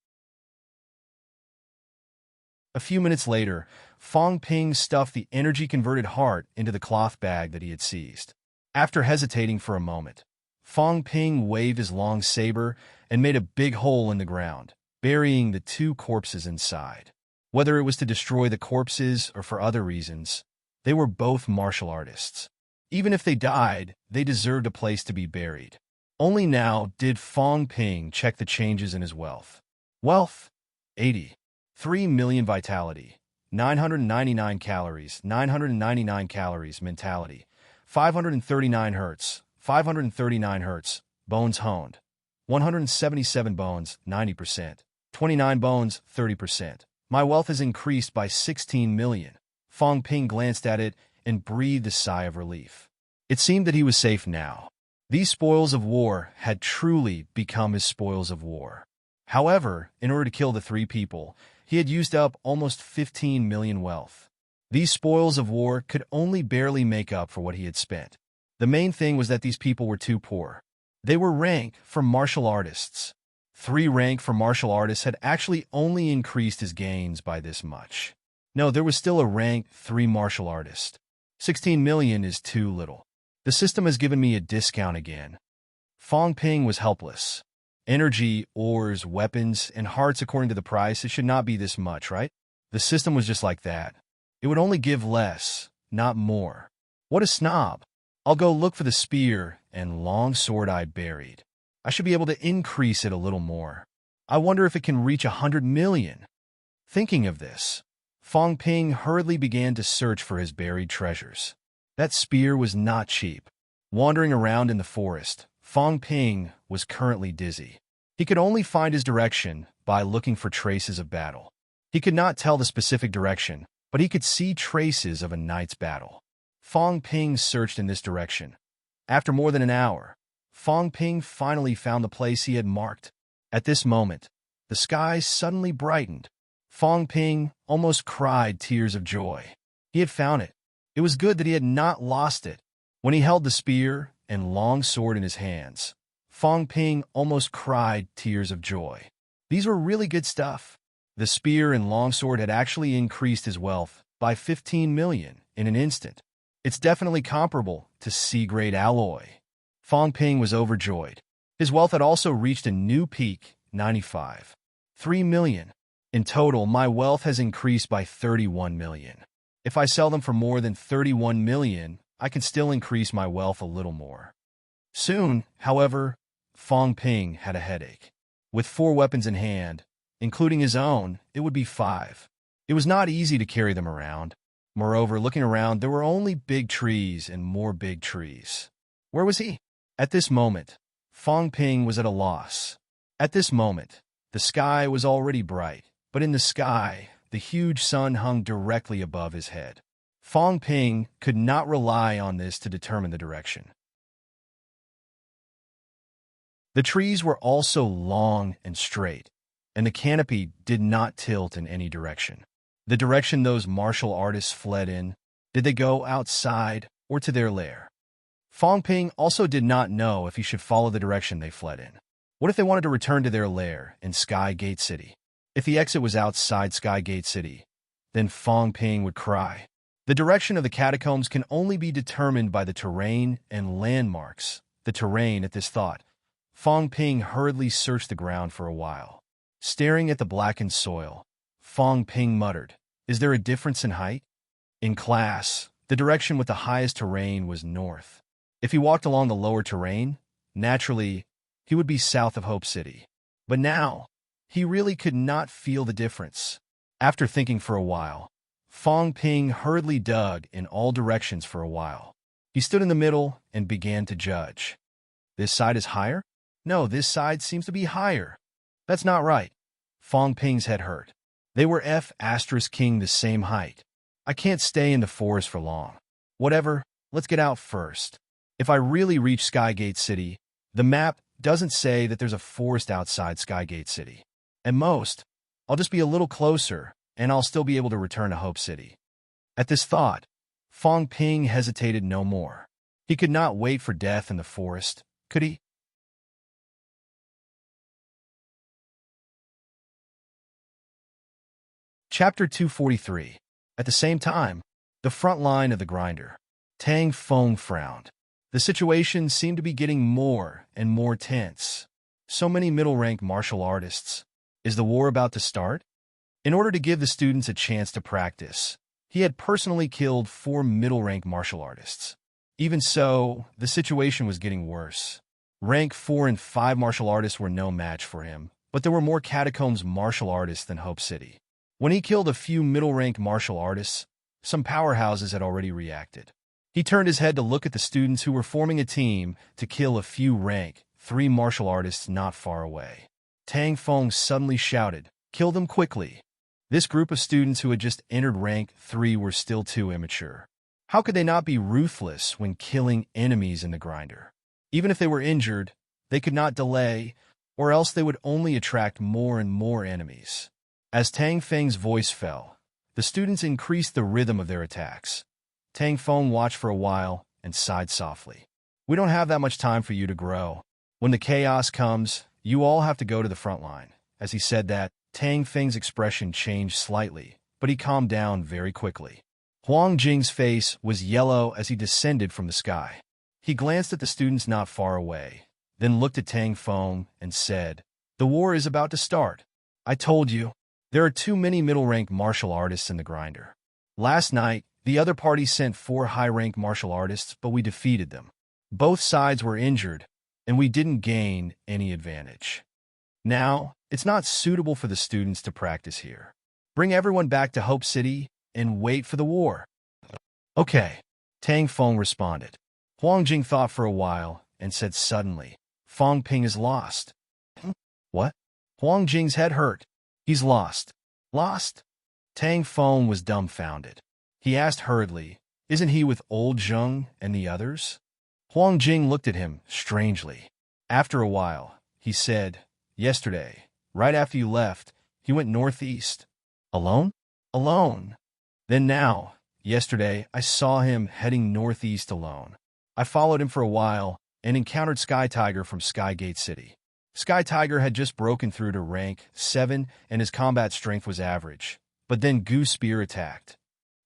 A few minutes later, Fong Ping stuffed the energy-converted heart into the cloth bag that he had seized. After hesitating for a moment, Fong Ping waved his long saber and made a big hole in the ground, burying the 2 corpses inside. Whether it was to destroy the corpses or for other reasons, they were both martial artists. Even if they died, they deserved a place to be buried. Only now did Fong Ping check the changes in his wealth. Wealth, 80. 3 million vitality, 999 calories, 999 calories mentality, 539 hertz, 539 hertz, bones honed, 177 bones, 90%, 29 bones, 30%. My wealth has increased by 16 million. Fong Ping glanced at it and breathed a sigh of relief. It seemed that he was safe now. These spoils of war had truly become his spoils of war. However, in order to kill the 3 people, he had used up almost 15 million wealth. These spoils of war could only barely make up for what he had spent. The main thing was that these people were too poor. They were rank for martial artists. 3 rank for martial artists had actually only increased his gains by this much. No, there was still a rank 3 martial artist. 16 million is too little. The system has given me a discount again. Fong Ping was helpless. Energy, ores, weapons, and hearts according to the price, it should not be this much, right? The system was just like that. It would only give less, not more. What a snob. I'll go look for the spear and long sword I buried. I should be able to increase it a little more. I wonder if it can reach 100 million. Thinking of this, Fong Ping hurriedly began to search for his buried treasures. That spear was not cheap. Wandering around in the forest, Fong Ping was currently dizzy. He could only find his direction by looking for traces of battle. He could not tell the specific direction, but he could see traces of a night's battle. Fong Ping searched in this direction. After more than an hour, Fong Ping finally found the place he had marked. At this moment, the sky suddenly brightened. Fong Ping almost cried tears of joy. He had found it. It was good that he had not lost it. When he held the spear and long sword in his hands, Fong Ping almost cried tears of joy. These were really good stuff. The spear and long sword had actually increased his wealth by 15 million in an instant. It's definitely comparable to C-grade alloy. Fong Ping was overjoyed. His wealth had also reached a new peak, 95.3 million. In total, my wealth has increased by 31 million. If I sell them for more than 31 million, I can still increase my wealth a little more. Soon, however, Fong Ping had a headache. With 4 weapons in hand, including his own, it would be 5. It was not easy to carry them around. Moreover, looking around, there were only big trees and more big trees. Where was he? At this moment, Fong Ping was at a loss. At this moment, the sky was already bright, but in the sky, the huge sun hung directly above his head. Fong Ping could not rely on this to determine the direction. The trees were also long and straight, and the canopy did not tilt in any direction. The direction those martial artists fled in, did they go outside or to their lair? Fong Ping also did not know if he should follow the direction they fled in. What if they wanted to return to their lair in Sky Gate City? If the exit was outside Sky Gate City, then Fong Ping would cry. The direction of the catacombs can only be determined by the terrain and landmarks. The terrain, at this thought, Fong Ping hurriedly searched the ground for a while. Staring at the blackened soil, Fong Ping muttered, "Is there a difference in height?" In class, the direction with the highest terrain was north. If he walked along the lower terrain, naturally, he would be south of Hope City. But now, he really could not feel the difference. After thinking for a while, Fong Ping hurriedly dug in all directions for a while. He stood in the middle and began to judge. This side is higher? No, this side seems to be higher. That's not right. Fong Ping's head hurt. They were F*** the same height. I can't stay in the forest for long. Whatever, let's get out first. If I really reach Skygate City, the map doesn't say that there's a forest outside Skygate City. At most, I'll just be a little closer, and I'll still be able to return to Hope City. At this thought, Fong Ping hesitated no more. He could not wait for death in the forest, could he? Chapter 243. At the same time, the front line of the grinder. Tang Fong frowned. The situation seemed to be getting more and more tense. So many middle-ranked martial artists. Is the war about to start? In order to give the students a chance to practice, he had personally killed 4 middle-ranked martial artists. Even so, the situation was getting worse. Rank 4 and 5 martial artists were no match for him, but there were more catacombs martial artists than Hope City. When he killed a few middle-ranked martial artists, some powerhouses had already reacted. He turned his head to look at the students who were forming a team to kill a few rank 3 martial artists not far away. Tang Fong suddenly shouted, "Kill them quickly." This group of students who had just entered rank 3 were still too immature. How could they not be ruthless when killing enemies in the grinder? Even if they were injured, they could not delay, or else they would only attract more and more enemies. As Tang Feng's voice fell, the students increased the rhythm of their attacks. Tang Feng watched for a while and sighed softly. "We don't have that much time for you to grow. When the chaos comes, you all have to go to the front line." As he said that, Tang Feng's expression changed slightly, but he calmed down very quickly. Huang Jing's face was yellow as he descended from the sky. He glanced at the students not far away, then looked at Tang Feng and said, "The war is about to start. I told you, there are too many middle-ranked martial artists in the grinder. Last night, The other party sent 4 high-rank martial artists, but we defeated them. Both sides were injured, and we didn't gain any advantage. Now, it's not suitable for the students to practice here. Bring everyone back to Hope City and wait for the war. Okay, Tang Feng responded. Huang Jing thought for a while and said suddenly, Fong Ping is lost. What? Huang Jing's head hurt. He's lost. Lost? Tang Feng was dumbfounded. He asked hurriedly, Isn't he with old Zheng and the others? Huang Jing looked at him strangely. After a while, he said, Yesterday, right after you left, he went northeast. Alone? Alone. Then now, yesterday, I saw him heading northeast alone. I followed him for a while and encountered Sky Tiger from Skygate City. Sky Tiger had just broken through to rank 7 and his combat strength was average. But then Goose Spear attacked.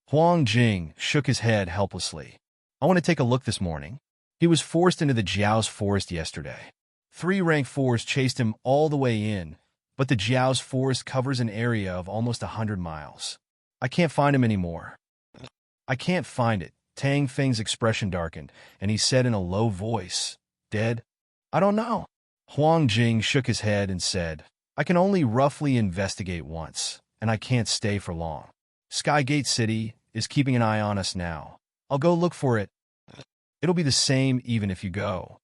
Huang Jing shook his head helplessly. I want to take a look this morning. He was forced into the Jiao's forest yesterday. 3 rank 4s chased him all the way in, but the Jiao's forest covers an area of almost 100 miles. I can't find him anymore. I can't find it. Tang Feng's expression darkened, and he said in a low voice, Dead? I don't know. Huang Jing shook his head and said, I can only roughly investigate once, and I can't stay for long. Skygate City is keeping an eye on us now. I'll go look for it. It'll be the same even if you go.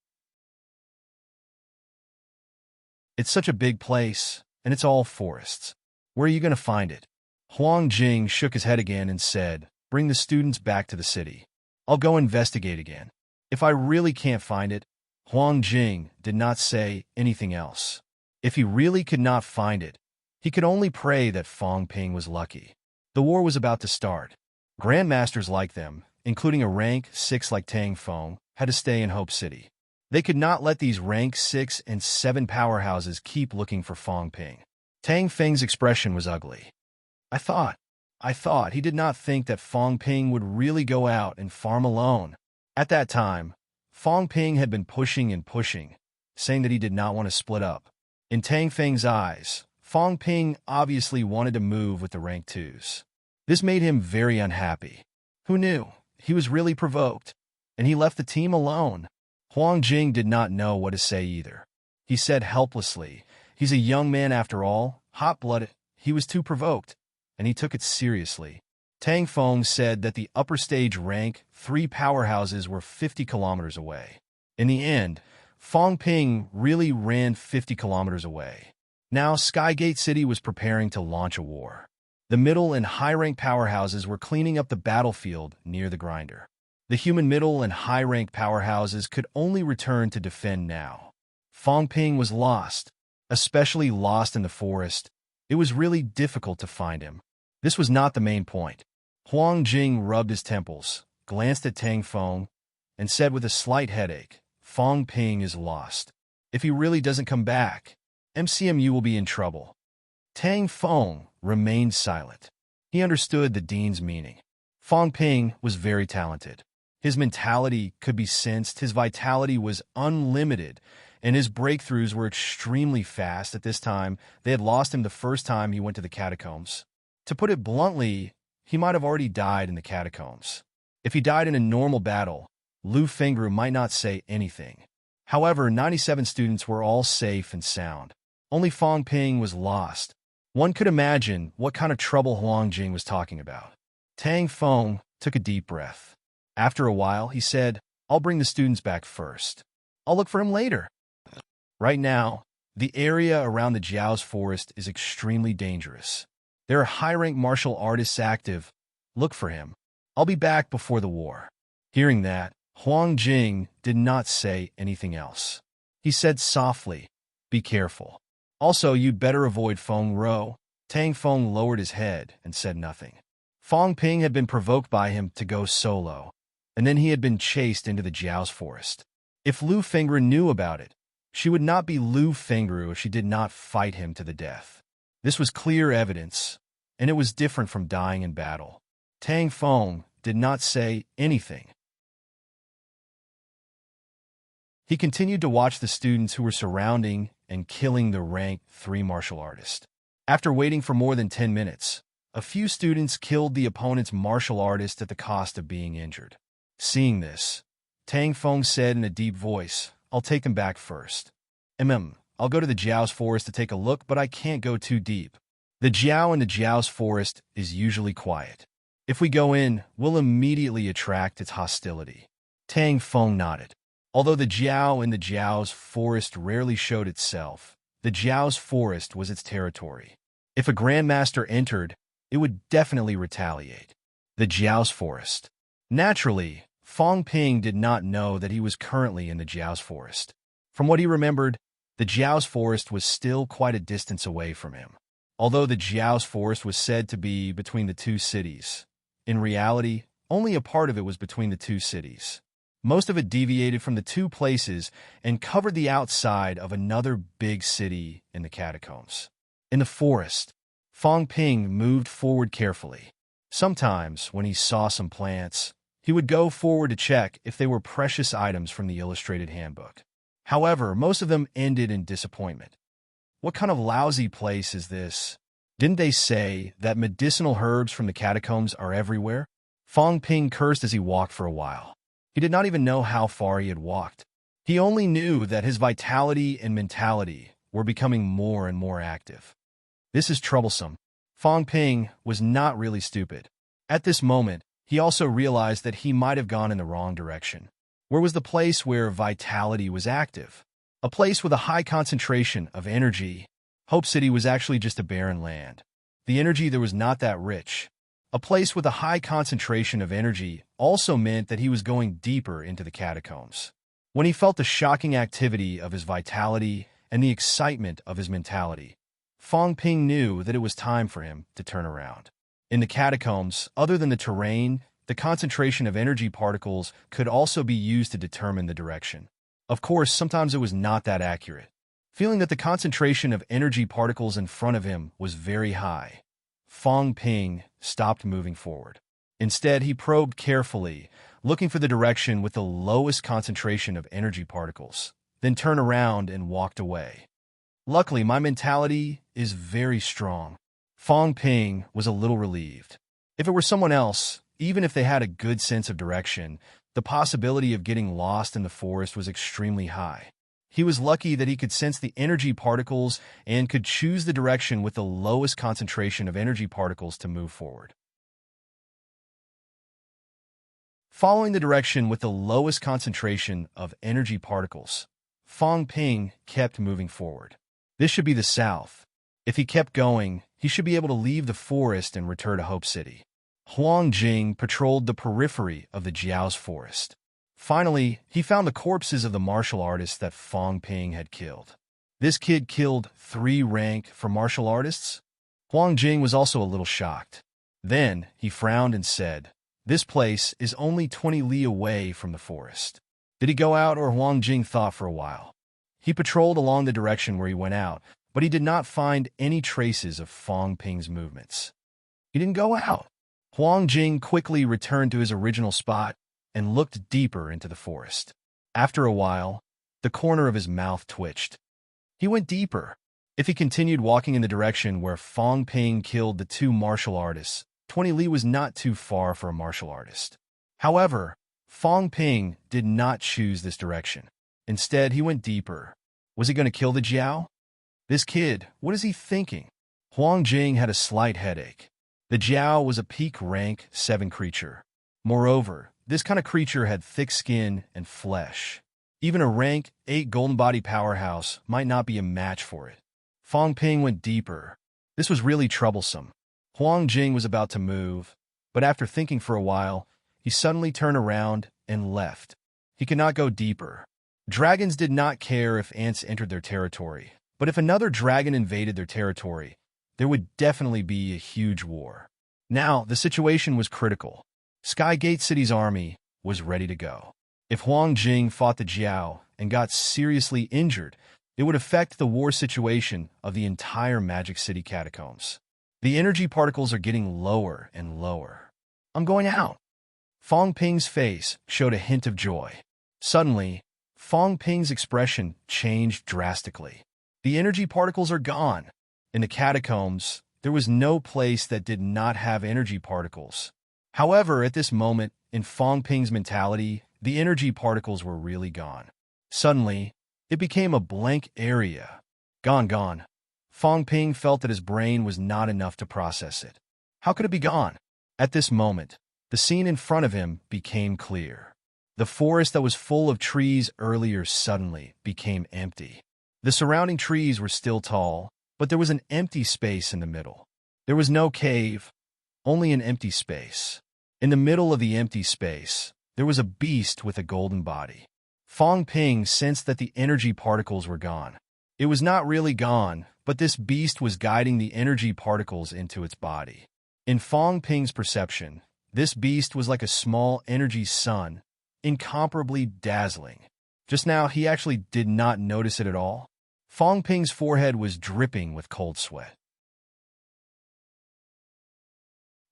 It's such a big place, and it's all forests. Where are you going to find it? Huang Jing shook his head again and said, Bring the students back to the city. I'll go investigate again. If I really can't find it, Huang Jing did not say anything else. If he really could not find it, he could only pray that Fong Ping was lucky. The war was about to start. Grandmasters like them, including a rank 6 like Tang Feng, had to stay in Hope City. They could not let these rank 6 and 7 powerhouses keep looking for Fong Ping. Tang Feng's expression was ugly. I thought he did not think that Fong Ping would really go out and farm alone. At that time, Fong Ping had been pushing and pushing, saying that he did not want to split up. In Tang Feng's eyes, Fong Ping obviously wanted to move with the rank 2s. This made him very unhappy. Who knew? He was really provoked, and he left the team alone. Huang Jing did not know what to say either. He said helplessly, He's a young man after all, hot-blooded. He was too provoked, and he took it seriously. Tang Feng said that the upper stage rank 3 powerhouses were 50 kilometers away. In the end, Fong Ping really ran 50 kilometers away. Now Skygate City was preparing to launch a war. The middle and high-rank powerhouses were cleaning up the battlefield near the grinder. The human middle and high-rank powerhouses could only return to defend now. Fong Ping was lost, especially lost in the forest. It was really difficult to find him. This was not the main point. Huang Jing rubbed his temples, glanced at Tang Feng, and said with a slight headache, Fong Ping is lost. If he really doesn't come back, MCMU will be in trouble. Tang Feng remained silent. He understood the dean's meaning. Fong Ping was very talented. His mentality could be sensed, his vitality was unlimited, and his breakthroughs were extremely fast. At this time, they had lost him the first time he went to the catacombs. To put it bluntly, he might have already died in the catacombs. If he died in a normal battle, Lu Fengru might not say anything. However, 97 students were all safe and sound. Only Fong Ping was lost. One could imagine what kind of trouble Huang Jing was talking about. Tang Feng took a deep breath. After a while, he said, I'll bring the students back first. I'll look for him later. Right now, the area around the Jiao's forest is extremely dangerous. There are high-rank martial artists active. Look for him. I'll be back before the war. Hearing that, Huang Jing did not say anything else. He said softly, Be careful. Also, you'd better avoid Feng Ro. Tang Feng lowered his head and said nothing. Fong Ping had been provoked by him to go solo, and then he had been chased into the Jiao's forest. If Lu Fengru knew about it, she would not be Lu Fengru if she did not fight him to the death. This was clear evidence, and it was different from dying in battle. Tang Feng did not say anything. He continued to watch the students who were surrounding and killing the rank 3 martial artist. After waiting for more than 10 minutes, A few students killed the opponent's martial artist at the cost of being injured. Seeing this, Tang Feng said in a deep voice, "I'll take them back first. I'll go to the Jiao's forest to take a look, but I can't go too deep. The Jiao in the Jiao's forest is usually quiet. If we go in, we'll immediately attract its hostility." Tang Feng nodded. Although the Jiao in the Jiao's forest rarely showed itself, the Jiao's forest was its territory. If a grandmaster entered, it would definitely retaliate. The Jiao's forest. Naturally, Fong Ping did not know that he was currently in the Jiao's forest. From what he remembered, the Jiao's forest was still quite a distance away from him. Although the Jiao's forest was said to be between the two cities, in reality, only a part of it was between the two cities. Most of it deviated from the two places and covered the outside of another big city in the catacombs. In the forest, Fong Ping moved forward carefully. Sometimes, when he saw some plants, he would go forward to check if they were precious items from the illustrated handbook. However, most of them ended in disappointment. What kind of lousy place is this? Didn't they say that medicinal herbs from the catacombs are everywhere? Fong Ping cursed as he walked for a while. He did not even know how far he had walked. He only knew that his vitality and mentality were becoming more and more active. This is troublesome. Fong Ping was not really stupid. At this moment, he also realized that he might have gone in the wrong direction. Where was the place where vitality was active? A place with a high concentration of energy. Hope City was actually just a barren land. The energy there was not that rich. A place with a high concentration of energy also meant that he was going deeper into the catacombs. When he felt the shocking activity of his vitality and the excitement of his mentality, Fong Ping knew that it was time for him to turn around. In the catacombs, other than the terrain, the concentration of energy particles could also be used to determine the direction. Of course, sometimes it was not that accurate. Feeling that the concentration of energy particles in front of him was very high, Fong Ping stopped moving forward. Instead, he probed carefully, looking for the direction with the lowest concentration of energy particles, then turned around and walked away. Luckily, my mentality is very strong. Fong Ping was a little relieved. If it were someone else, even if they had a good sense of direction, the possibility of getting lost in the forest was extremely high. He was lucky that he could sense the energy particles and could choose the direction with the lowest concentration of energy particles to move forward. Following the direction with the lowest concentration of energy particles, Fong Ping kept moving forward. This should be the south. If he kept going, he should be able to leave the forest and return to Hope City. Huang Jing patrolled the periphery of the Jiao's forest. Finally, he found the corpses of the martial artists that Fong Ping had killed. This kid killed 3 rank for martial artists? Huang Jing was also a little shocked. Then, he frowned and said, "This place is only 20 li away from the forest." Did he go out, or Huang Jing thought for a while? He patrolled along the direction where he went out, but he did not find any traces of Fong Ping's movements. He didn't go out. Huang Jing quickly returned to his original spot and looked deeper into the forest. After a while, the corner of his mouth twitched. He went deeper. If he continued walking in the direction where Fong Ping killed the 2 martial artists, 20 li was not too far for a martial artist. However, Fong Ping did not choose this direction. Instead, he went deeper. Was he going to kill the Jiao? This kid, what is he thinking? Huang Jing had a slight headache. The Jiao was a peak rank 7 creature. Moreover, this kind of creature had thick skin and flesh. Even a rank 8 golden body powerhouse might not be a match for it. Fong Ping went deeper. This was really troublesome. Huang Jing was about to move, but after thinking for a while, he suddenly turned around and left. He could not go deeper. Dragons did not care if ants entered their territory, but if another dragon invaded their territory, there would definitely be a huge war. Now, the situation was critical. Skygate City's army was ready to go. If Huang Jing fought the Jiao and got seriously injured, it would affect the war situation of the entire Magic City catacombs. The energy particles are getting lower and lower. I'm going out. Fong Ping's face showed a hint of joy. Suddenly, Fong Ping's expression changed drastically. The energy particles are gone. In the catacombs, there was no place that did not have energy particles. However, at this moment, in Fong Ping's mentality, the energy particles were really gone. Suddenly, it became a blank area. Gone. Fong Ping felt that his brain was not enough to process it. How could it be gone? At this moment, the scene in front of him became clear. The forest that was full of trees earlier suddenly became empty. The surrounding trees were still tall, but there was an empty space in the middle. There was no cave, only an empty space. In the middle of the empty space, there was a beast with a golden body. Fong Ping sensed that the energy particles were gone. It was not really gone, but this beast was guiding the energy particles into its body. In Fong Ping's perception, this beast was like a small energy sun, incomparably dazzling. Just now, he actually did not notice it at all. Fong Ping's forehead was dripping with cold sweat.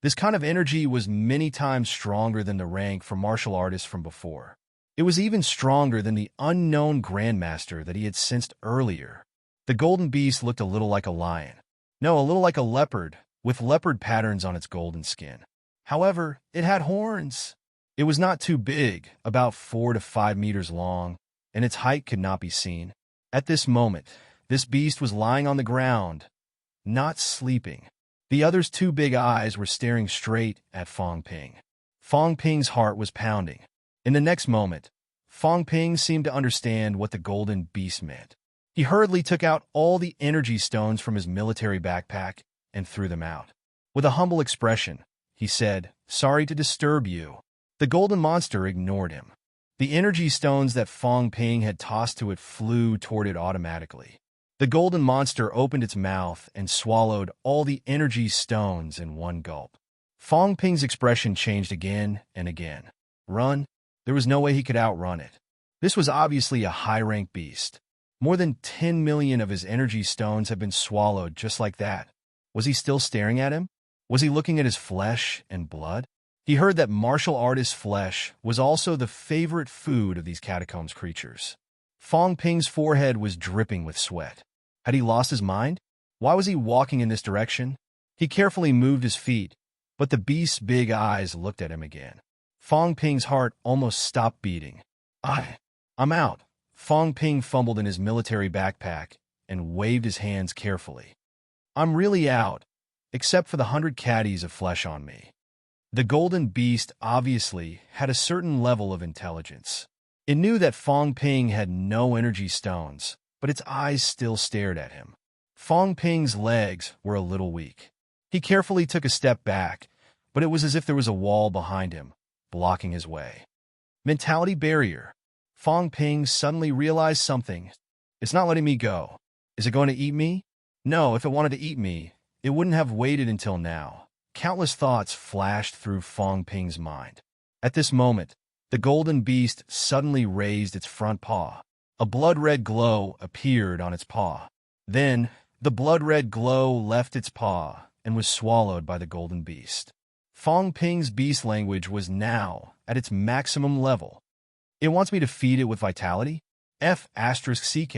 This kind of energy was many times stronger than the rank for martial artists from before. It was even stronger than the unknown grandmaster that he had sensed earlier. The golden beast looked a little like a lion. No, a little like a leopard, with leopard patterns on its golden skin. However, it had horns. It was not too big, about 4 to 5 meters long, and its height could not be seen. At this moment, this beast was lying on the ground, not sleeping. The other's 2 big eyes were staring straight at Fong Ping. Fong Ping's heart was pounding. In the next moment, Fong Ping seemed to understand what the golden beast meant. He hurriedly took out all the energy stones from his military backpack and threw them out. With a humble expression, he said, "Sorry to disturb you." The golden monster ignored him. The energy stones that Fong Ping had tossed to it flew toward it automatically. The golden monster opened its mouth and swallowed all the energy stones in one gulp. Fong Ping's expression changed again and again. Run? There was no way he could outrun it. This was obviously a high-rank beast. More than 10 million of his energy stones had been swallowed just like that. Was he still staring at him? Was he looking at his flesh and blood? He heard that martial artist flesh was also the favorite food of these catacombs creatures. Fong Ping's forehead was dripping with sweat. Had he lost his mind? Why was he walking in this direction? He carefully moved his feet, but the beast's big eyes looked at him again. Fong Ping's heart almost stopped beating. I'm out. Fong Ping fumbled in his military backpack and waved his hands carefully. I'm really out, except for the 100 caddies of flesh on me. The golden beast obviously had a certain level of intelligence. It knew that Fong Ping had no energy stones, but its eyes still stared at him. Fong Ping's legs were a little weak. He carefully took a step back, but it was as if there was a wall behind him, blocking his way. Mentality barrier. Fong Ping suddenly realized something. It's not letting me go. Is it going to eat me? No, if it wanted to eat me, it wouldn't have waited until now. Countless thoughts flashed through Fong Ping's mind. At this moment, the golden beast suddenly raised its front paw. A blood-red glow appeared on its paw. Then, the blood-red glow left its paw and was swallowed by the golden beast. Fong Ping's beast language was now at its maximum level. It wants me to feed it with vitality? F***CK.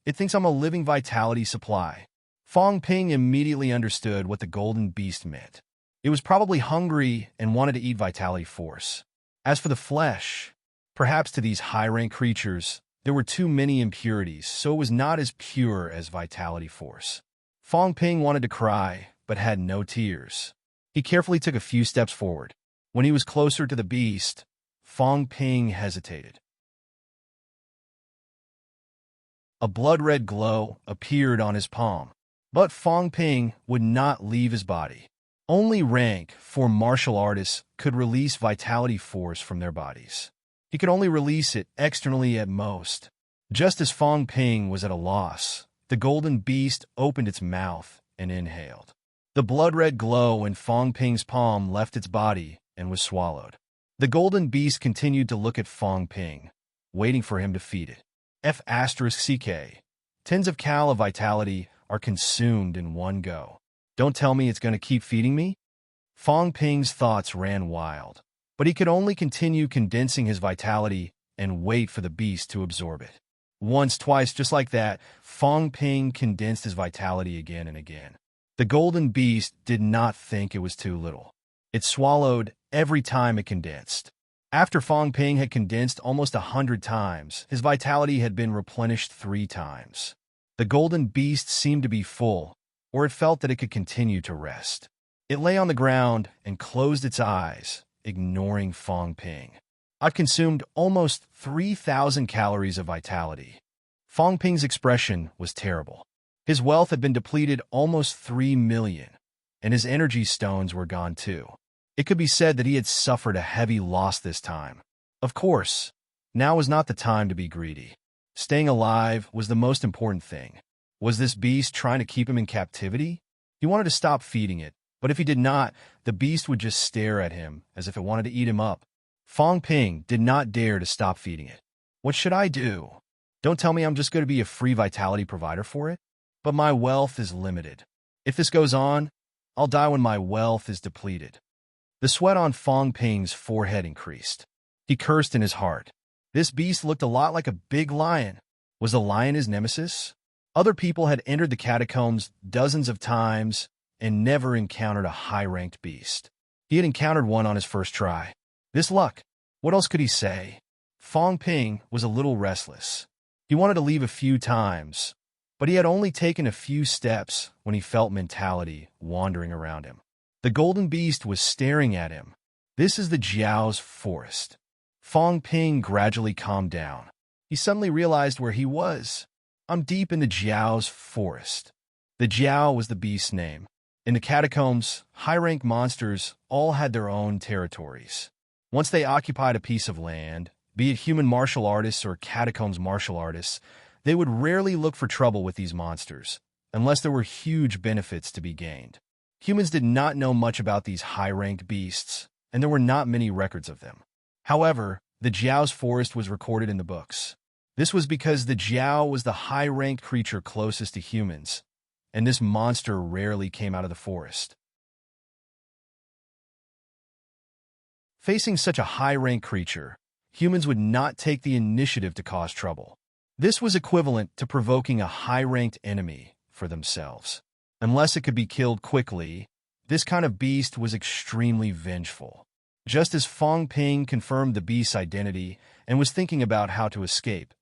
It thinks I'm a living vitality supply. Fong Ping immediately understood what the golden beast meant. It was probably hungry and wanted to eat vitality force. As for the flesh, perhaps to these high-rank creatures, there were too many impurities, so it was not as pure as vitality force. Fong Ping wanted to cry, but had no tears. He carefully took a few steps forward. When he was closer to the beast, Fong Ping hesitated. A blood-red glow appeared on his palm, but Fong Ping would not leave his body. Only rank 4 martial artists could release vitality force from their bodies. He could only release it externally at most. Just as Fong Ping was at a loss, the golden beast opened its mouth and inhaled. The blood-red glow in Fong Ping's palm left its body and was swallowed. The golden beast continued to look at Fong Ping, waiting for him to feed it. F***CK. Tens of cal of vitality are consumed in one go. Don't tell me it's going to keep feeding me? Fong Ping's thoughts ran wild, but he could only continue condensing his vitality and wait for the beast to absorb it. Once, twice, just like that, Fong Ping condensed his vitality again and again. The golden beast did not think it was too little. It swallowed every time it condensed. After Fong Ping had condensed almost 100 times, his vitality had been replenished 3 times. The golden beast seemed to be full, or it felt that it could continue to rest. It lay on the ground and closed its eyes, ignoring Fong Ping. I've consumed almost 3,000 calories of vitality. Fong Ping's expression was terrible. His wealth had been depleted almost 3 million, and his energy stones were gone too. It could be said that he had suffered a heavy loss this time. Of course, now was not the time to be greedy. Staying alive was the most important thing. Was this beast trying to keep him in captivity? He wanted to stop feeding it, but if he did not, the beast would just stare at him as if it wanted to eat him up. Fong Ping did not dare to stop feeding it. What should I do? Don't tell me I'm just going to be a free vitality provider for it? But my wealth is limited. If this goes on, I'll die when my wealth is depleted. The sweat on Fong Ping's forehead increased. He cursed in his heart. This beast looked a lot like a big lion. Was the lion his nemesis? Other people had entered the catacombs dozens of times and never encountered a high-ranked beast. He had encountered one on his first try. This luck. What else could he say? Fong Ping was a little restless. He wanted to leave a few times, but he had only taken a few steps when he felt mentality wandering around him. The golden beast was staring at him. This is the Jiao's forest. Fong Ping gradually calmed down. He suddenly realized where he was. I'm deep in the Jiao's forest. The Jiao was the beast's name. In the catacombs, high-rank monsters all had their own territories. Once they occupied a piece of land, be it human martial artists or catacombs martial artists, they would rarely look for trouble with these monsters, unless there were huge benefits to be gained. Humans did not know much about these high-ranked beasts, and there were not many records of them. However, the Jiao's forest was recorded in the books. This was because the Jiao was the high-ranked creature closest to humans, and this monster rarely came out of the forest. Facing such a high-ranked creature, humans would not take the initiative to cause trouble. This was equivalent to provoking a high-ranked enemy for themselves. Unless it could be killed quickly, this kind of beast was extremely vengeful. Just as Fong Ping confirmed the beast's identity and was thinking about how to escape,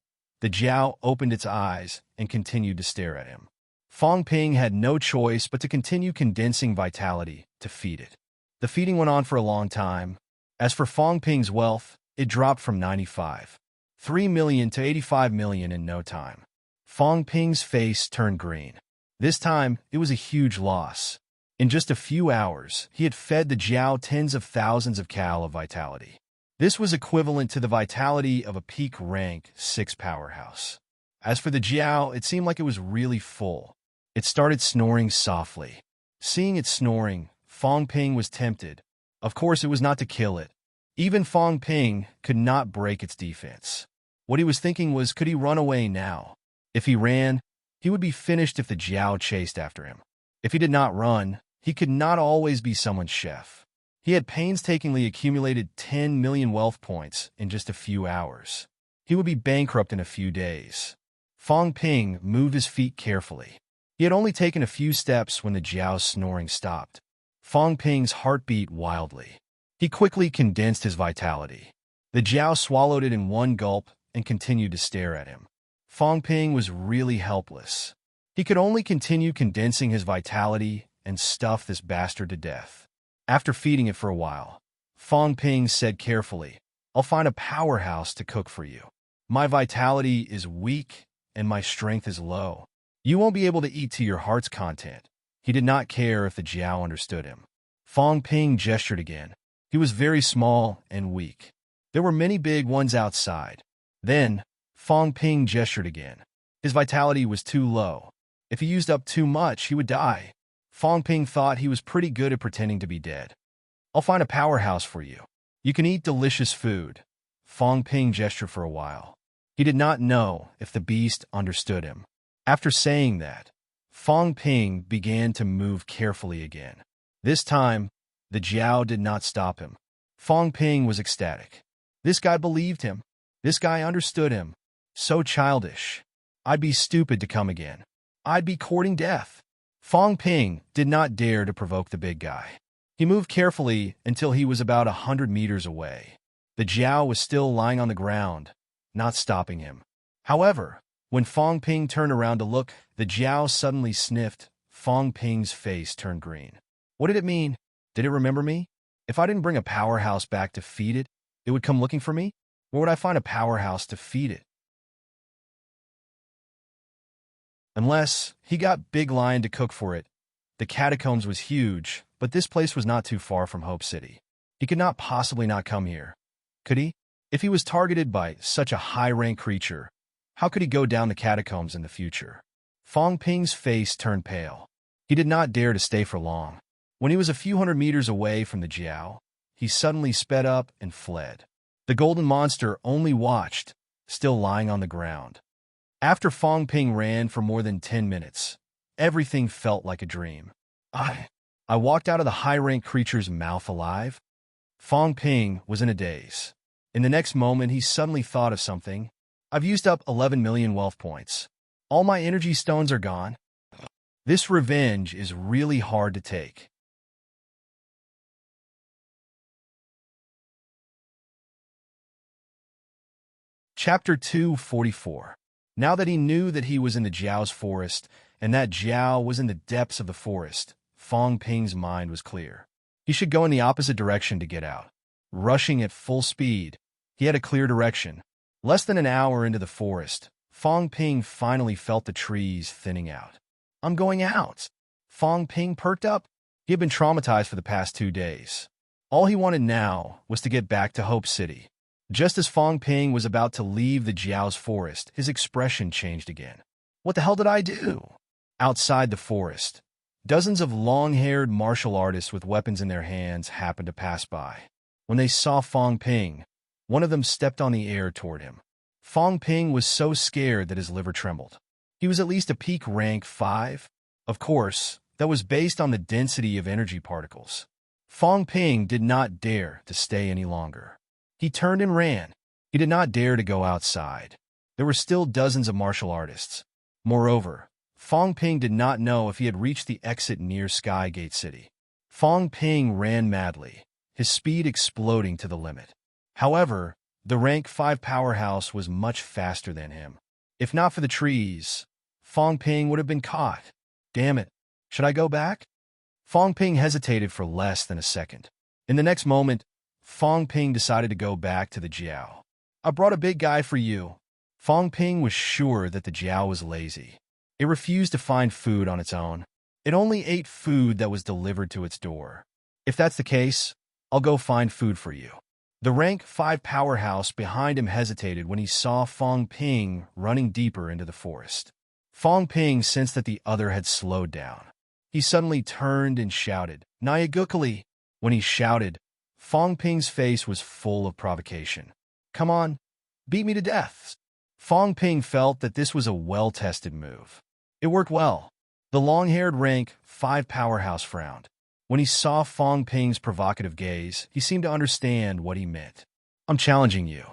the Jiao opened its eyes and continued to stare at him. Fong Ping had no choice but to continue condensing vitality to feed it. The feeding went on for a long time. As for Fong Ping's wealth, it dropped from 95.3 million to 85 million in no time. Fong Ping's face turned green. This time, it was a huge loss. In just a few hours, he had fed the Jiao tens of thousands of cal of vitality. This was equivalent to the vitality of a peak-rank 6 powerhouse. As for the Jiao, it seemed like it was really full. It started snoring softly. Seeing it snoring, Fong Ping was tempted. Of course, it was not to kill it. Even Fong Ping could not break its defense. What he was thinking was, could he run away now? If he ran, he would be finished if the Jiao chased after him. If he did not run, he could not always be someone's chef. He had painstakingly accumulated 10 million wealth points in just a few hours. He would be bankrupt in a few days. Fong Ping moved his feet carefully. He had only taken a few steps when the Jiao's snoring stopped. Fong Ping's heart beat wildly. He quickly condensed his vitality. The Jiao swallowed it in one gulp and continued to stare at him. Fong Ping was really helpless. He could only continue condensing his vitality and stuff this bastard to death. After feeding it for a while, Fong Ping said carefully, I'll find a powerhouse to cook for you. My vitality is weak and my strength is low. You won't be able to eat to your heart's content. He did not care if the Jiao understood him. Fong Ping gestured again. He was very small and weak. There were many big ones outside. Then, Fong Ping gestured again. His vitality was too low. If he used up too much, he would die. Fong Ping thought he was pretty good at pretending to be dead. I'll find a powerhouse for you. You can eat delicious food. Fong Ping gestured for a while. He did not know if the beast understood him. After saying that, Fong Ping began to move carefully again. This time, the Jiao did not stop him. Fong Ping was ecstatic. This guy believed him. This guy understood him. So childish. I'd be stupid to come again. I'd be courting death. Fong Ping did not dare to provoke the big guy. He moved carefully until he was about 100 meters away. The Jiao was still lying on the ground, not stopping him. However, when Fong Ping turned around to look, the Jiao suddenly sniffed. Fong Ping's face turned green. What did it mean? Did it remember me? If I didn't bring a powerhouse back to feed it, it would come looking for me? Where would I find a powerhouse to feed it? Unless he got Big Lion to cook for it. The catacombs was huge, but this place was not too far from Hope City. He could not possibly not come here. Could he? If he was targeted by such a high-rank creature, how could he go down the catacombs in the future? Fong Ping's face turned pale. He did not dare to stay for long. When he was a few hundred meters away from the Jiao, he suddenly sped up and fled. The golden monster only watched, still lying on the ground. After Fong Ping ran for more than 10 minutes, everything felt like a dream. I walked out of the high-rank creature's mouth alive. Fong Ping was in a daze. In the next moment, he suddenly thought of something. I've used up 11 million wealth points. All my energy stones are gone. This revenge is really hard to take. Chapter 244. Now that he knew that he was in the Jiao's forest, and that Jiao was in the depths of the forest, Fong Ping's mind was clear. He should go in the opposite direction to get out. Rushing at full speed, he had a clear direction. Less than an hour into the forest, Fong Ping finally felt the trees thinning out. I'm going out. Fong Ping perked up. He had been traumatized for the past 2 days. All he wanted now was to get back to Hope City. Just as Fong Ping was about to leave the Jiao's forest, his expression changed again. What the hell did I do? Outside the forest, dozens of long-haired martial artists with weapons in their hands happened to pass by. When they saw Fong Ping, one of them stepped on the air toward him. Fong Ping was so scared that his liver trembled. He was at least a peak rank 5. Of course, that was based on the density of energy particles. Fong Ping did not dare to stay any longer. He turned and ran. He did not dare to go outside. There were still dozens of martial artists. Moreover, Fong Ping did not know if he had reached the exit near Sky Gate City. Fong Ping ran madly, his speed exploding to the limit. However, the rank 5 powerhouse was much faster than him. If not for the trees, Fong Ping would have been caught. Damn it. Should I go back? Fong Ping hesitated for less than a second. In the next moment, Fong Ping decided to go back to the Jiao. I brought a big guy for you. Fong Ping was sure that the Jiao was lazy. It refused to find food on its own. It only ate food that was delivered to its door. If that's the case, I'll go find food for you. The rank 5 powerhouse behind him hesitated when he saw Fong Ping running deeper into the forest. Fong Ping sensed that the other had slowed down. He suddenly turned and shouted, Nyagukali! When he shouted, Fong Ping's face was full of provocation. Come on, beat me to death. Fong Ping felt that this was a well-tested move. It worked well. The long-haired rank 5 powerhouse frowned. When he saw Fong Ping's provocative gaze, he seemed to understand what he meant. I'm challenging you.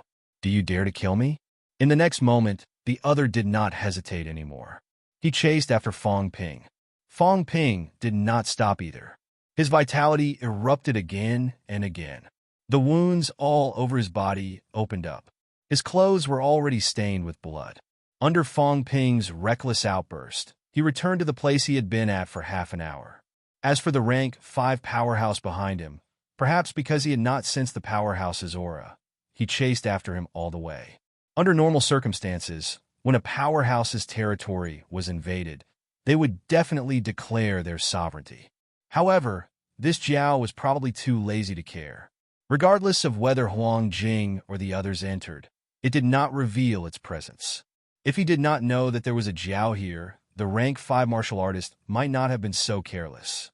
Do you dare to kill me? In the next moment, the other did not hesitate anymore. He chased after Fong Ping. Fong Ping did not stop either. His vitality erupted again and again. The wounds all over his body opened up. His clothes were already stained with blood. Under Fong Ping's reckless outburst, he returned to the place he had been at for half an hour. As for the rank 5 powerhouse behind him, perhaps because he had not sensed the powerhouse's aura, he chased after him all the way. Under normal circumstances, when a powerhouse's territory was invaded, they would definitely declare their sovereignty. However, this Jiao was probably too lazy to care. Regardless of whether Huang Jing or the others entered, it did not reveal its presence. If he did not know that there was a Jiao here, the rank 5 martial artist might not have been so careless.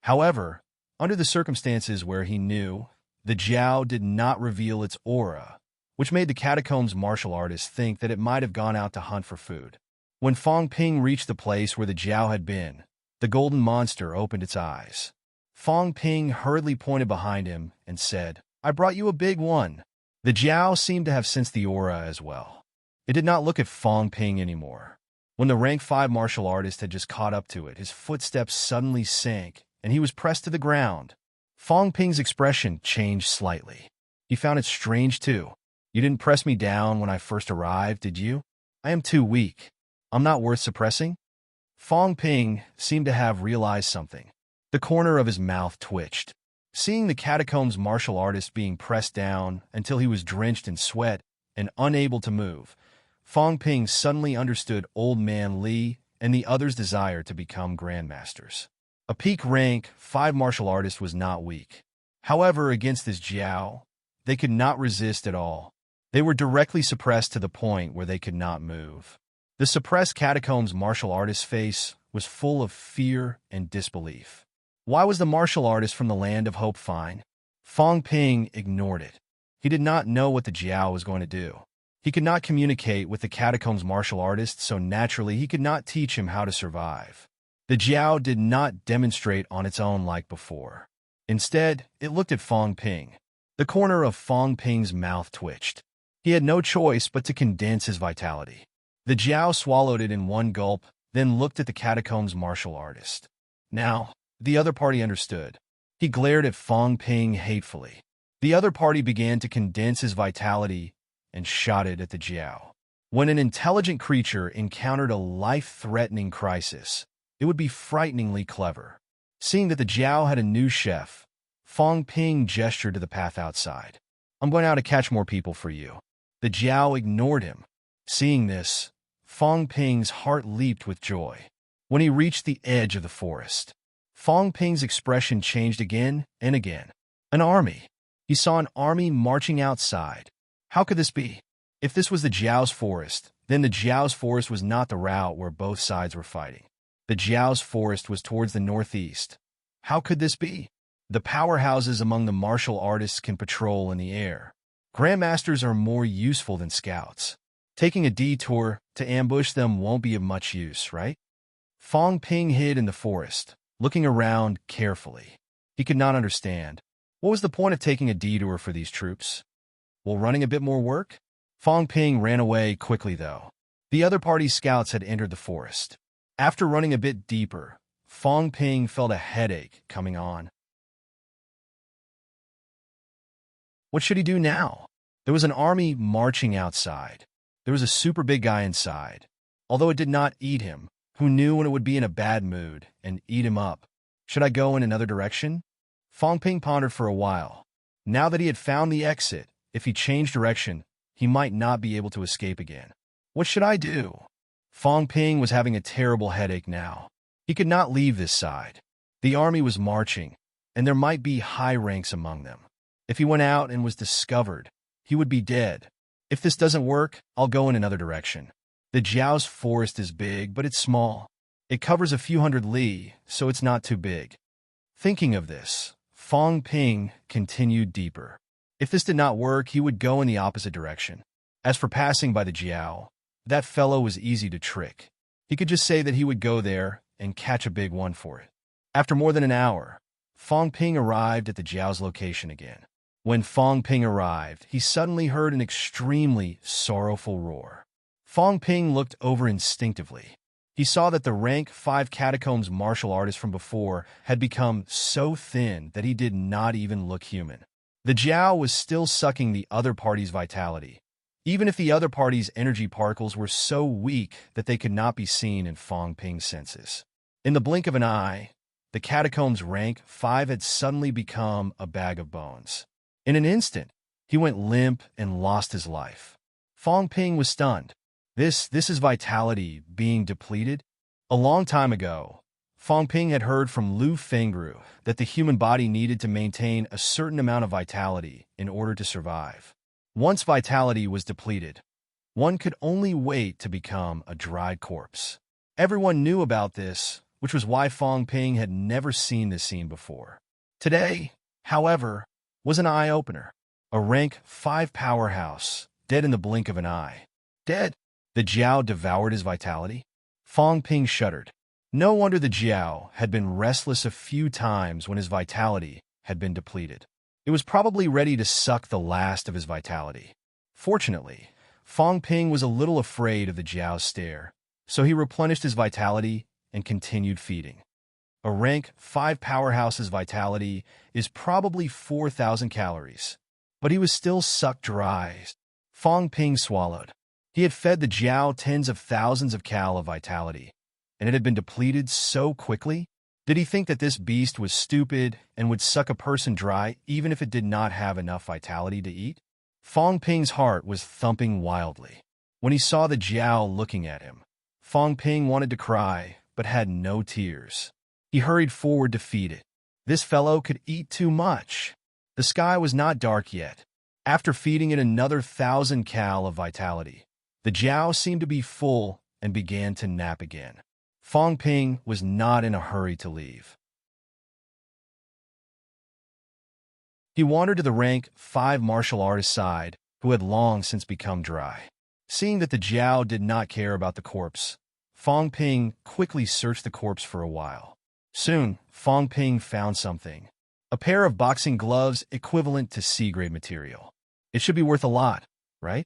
However, under the circumstances where he knew, the Jiao did not reveal its aura, which made the catacombs martial artist think that it might have gone out to hunt for food. When Fong Ping reached the place where the Jiao had been, the golden monster opened its eyes. Fong Ping hurriedly pointed behind him and said, I brought you a big one. The Jiao seemed to have sensed the aura as well. It did not look at Fong Ping anymore. When the rank 5 martial artist had just caught up to it, his footsteps suddenly sank, and he was pressed to the ground. Fong Ping's expression changed slightly. He found it strange, too. You didn't press me down when I first arrived, did you? I am too weak. I'm not worth suppressing? Fong Ping seemed to have realized something. The corner of his mouth twitched. Seeing the catacombs martial artist being pressed down until he was drenched in sweat and unable to move, Fong Ping suddenly understood Old Man Li and the others' desire to become grandmasters. A peak rank 5 martial artist was not weak. However, against this Jiao, they could not resist at all. They were directly suppressed to the point where they could not move. The suppressed catacombs martial artist's face was full of fear and disbelief. Why was the martial artist from the land of hope fine? Fong Ping ignored it. He did not know what the Jiao was going to do. He could not communicate with the catacombs martial artist, so naturally he could not teach him how to survive. The Jiao did not demonstrate on its own like before. Instead, it looked at Fong Ping. The corner of Fong Ping's mouth twitched. He had no choice but to condense his vitality. The Jiao swallowed it in one gulp, then looked at the catacombs martial artist. Now, the other party understood. He glared at Fong Ping hatefully. The other party began to condense his vitality and shot it at the Jiao. When an intelligent creature encountered a life-threatening crisis, it would be frighteningly clever. Seeing that the Jiao had a new chef, Fong Ping gestured to the path outside. I'm going out to catch more people for you. The Jiao ignored him. Seeing this, Fong Ping's heart leaped with joy. When he reached the edge of the forest, Fong Ping's expression changed again and again. An army. He saw an army marching outside. How could this be? If this was the Jiao's forest, then the Jiao's forest was not the route where both sides were fighting. The Jiao's forest was towards the northeast. How could this be? The powerhouses among the martial artists can patrol in the air. Grandmasters are more useful than scouts. Taking a detour to ambush them won't be of much use, right? Fong Ping hid in the forest, looking around carefully. He could not understand. What was the point of taking a detour for these troops? Will running a bit more work? Fong Ping ran away quickly, though. The other party's scouts had entered the forest. After running a bit deeper, Fong Ping felt a headache coming on. What should he do now? There was an army marching outside. There was a super big guy inside. Although it did not eat him, who knew when it would be in a bad mood and eat him up? Should I go in another direction? Fong Ping pondered for a while. Now that he had found the exit, if he changed direction, he might not be able to escape again. What should I do? Fong Ping was having a terrible headache now. He could not leave this side. The army was marching, and there might be high ranks among them. If he went out and was discovered, he would be dead. If this doesn't work, I'll go in another direction. The Jiao's forest is big, but it's small. It covers a few hundred li, so it's not too big. Thinking of this, Fong Ping continued deeper. If this did not work, he would go in the opposite direction. As for passing by the Jiao, that fellow was easy to trick. He could just say that he would go there and catch a big one for it. After more than an hour, Fong Ping arrived at the Jiao's location again. When Fong Ping arrived, he suddenly heard an extremely sorrowful roar. Fong Ping looked over instinctively. He saw that the rank 5 catacombs martial artist from before had become so thin that he did not even look human. The Jiao was still sucking the other party's vitality, even if the other party's energy particles were so weak that they could not be seen in Fong Ping's senses. In the blink of an eye, the catacombs rank 5 had suddenly become a bag of bones. In an instant, he went limp and lost his life. Fong Ping was stunned. This is vitality being depleted? A long time ago, Fong Ping had heard from Lu Fengru that the human body needed to maintain a certain amount of vitality in order to survive. Once vitality was depleted, one could only wait to become a dried corpse. Everyone knew about this, which was why Fong Ping had never seen this scene before. Today, however, was an eye-opener. A rank 5 powerhouse, dead in the blink of an eye. Dead? The Jiao devoured his vitality? Fong Ping shuddered. No wonder the Jiao had been restless a few times when his vitality had been depleted. It was probably ready to suck the last of his vitality. Fortunately, Fong Ping was a little afraid of the Jiao's stare, So he replenished his vitality and continued feeding. A rank 5 powerhouse's vitality is probably 4,000 calories, but he was still sucked dry. Fong Ping swallowed. He had fed the Jiao tens of thousands of cal of vitality, and it had been depleted so quickly. Did he think that this beast was stupid and would suck a person dry even if it did not have enough vitality to eat? Fong Ping's heart was thumping wildly. When he saw the Jiao looking at him, Fong Ping wanted to cry, but had no tears. He hurried forward to feed it. This fellow could eat too much. The sky was not dark yet. After feeding it another 1,000 cal of vitality, the Jiao seemed to be full and began to nap again. Fong Ping was not in a hurry to leave. He wandered to the rank 5 martial artist side, who had long since become dry. Seeing that the Jiao did not care about the corpse, Fong Ping quickly searched the corpse for a while. Soon, Fong Ping found something. A pair of boxing gloves equivalent to C-grade material. It should be worth a lot, right?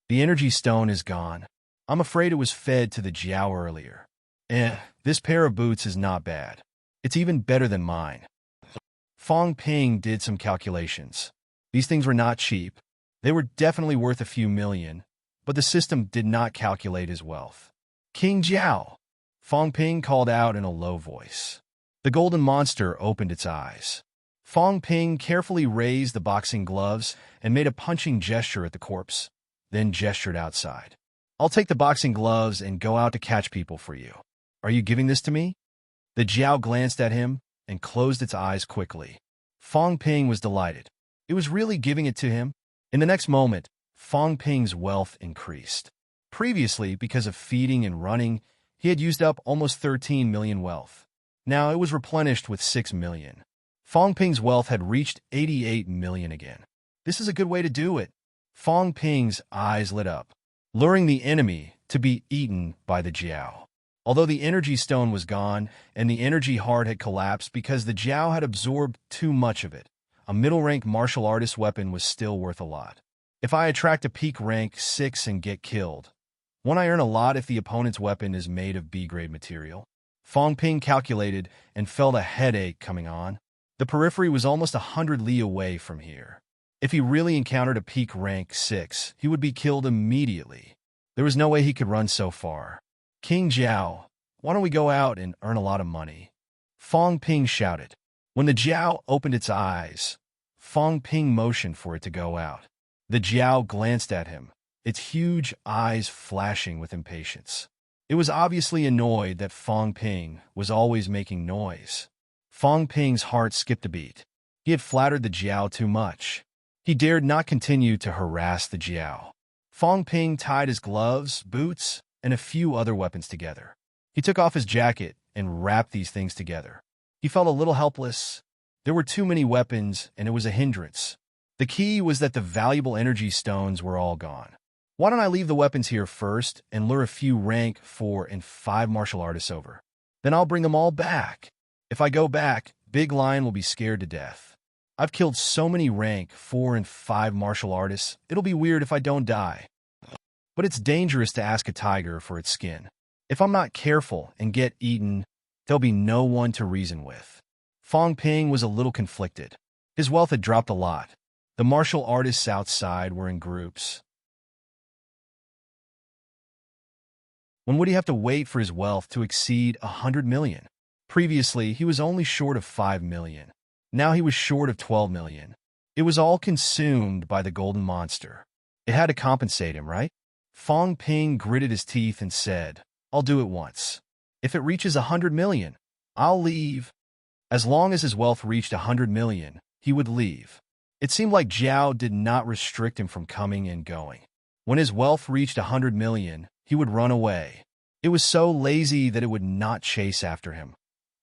The energy stone is gone. I'm afraid it was fed to the Jiao earlier. This pair of boots is not bad. It's even better than mine. Fong Ping did some calculations. These things were not cheap. They were definitely worth a few million, but the system did not calculate his wealth. King Jiao, Fong Ping called out in a low voice. The golden monster opened its eyes. Fong Ping carefully raised the boxing gloves and made a punching gesture at the corpse, then gestured outside. I'll take the boxing gloves and go out to catch people for you. Are you giving this to me? The Jiao glanced at him and closed its eyes quickly. Fong Ping was delighted. It was really giving it to him. In the next moment, Fong Ping's wealth increased. Previously, because of feeding and running, he had used up almost 13 million wealth. Now it was replenished with 6 million. Fong Ping's wealth had reached 88 million again. This is a good way to do it. Fong Ping's eyes lit up, luring the enemy to be eaten by the Jiao. Although the energy stone was gone and the energy heart had collapsed because the Jiao had absorbed too much of it, a middle-rank martial artist weapon was still worth a lot. If I attract a peak rank 6 and get killed, won't I earn a lot if the opponent's weapon is made of B-grade material? Fong Ping calculated and felt a headache coming on. The periphery was almost 100 li away from here. If he really encountered a peak rank 6, he would be killed immediately. There was no way he could run so far. King Jiao, why don't we go out and earn a lot of money? Fong Ping shouted. When the Jiao opened its eyes, Fong Ping motioned for it to go out. The Jiao glanced at him, its huge eyes flashing with impatience. It was obviously annoyed that Fong Ping was always making noise. Fong Ping's heart skipped a beat. He had flattered the Jiao too much. He dared not continue to harass the Jiao. Fong Ping tied his gloves, boots, and a few other weapons together. He took off his jacket and wrapped these things together. He felt a little helpless. There were too many weapons, and it was a hindrance. The key was that the valuable energy stones were all gone. Why don't I leave the weapons here first and lure a few rank 4 and 5 martial artists over? Then I'll bring them all back. If I go back, Big Lion will be scared to death. I've killed so many rank 4 and 5 martial artists, it'll be weird if I don't die. But it's dangerous to ask a tiger for its skin. If I'm not careful and get eaten, there'll be no one to reason with. Fong Ping was a little conflicted. His wealth had dropped a lot. The martial artists outside were in groups. When would he have to wait for his wealth to exceed 100 million? Previously, he was only short of 5 million. Now he was short of 12 million. It was all consumed by the golden monster. It had to compensate him, right? Fong Ping gritted his teeth and said, I'll do it once. If it reaches 100 million, I'll leave. As long as his wealth reached 100 million, he would leave. It seemed like Jiao did not restrict him from coming and going. When his wealth reached 100 million, he would run away. It was so lazy that it would not chase after him.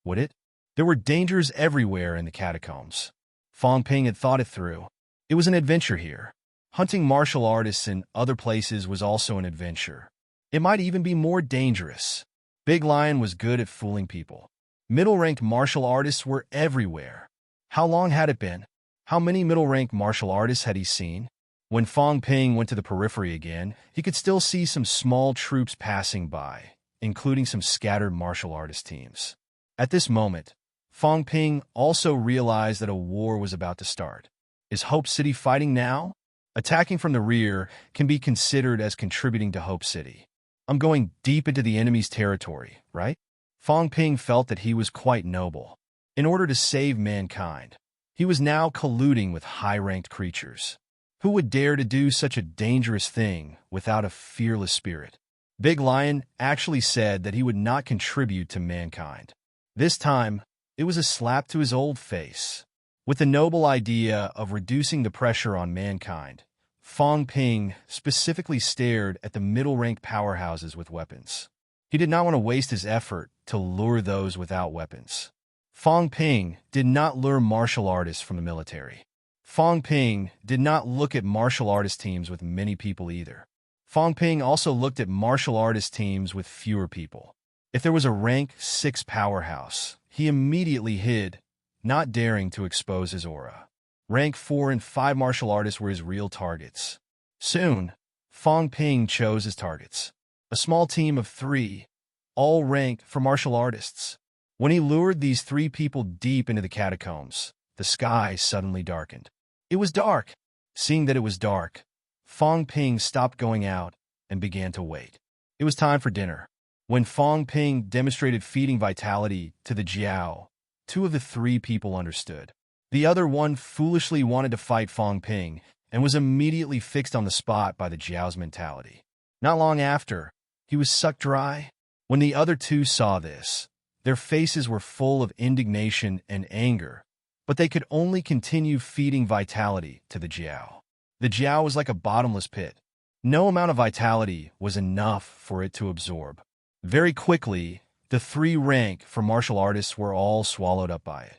Would it? There were dangers everywhere in the catacombs. Fong Ping had thought it through. It was an adventure here. Hunting martial artists in other places was also an adventure. It might even be more dangerous. Big Lion was good at fooling people. Middle-ranked martial artists were everywhere. How long had it been? How many middle-ranked martial artists had he seen? When Fong Ping went to the periphery again, he could still see some small troops passing by, including some scattered martial artist teams. At this moment, Fong Ping also realized that a war was about to start. Is Hope City fighting now? Attacking from the rear can be considered as contributing to Hope City. I'm going deep into the enemy's territory, right? Fong Ping felt that he was quite noble. In order to save mankind, he was now colluding with high-ranked creatures. Who would dare to do such a dangerous thing without a fearless spirit? Big Lion actually said that he would not contribute to mankind. This time, it was a slap to his old face. With the noble idea of reducing the pressure on mankind, Fong Ping specifically stared at the middle-ranked powerhouses with weapons. He did not want to waste his effort to lure those without weapons. Fong Ping did not lure martial artists from the military. Fong Ping did not look at martial artist teams with many people either. Fong Ping also looked at martial artist teams with fewer people. If there was a rank 6 powerhouse, he immediately hid, not daring to expose his aura. Rank 4 and 5 martial artists were his real targets. Soon, Fong Ping chose his targets. A small team of 3, all ranked for martial artists. When he lured these 3 people deep into the catacombs, the sky suddenly darkened. It was dark. Seeing that it was dark, Fong Ping stopped going out and began to wait. It was time for dinner. When Fong Ping demonstrated feeding vitality to the Jiao, 2 of the 3 people understood. The other one foolishly wanted to fight Fong Ping and was immediately fixed on the spot by the Jiao's mentality. Not long after, he was sucked dry. When the other 2 saw this, their faces were full of indignation and anger, but they could only continue feeding vitality to the Jiao. The Jiao was like a bottomless pit. No amount of vitality was enough for it to absorb. Very quickly, the 3 rank for martial artists were all swallowed up by it.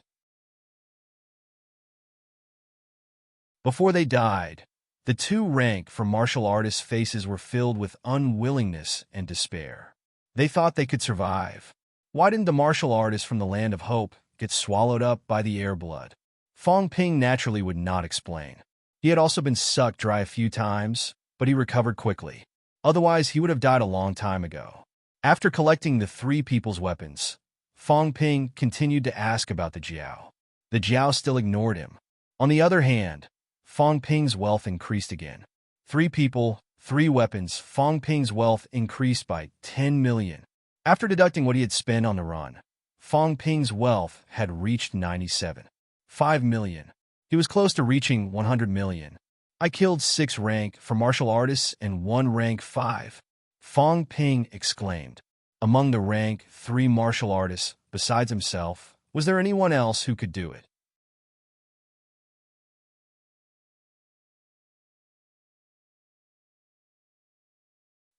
Before they died, the 2 rank for martial artists' faces were filled with unwillingness and despair. They thought they could survive. Why didn't the martial artist from the Land of Hope get swallowed up by the air blood? Fong Ping naturally would not explain. He had also been sucked dry a few times, but he recovered quickly. Otherwise, he would have died a long time ago. After collecting the 3 people's weapons, Fong Ping continued to ask about the Jiao. The Jiao still ignored him. On the other hand, Fong Ping's wealth increased again. 3 people, 3 weapons. Fong Ping's wealth increased by 10 million. After deducting what he had spent on the run, Fong Ping's wealth had reached 97.5 million. He was close to reaching 100 million. I killed 6 rank for martial artists and 1 rank 5. Fong Ping exclaimed. Among the rank 3 martial artists, besides himself, was there anyone else who could do it?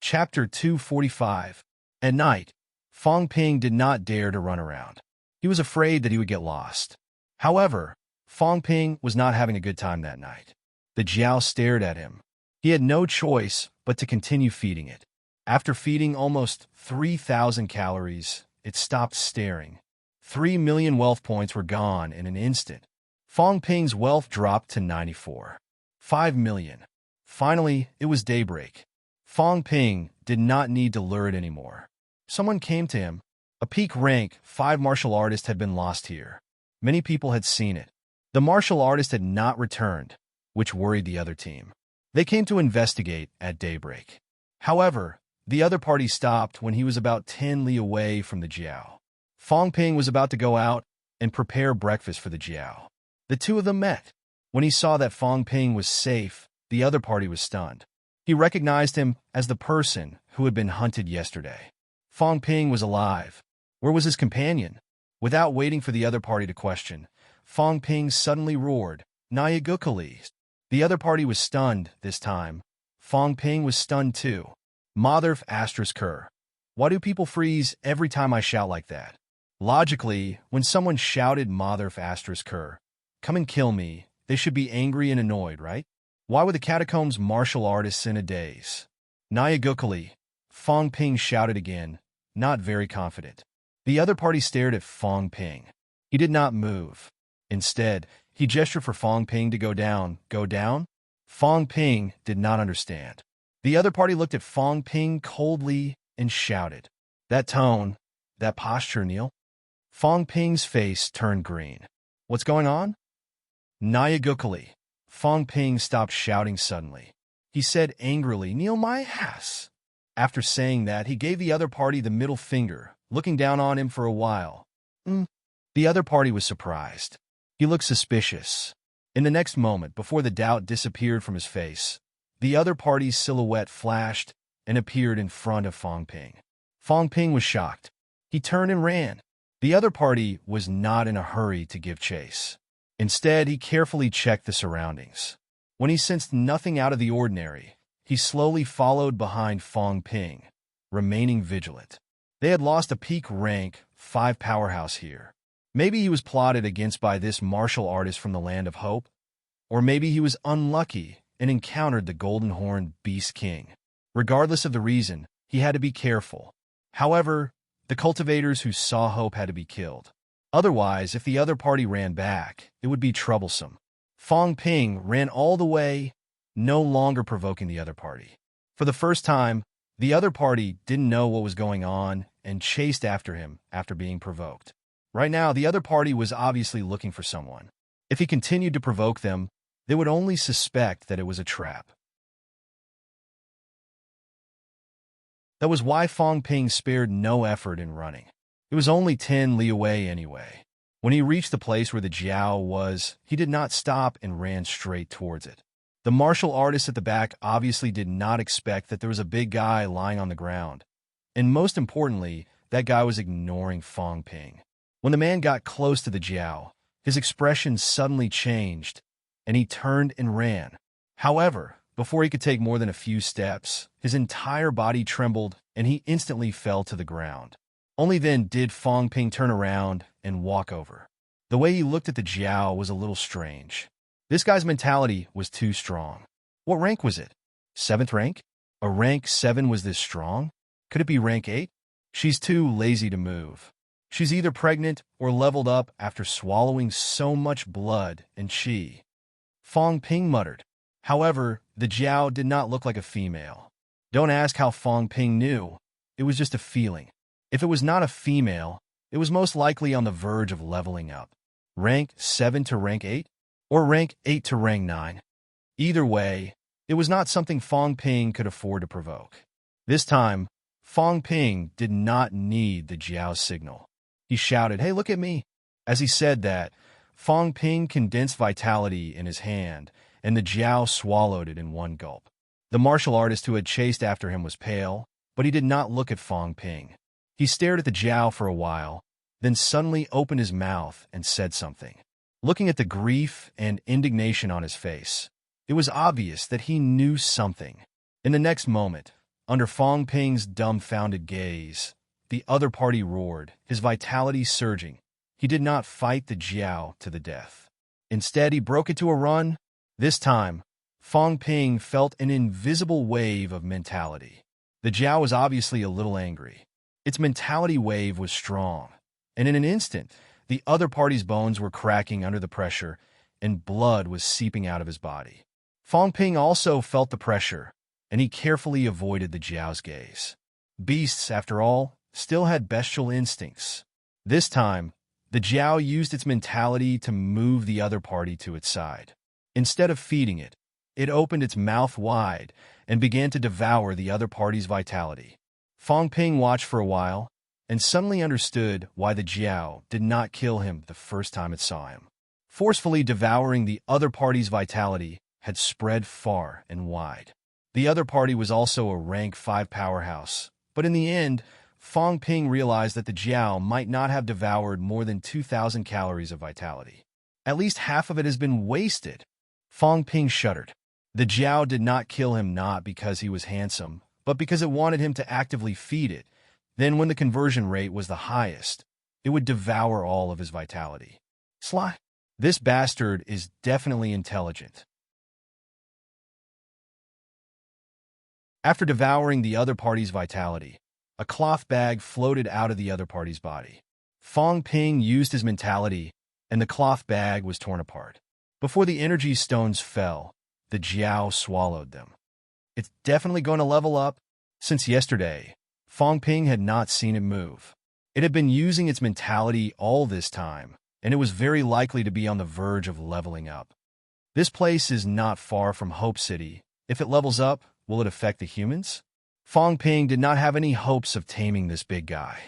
Chapter 245. At night, Fong Ping did not dare to run around. He was afraid that he would get lost. However, Fong Ping was not having a good time that night. The Jiao stared at him. He had no choice but to continue feeding it. After feeding almost 3,000 calories, it stopped staring. 3 million wealth points were gone in an instant. Fong Ping's wealth dropped to 94.5 million. Finally, it was daybreak. Fong Ping did not need to lure it anymore. Someone came to him. A peak rank 5 martial artist had been lost here. Many people had seen it. The martial artist had not returned, which worried the other team. They came to investigate at daybreak. However, the other party stopped when he was about 10 li away from the Jiao. Fong Ping was about to go out and prepare breakfast for the Jiao. The 2 of them met. When he saw that Fong Ping was safe, the other party was stunned. He recognized him as the person who had been hunted yesterday. Fong Ping was alive. Where was his companion? Without waiting for the other party to question, Fong Ping suddenly roared, "Nyagukali!" The other party was stunned this time. Fong Ping was stunned too. Motherf asterisk her. Why do people freeze every time I shout like that? Logically, when someone shouted Motherf asterisk her, "Come and kill me," they should be angry and annoyed, right? Why were the catacombs martial artists in a daze? Nyagukali, Fong Ping shouted again, not very confident. The other party stared at Fong Ping. He did not move. Instead, he gestured for Fong Ping to go down. Go down? Fong Ping did not understand. The other party looked at Fong Ping coldly and shouted, "That tone, that posture, Neil." Fong Ping's face turned green. "What's going on?" Nyagukali. Fong Ping stopped shouting suddenly. He said angrily, "Neil my ass." After saying that, he gave the other party the middle finger, looking down on him for a while. The other party was surprised. He looked suspicious. In the next moment, before the doubt disappeared from his face, the other party's silhouette flashed and appeared in front of Fong Ping. Fong Ping was shocked. He turned and ran. The other party was not in a hurry to give chase. Instead, he carefully checked the surroundings. When he sensed nothing out of the ordinary, he slowly followed behind Fong Ping, remaining vigilant. They had lost a peak rank 5 powerhouse here. Maybe he was plotted against by this martial artist from the Land of Hope, or maybe he was unlucky and encountered the Golden Horned Beast King. Regardless of the reason, he had to be careful. However, the cultivators who saw Hope had to be killed. Otherwise, if the other party ran back, it would be troublesome. Fong Ping ran all the way, no longer provoking the other party. For the first time, the other party didn't know what was going on and chased after him after being provoked. Right now, the other party was obviously looking for someone. If he continued to provoke them, they would only suspect that it was a trap. That was why Fong Ping spared no effort in running. It was only 10 li away anyway. When he reached the place where the Jiao was, he did not stop and ran straight towards it. The martial artist at the back obviously did not expect that there was a big guy lying on the ground. And most importantly, that guy was ignoring Fong Ping. When the man got close to the Jiao, his expression suddenly changed, and he turned and ran. However, before he could take more than a few steps, his entire body trembled, and he instantly fell to the ground. Only then did Fong Ping turn around and walk over. The way he looked at the Jiao was a little strange. This guy's mentality was too strong. What rank was it? 7th rank? A rank 7 was this strong? Could it be rank 8? She's too lazy to move. She's either pregnant or leveled up after swallowing so much blood and qi. Fong Ping muttered. However, the Jiao did not look like a female. Don't ask how Fong Ping knew. It was just a feeling. If it was not a female, it was most likely on the verge of leveling up. Rank 7 to rank 8? Or rank 8 to rank 9? Either way, it was not something Fong Ping could afford to provoke. This time, Fong Ping did not need the Jiao's signal. He shouted, "Hey, look at me." As he said that, Fong Ping condensed vitality in his hand, and the Jiao swallowed it in one gulp. The martial artist who had chased after him was pale, but he did not look at Fong Ping. He stared at the Jiao for a while, then suddenly opened his mouth and said something. Looking at the grief and indignation on his face, it was obvious that he knew something. In the next moment, under Fong Ping's dumbfounded gaze, the other party roared, his vitality surging. He did not fight the Jiao to the death. Instead, he broke into a run. This time, Fong Ping felt an invisible wave of mentality. The Jiao was obviously a little angry. Its mentality wave was strong, and in an instant, the other party's bones were cracking under the pressure, and blood was seeping out of his body. Fong Ping also felt the pressure, and he carefully avoided the Jiao's gaze. Beasts, after all, still had bestial instincts. This time, the Jiao used its mentality to move the other party to its side. Instead of feeding it, it opened its mouth wide and began to devour the other party's vitality. Fong Ping watched for a while and suddenly understood why the Jiao did not kill him the first time it saw him. Forcefully devouring the other party's vitality had spread far and wide. The other party was also a rank 5 powerhouse, but in the end, Fong Ping realized that the Jiao might not have devoured more than 2,000 calories of vitality. At least half of it has been wasted. Fong Ping shuddered. The Jiao did not kill him not because he was handsome, but because it wanted him to actively feed it. Then when the conversion rate was the highest, it would devour all of his vitality. Sly. This bastard is definitely intelligent. After devouring the other party's vitality, a cloth bag floated out of the other party's body. Fong Ping used his mentality, and the cloth bag was torn apart. Before the energy stones fell, the Jiao swallowed them. It's definitely going to level up. Since yesterday, Fangping had not seen it move. It had been using its mentality all this time, and it was very likely to be on the verge of leveling up. This place is not far from Hope City. If it levels up, will it affect the humans? Fangping did not have any hopes of taming this big guy.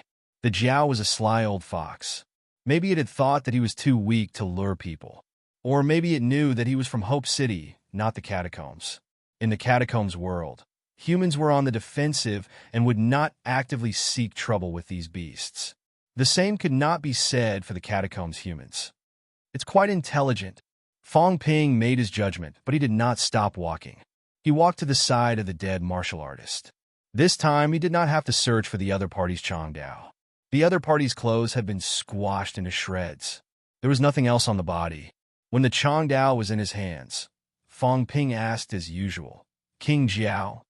The Jiao was a sly old fox. Maybe it had thought that he was too weak to lure people. Or maybe it knew that he was from Hope City, not the catacombs. In the catacombs world, humans were on the defensive and would not actively seek trouble with these beasts. The same could not be said for the catacombs humans. It's quite intelligent. Fangping made his judgment, but he did not stop walking. He walked to the side of the dead martial artist. This time, he did not have to search for the other party's Changdao. The other party's clothes had been squashed into shreds. There was nothing else on the body. When the Changdao was in his hands, Fangping asked as usual, "King Jiao,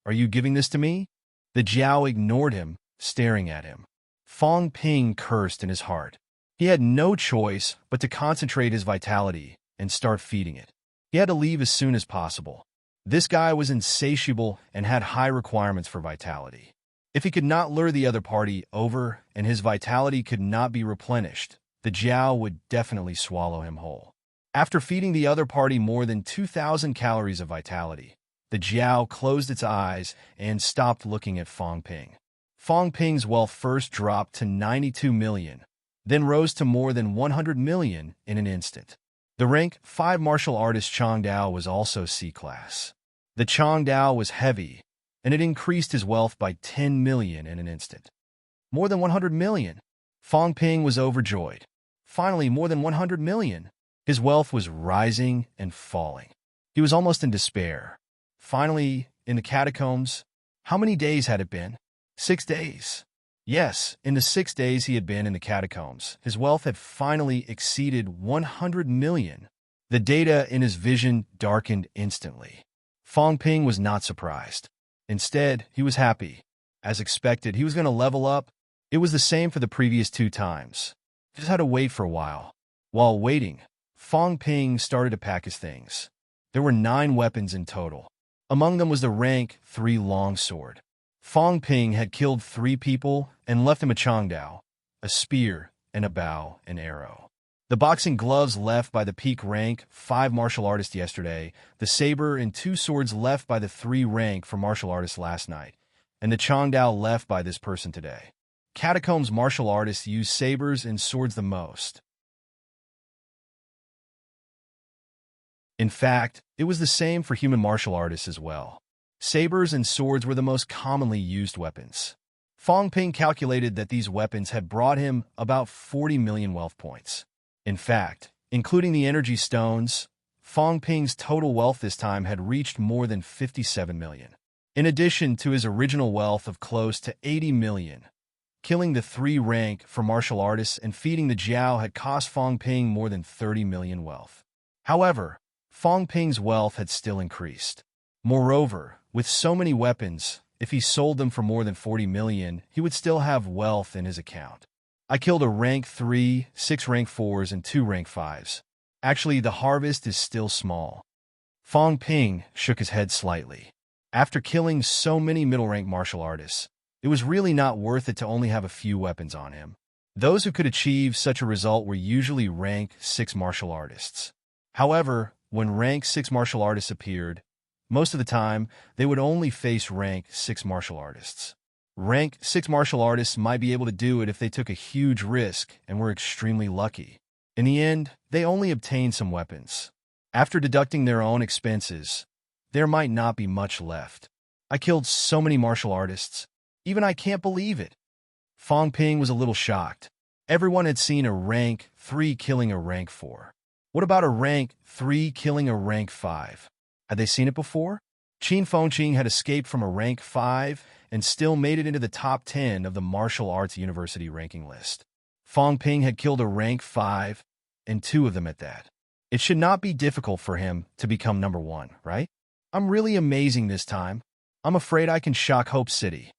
are you giving this to me?" The Jiao ignored him, staring at him. Fangping cursed in his heart. He had no choice but to concentrate his vitality and start feeding it. He had to leave as soon as possible. This guy was insatiable and had high requirements for vitality. If he could not lure the other party over and his vitality could not be replenished, the Jiao would definitely swallow him whole. After feeding the other party more than 2,000 calories of vitality, the Jiao closed its eyes and stopped looking at Fangping. Fangping's wealth first dropped to 92 million, then rose to more than 100 million in an instant. The rank 5 martial artist Changdao was also C-class. The Changdao was heavy, and it increased his wealth by 10 million in an instant. More than 100 million. Fangping was overjoyed. Finally, more than 100 million. His wealth was rising and falling. He was almost in despair. Finally, in the catacombs, how many days had it been? 6 days. Yes, in the 6 days he had been in the catacombs, his wealth had finally exceeded 100 million. The data in his vision darkened instantly. Fangping was not surprised. Instead, he was happy. As expected, he was going to level up. It was the same for the previous 2 times. He just had to wait for a while. While waiting, Fangping started to pack his things. There were 9 weapons in total. Among them was the rank 3 longsword. Fangping had killed 3 people and left him a Changdao, a spear, and a bow and arrow. The boxing gloves left by the peak rank 5 martial artist yesterday, the saber and 2 swords left by the 3 rank for martial artists last night, and the Changdao left by this person today. Catacombs martial artists use sabers and swords the most. In fact, it was the same for human martial artists as well. Sabers and swords were the most commonly used weapons. Fangping calculated that these weapons had brought him about 40 million wealth points. In fact, including the energy stones, Fangping's total wealth this time had reached more than 57 million. In addition to his original wealth of close to 80 million, killing the 3 rank for martial artists and feeding the Jiao had cost Fangping more than 30 million wealth. However, Fangping's wealth had still increased. Moreover, with so many weapons, if he sold them for more than 40 million, he would still have wealth in his account. I killed a rank 3, 6 rank 4s, and 2 rank 5s. Actually, the harvest is still small. Fangping shook his head slightly. After killing so many middle-rank martial artists, it was really not worth it to only have a few weapons on him. Those who could achieve such a result were usually rank 6 martial artists. However, when rank 6 martial artists appeared, most of the time, they would only face rank 6 martial artists. Rank 6 martial artists might be able to do it if they took a huge risk and were extremely lucky. In the end, they only obtained some weapons. After deducting their own expenses, there might not be much left. I killed so many martial artists. Even I can't believe it. Fangping was a little shocked. Everyone had seen a rank 3 killing a rank 4. What about a rank 3 killing a rank 5? Had they seen it before? Qin Fengqing had escaped from a rank 5 and still made it into the top 10 of the martial arts university ranking list. Fangping had killed a rank 5, and 2 of them at that. It should not be difficult for him to become number 1, right? I'm really amazing this time. I'm afraid I can shock Hope City.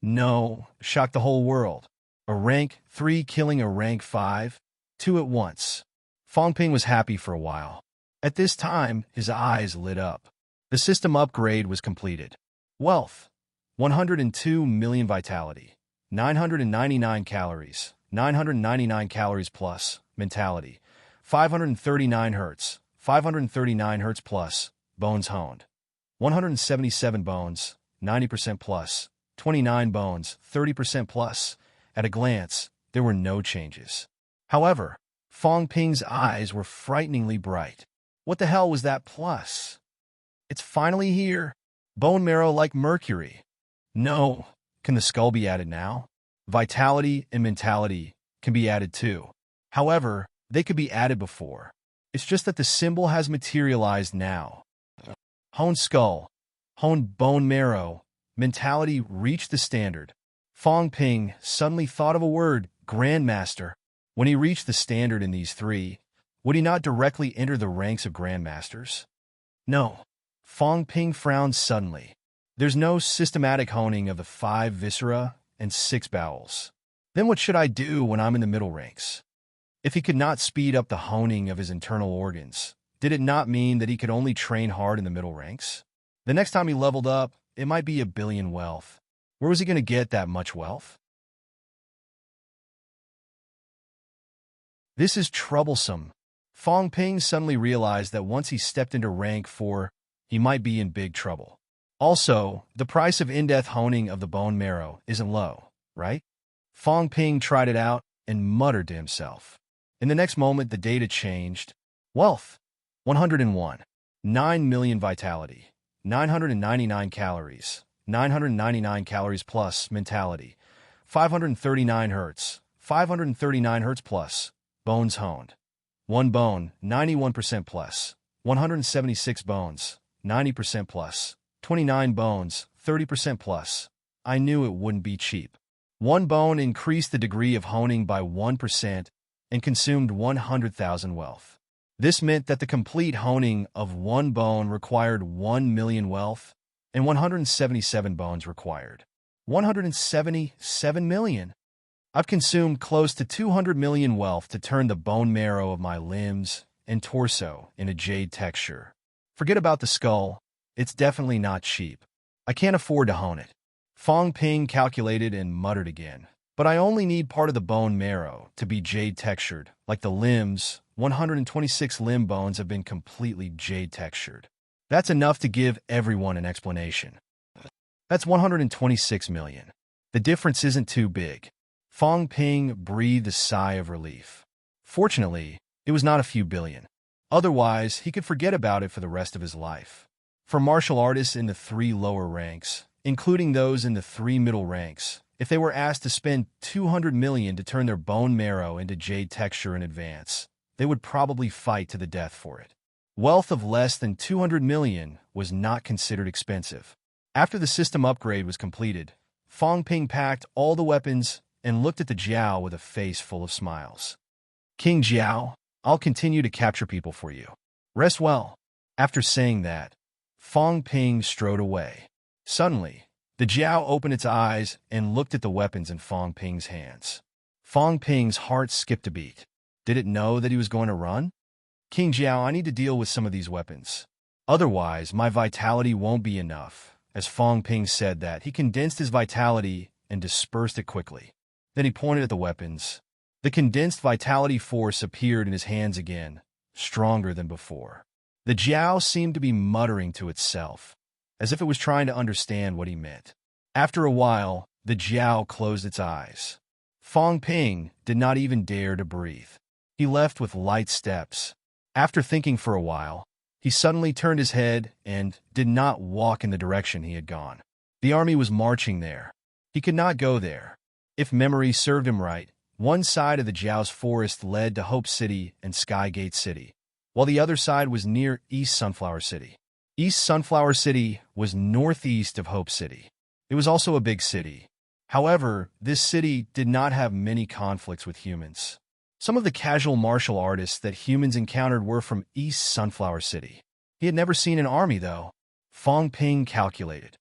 No, shock the whole world. A rank 3 killing a rank 5, 2 at once. Fangping was happy for a while. At this time, his eyes lit up. The system upgrade was completed. Wealth, 102 million vitality, 999 calories, 999 calories plus, mentality, 539 hertz, 539 hertz plus, bones honed, 177 bones, 90% plus, 29 bones, 30% plus. At a glance, there were no changes. However, Fong Ping's eyes were frighteningly bright. What the hell was that plus? It's finally here. Bone marrow like mercury. No. Can the skull be added now? Vitality and mentality can be added too. However, they could be added before. It's just that the symbol has materialized now. Honed skull, honed bone marrow, mentality reached the standard. Fong Ping suddenly thought of a word, Grandmaster. When he reached the standard in these three, would he not directly enter the ranks of Grandmasters? No. Fong Ping frowned suddenly. There's no systematic honing of the 5 viscera and 6 bowels. Then what should I do when I'm in the middle ranks? If he could not speed up the honing of his internal organs, did it not mean that he could only train hard in the middle ranks? The next time he leveled up, it might be 1 billion wealth. Where was he going to get that much wealth? This is troublesome. Fong Ping suddenly realized that once he stepped into rank 4, he might be in big trouble. Also, the price of in-depth honing of the bone marrow isn't low, right? Fong Ping tried it out and muttered to himself. In the next moment, the data changed. Wealth, 101. 9 million vitality, 999 calories, 999 calories plus, mentality, 539 hertz, 539 hertz plus, bones honed. 1 bone, 91% plus, 176 bones, 90% plus, 29 bones, 30% plus. I knew it wouldn't be cheap. 1 bone increased the degree of honing by 1% and consumed 100,000 wealth. This meant that the complete honing of 1 bone required 1 million wealth, and 177 bones required 177 million. I've consumed close to 200 million wealth to turn the bone marrow of my limbs and torso in a jade texture. Forget about the skull. It's definitely not cheap. I can't afford to hone it. Fong Ping calculated and muttered again. But I only need part of the bone marrow to be jade textured, like the limbs. 126 limb bones have been completely jade textured. That's enough to give everyone an explanation. That's 126 million. The difference isn't too big. Fong Ping breathed a sigh of relief. Fortunately, it was not a few billion. Otherwise, he could forget about it for the rest of his life. For martial artists in the 3 lower ranks, including those in the 3 middle ranks, if they were asked to spend 200 million to turn their bone marrow into jade texture in advance, they would probably fight to the death for it. Wealth of less than 200 million was not considered expensive. After the system upgrade was completed, Fong Ping packed all the weapons and looked at the Jiao with a face full of smiles. King Jiao, I'll continue to capture people for you. Rest well. After saying that, Fong Ping strode away. Suddenly, the Jiao opened its eyes and looked at the weapons in Fong Ping's hands. Fong Ping's heart skipped a beat. Did it know that he was going to run? King Jiao, I need to deal with some of these weapons. Otherwise, my vitality won't be enough. As Fong Ping said that, he condensed his vitality and dispersed it quickly. Then he pointed at the weapons. The condensed vitality force appeared in his hands again, stronger than before. The Jiao seemed to be muttering to itself, as if it was trying to understand what he meant. After a while, the Jiao closed its eyes. Fong Ping did not even dare to breathe. He left with light steps. After thinking for a while, he suddenly turned his head and did not walk in the direction he had gone. The army was marching there. He could not go there. If memory served him right, one side of the Jiao's forest led to Hope City and Skygate City, while the other side was near East Sunflower City. East Sunflower City was northeast of Hope City. It was also a big city. However, this city did not have many conflicts with humans. Some of the casual martial artists that humans encountered were from East Sunflower City. He had never seen an army, though. Fong Ping calculated.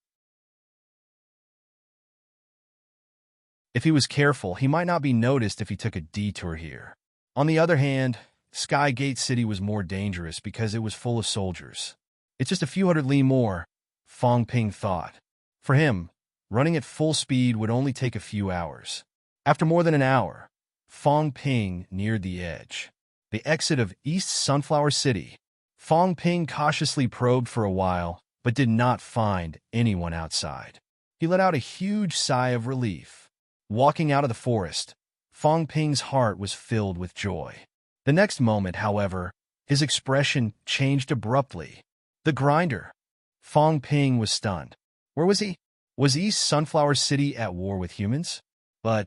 If he was careful, he might not be noticed if he took a detour here. On the other hand, Sky Gate City was more dangerous because it was full of soldiers. It's just a few hundred li more, Fong Ping thought. For him, running at full speed would only take a few hours. After more than an hour, Fong Ping neared the edge, the exit of East Sunflower City. Fong Ping cautiously probed for a while, but did not find anyone outside. He let out a huge sigh of relief. Walking out of the forest, Fong Ping's heart was filled with joy. The next moment, however, his expression changed abruptly. The grinder. Fong Ping was stunned. Where was he? Was East Sunflower City at war with humans? But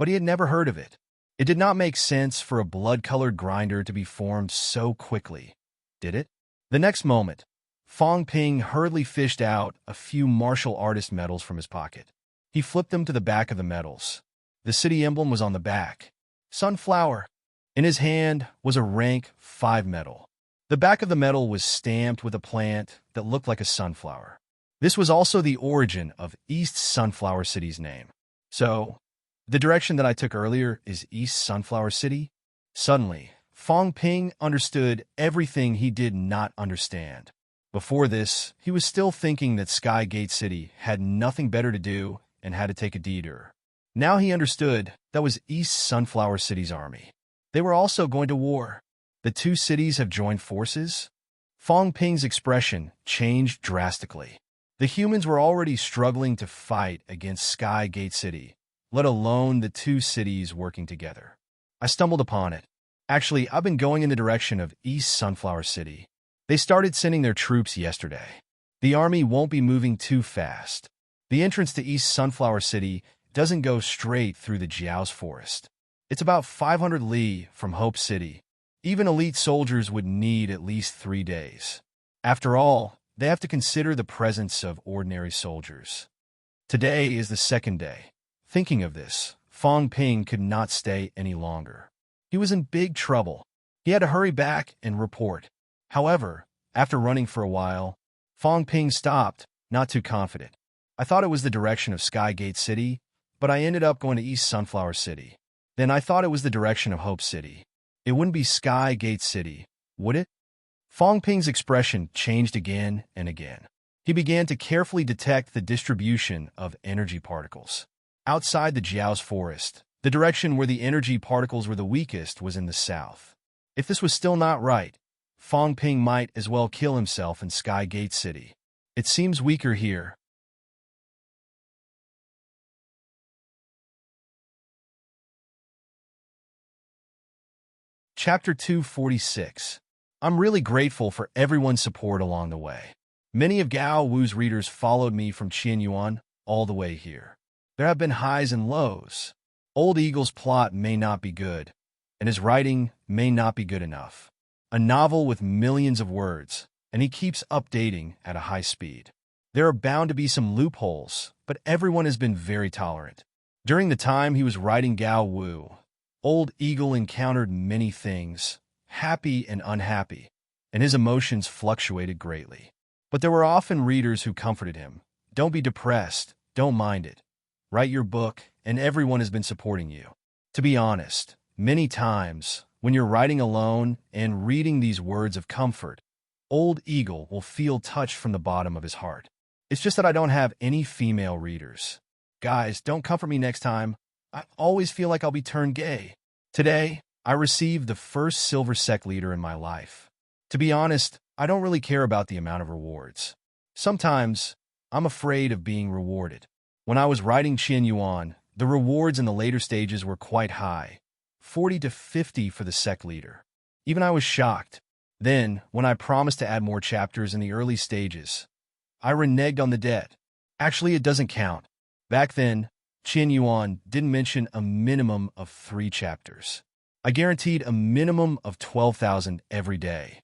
he had never heard of it. It did not make sense for a blood-colored grinder to be formed so quickly, did it? The next moment, Fong Ping hurriedly fished out a few martial artist medals from his pocket. He flipped them to the back of the medals. The city emblem was on the back. Sunflower. In his hand was a rank 5 medal. The back of the medal was stamped with a plant that looked like a sunflower. This was also the origin of East Sunflower City's name. So, the direction that I took earlier is East Sunflower City? Suddenly, Fong Ping understood everything he did not understand. Before this, he was still thinking that Sky Gate City had nothing better to do and had to take a detour. Now he understood that was East Sunflower City's army. They were also going to war. The two cities have joined forces? Fong Ping's expression changed drastically. The humans were already struggling to fight against Sky Gate City, let alone the two cities working together. I stumbled upon it. Actually, I've been going in the direction of East Sunflower City. They started sending their troops yesterday. The army won't be moving too fast. The entrance to East Sunflower City doesn't go straight through the Jiao's forest. It's about 500 li from Hope City. Even elite soldiers would need at least 3 days. After all, they have to consider the presence of ordinary soldiers. Today is the second day. Thinking of this, Fong Ping could not stay any longer. He was in big trouble. He had to hurry back and report. However, after running for a while, Fong Ping stopped, not too confident. I thought it was the direction of Sky Gate City, but I ended up going to East Sunflower City. Then I thought it was the direction of Hope City. It wouldn't be Sky Gate City, would it? Fong Ping's expression changed again and again. He began to carefully detect the distribution of energy particles. Outside the Jiao's forest, the direction where the energy particles were the weakest was in the south. If this was still not right, Fong Ping might as well kill himself in Sky Gate City. It seems weaker here. Chapter 246. I'm really grateful for everyone's support along the way. Many of Gao Wu's readers followed me from Qianyuan all the way here. There have been highs and lows. Old Eagle's plot may not be good, and his writing may not be good enough. A novel with millions of words, and he keeps updating at a high speed. There are bound to be some loopholes, but everyone has been very tolerant. During the time he was writing Gao Wu, Old Eagle encountered many things, happy and unhappy, and his emotions fluctuated greatly. But there were often readers who comforted him. Don't be depressed, don't mind it. Write your book, and everyone has been supporting you. To be honest, many times, when you're writing alone and reading these words of comfort, Old Eagle will feel touched from the bottom of his heart. It's just that I don't have any female readers. Guys, don't comfort me next time. I always feel like I'll be turned gay. Today, I received the first silver sec leader in my life. To be honest, I don't really care about the amount of rewards. Sometimes, I'm afraid of being rewarded. When I was writing Qianyuan, the rewards in the later stages were quite high, 40 to 50 for the sec leader. Even I was shocked. Then, when I promised to add more chapters in the early stages, I reneged on the debt. Actually, it doesn't count. Back then, Qianyuan didn't mention a minimum of 3 chapters. I guaranteed a minimum of 12,000 every day.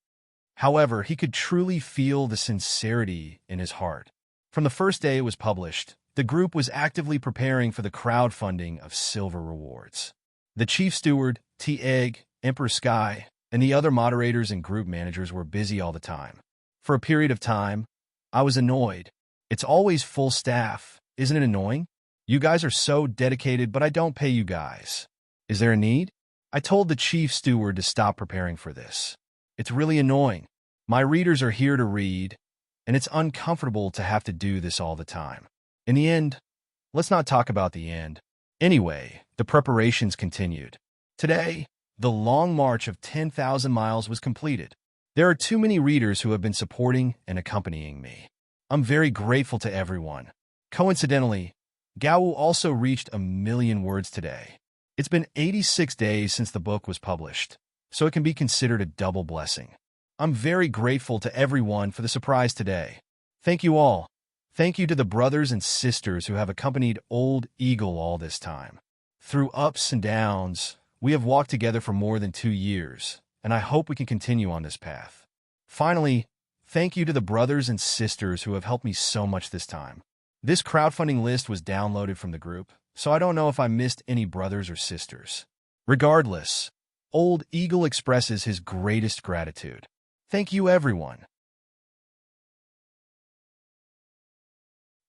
However, he could truly feel the sincerity in his heart. From the first day it was published, the group was actively preparing for the crowdfunding of silver rewards. The chief steward, T-Egg, Emperor Sky, and the other moderators and group managers were busy all the time. For a period of time, I was annoyed. It's always full staff. Isn't it annoying? You guys are so dedicated, but I don't pay you guys. Is there a need? I told the chief steward to stop preparing for this. It's really annoying. My readers are here to read, and it's uncomfortable to have to do this all the time. In the end, let's not talk about the end. Anyway, the preparations continued. Today, the long march of 10,000 miles was completed. There are too many readers who have been supporting and accompanying me. I'm very grateful to everyone. Coincidentally, Gao also reached 1,000,000 words today. It's been 86 days since the book was published, so it can be considered a double blessing. I'm very grateful to everyone for the surprise today. Thank you all. Thank you to the brothers and sisters who have accompanied Old Eagle all this time. Through ups and downs, we have walked together for more than 2 years, and I hope we can continue on this path. Finally, thank you to the brothers and sisters who have helped me so much this time. This crowdfunding list was downloaded from the group, so I don't know if I missed any brothers or sisters. Regardless, Old Eagle expresses his greatest gratitude. Thank you, everyone.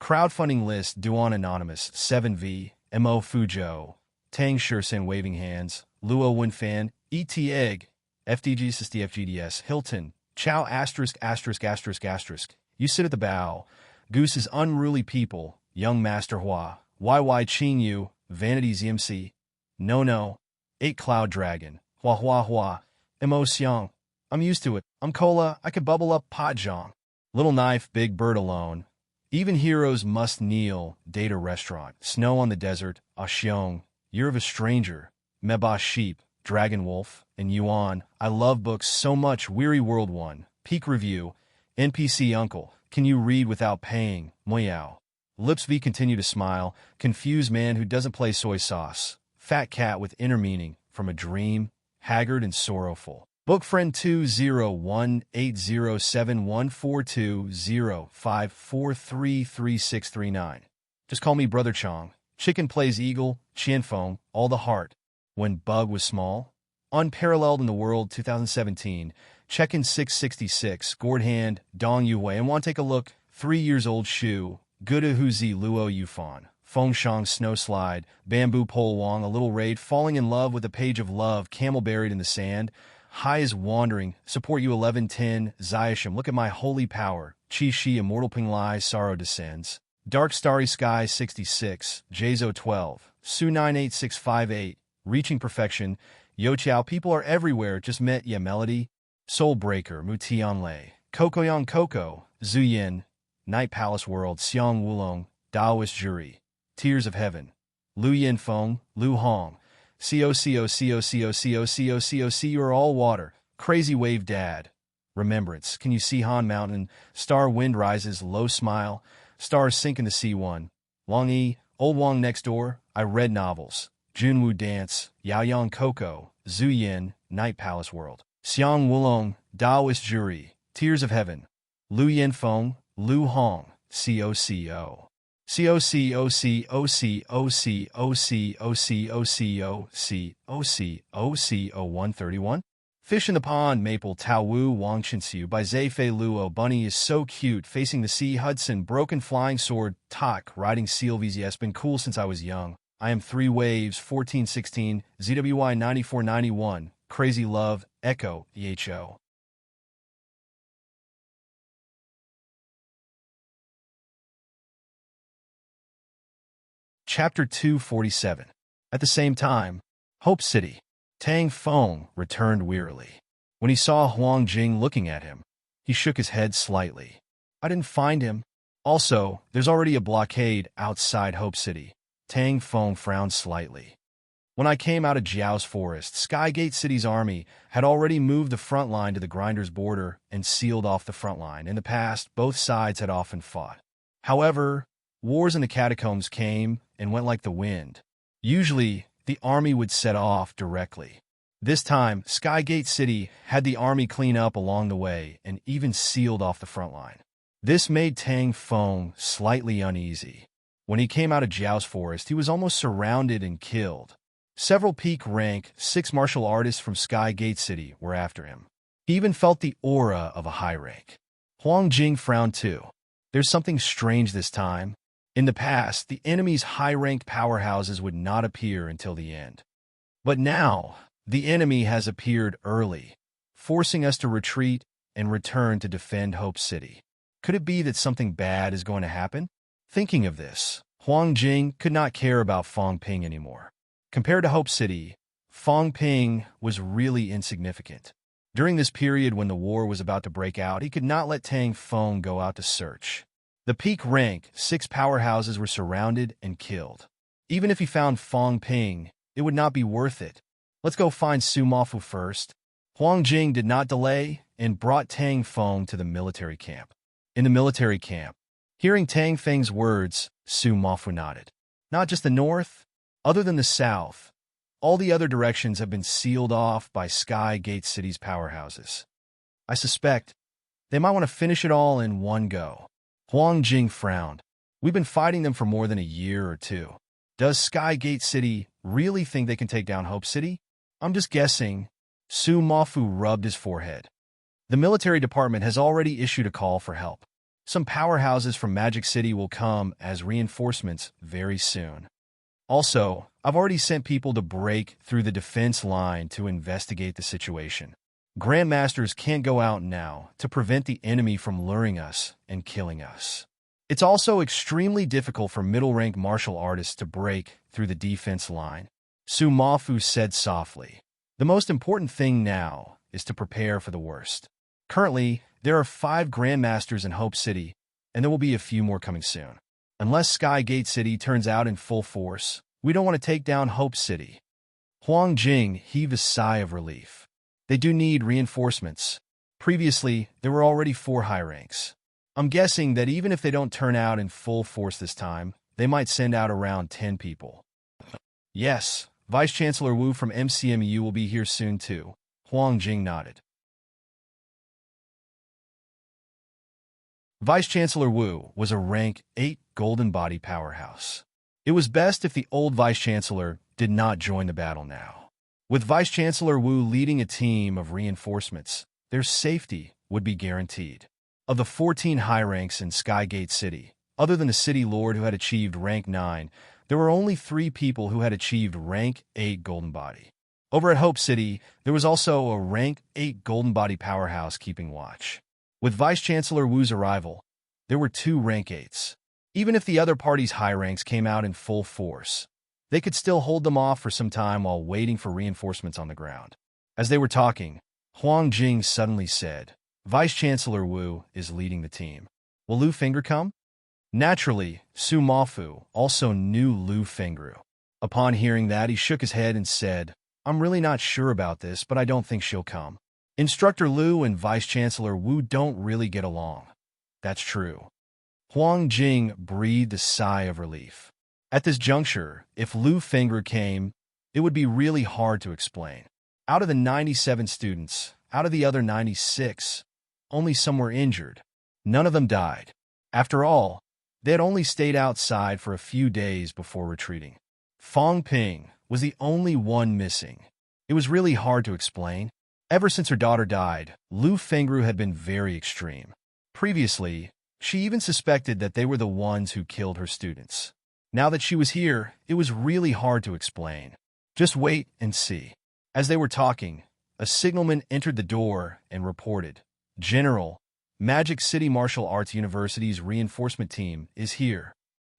Crowdfunding list Duan Anonymous 7V, Mo Fuzhou, Tang Shursen Waving Hands, Luo Winfan, E.T. Egg, FDG SDFGDS, Hilton, Chow *******. You sit at the bow. Goose's Unruly People, Young Master Hua, YY Qing Yu, Vanity ZMC, No, 8 Cloud Dragon, Hua, Mo Xiang. I'm used to it. I'm Cola, I could bubble up Pot Zhang. Little Knife, Big Bird Alone. Even Heroes Must Kneel, Data Restaurant, Snow on the Desert, Xiong, Year of a Stranger, Meba Sheep, Dragon Wolf, and Yuan. I love books so much. Weary World 1, Peak Review, NPC Uncle, Can You Read Without Paying, Moyao. Lips V Continue to Smile, Confused Man Who Doesn't Play Soy Sauce, Fat Cat with Inner Meaning, From a Dream, Haggard and Sorrowful. Book Friend 20180714205433639. Just call me Brother Chong. Chicken Plays Eagle, Qianfeng, All the Heart. When Bug Was Small. Unparalleled in the World 2017. Check-in 666, Gourd Hand, Dong Yuhui. And want to take a look? 3 years old Shu, Guda Huzi Luo Yufan. Fengshang Snow Slide, Bamboo Pole Wong, A Little Raid, Falling in Love with a Page of Love, Camel Buried in the Sand. High is Wandering, Support You 1110, Xiashim, Look at My Holy Power, Qi Shi, Immortal Ping Lai, Sorrow Descends. Dark Starry Sky 66, Jazo 12, Su 98658, Reaching Perfection, Yo Chiao, People Are Everywhere, Just Met Ya Melody, Soul Breaker, Mu Tianlei, Cocoyang Coco, Zuyin, Night Palace World, Xiang Wulong, Daoist Jury, Tears of Heaven, Lu Yinfeng, Lu Hong, COCO, You're All Water, Crazy Wave Dad, Remembrance, Can You See Han Mountain, Star Wind Rises, Low Smile, Stars Sink in the Sea 1, Long E, Old Wong Next Door, I Read Novels, Junwu Dance, Yaoyang Coco, Zuyin, Night Palace World, Xiang Wulong, Daoist Jury, Tears of Heaven, Lu Yinfeng, Lu Hong, COCO. COCOCOCOCOCOCOCOCOC131. Fish in the Pond, Maple, Tao Wu, Wang Chinxiu by Zefei Luo. Bunny is so cute, Facing the Sea, Hudson, Broken Flying Sword, Tak, Riding Seal VZS, Been cool since I was young. I Am 3 Waves, 1416, ZWY 9491, Crazy Love, Echo, EHO. Chapter 247. At the same time, Hope City. Tang Feng returned wearily. When he saw Huang Jing looking at him, he shook his head slightly. I didn't find him. Also, there's already a blockade outside Hope City. Tang Feng frowned slightly. When I came out of Jiao's forest, Skygate City's army had already moved the front line to the Grinders' border and sealed off the front line. In the past, both sides had often fought. However, wars in the catacombs came and went like the wind. Usually, the army would set off directly. This time, Skygate City had the army clean up along the way and even sealed off the front line. This made Tang Feng slightly uneasy. When he came out of Jiao's forest, he was almost surrounded and killed. Several peak rank 6 martial artists from Skygate City were after him. He even felt the aura of a high rank. Huang Jing frowned too. There's something strange this time. In the past, the enemy's high-ranked powerhouses would not appear until the end. But now, The enemy has appeared early, forcing us to retreat and return to defend Hope City. Could it be that something bad is going to happen? Thinking of this, Huang Jing could not care about Fong Ping anymore. Compared to Hope City, Fong Ping was really insignificant. During this period when the war was about to break out, he could not let Tang Feng go out to search. The peak rank 6 powerhouses were surrounded and killed. Even if he found Fong Ping, it would not be worth it. Let's go find Su Mafu first. Huang Jing did not delay and brought Tang Feng to the military camp. In the military camp, hearing Tang Feng's words, Su Mafu nodded. Not just the north, other than the south. All the other directions have been sealed off by Sky Gate City's powerhouses. I suspect they might want to finish it all in one go. Huang Jing frowned. We've been fighting them for more than a year or two. Does Sky Gate City really think they can take down Hope City? I'm just guessing. Su Mafu rubbed his forehead. The military department has already issued a call for help. Some powerhouses from Magic City will come as reinforcements very soon. Also, I've already sent people to break through the defense line to investigate the situation. Grandmasters can't go out now to prevent the enemy from luring us and killing us. It's also extremely difficult for middle-rank martial artists to break through the defense line. Su Mafu said softly. The most important thing now is to prepare for the worst. Currently, there are 5 Grandmasters in Hope City, and there will be a few more coming soon. Unless Sky Gate City turns out in full force, we don't want to take down Hope City. Huang Jing heaved a sigh of relief. They do need reinforcements. Previously, there were already 4 high ranks. I'm guessing that even if they don't turn out in full force this time, they might send out around 10 people. Yes, Vice-Chancellor Wu from MCMU will be here soon too. Huang Jing nodded. Vice-Chancellor Wu was a rank 8 golden body powerhouse. It was best if the old Vice-Chancellor did not join the battle now. With Vice-Chancellor Wu leading a team of reinforcements, their safety would be guaranteed. Of the 14 high ranks in Sky Gate City, other than the City Lord who had achieved rank 9, there were only 3 people who had achieved rank 8 golden body. Over at Hope City, there was also a rank 8 golden body powerhouse keeping watch. With Vice-Chancellor Wu's arrival, there were 2 rank 8s. Even if the other party's high ranks came out in full force, they could still hold them off for some time while waiting for reinforcements on the ground. As they were talking, Huang Jing suddenly said, Vice-Chancellor Wu is leading the team. Will Lu Fengru come? Naturally, Su Mafu also knew Lu Fengru. Upon hearing that, he shook his head and said, I'm really not sure about this, but I don't think she'll come. Instructor Lu and Vice-Chancellor Wu don't really get along. That's true. Huang Jing breathed a sigh of relief. At this juncture, if Lu Fengru came, it would be really hard to explain. Out of the 97 students, out of the other 96, only some were injured. None of them died. After all, they had only stayed outside for a few days before retreating. Fong Ping was the only one missing. It was really hard to explain. Ever since her daughter died, Lu Fengru had been very extreme. Previously, she even suspected that they were the ones who killed her students. Now that she was here, it was really hard to explain. Just wait and see. As they were talking, a signalman entered the door and reported, General, Magic City Martial Arts University's reinforcement team is here.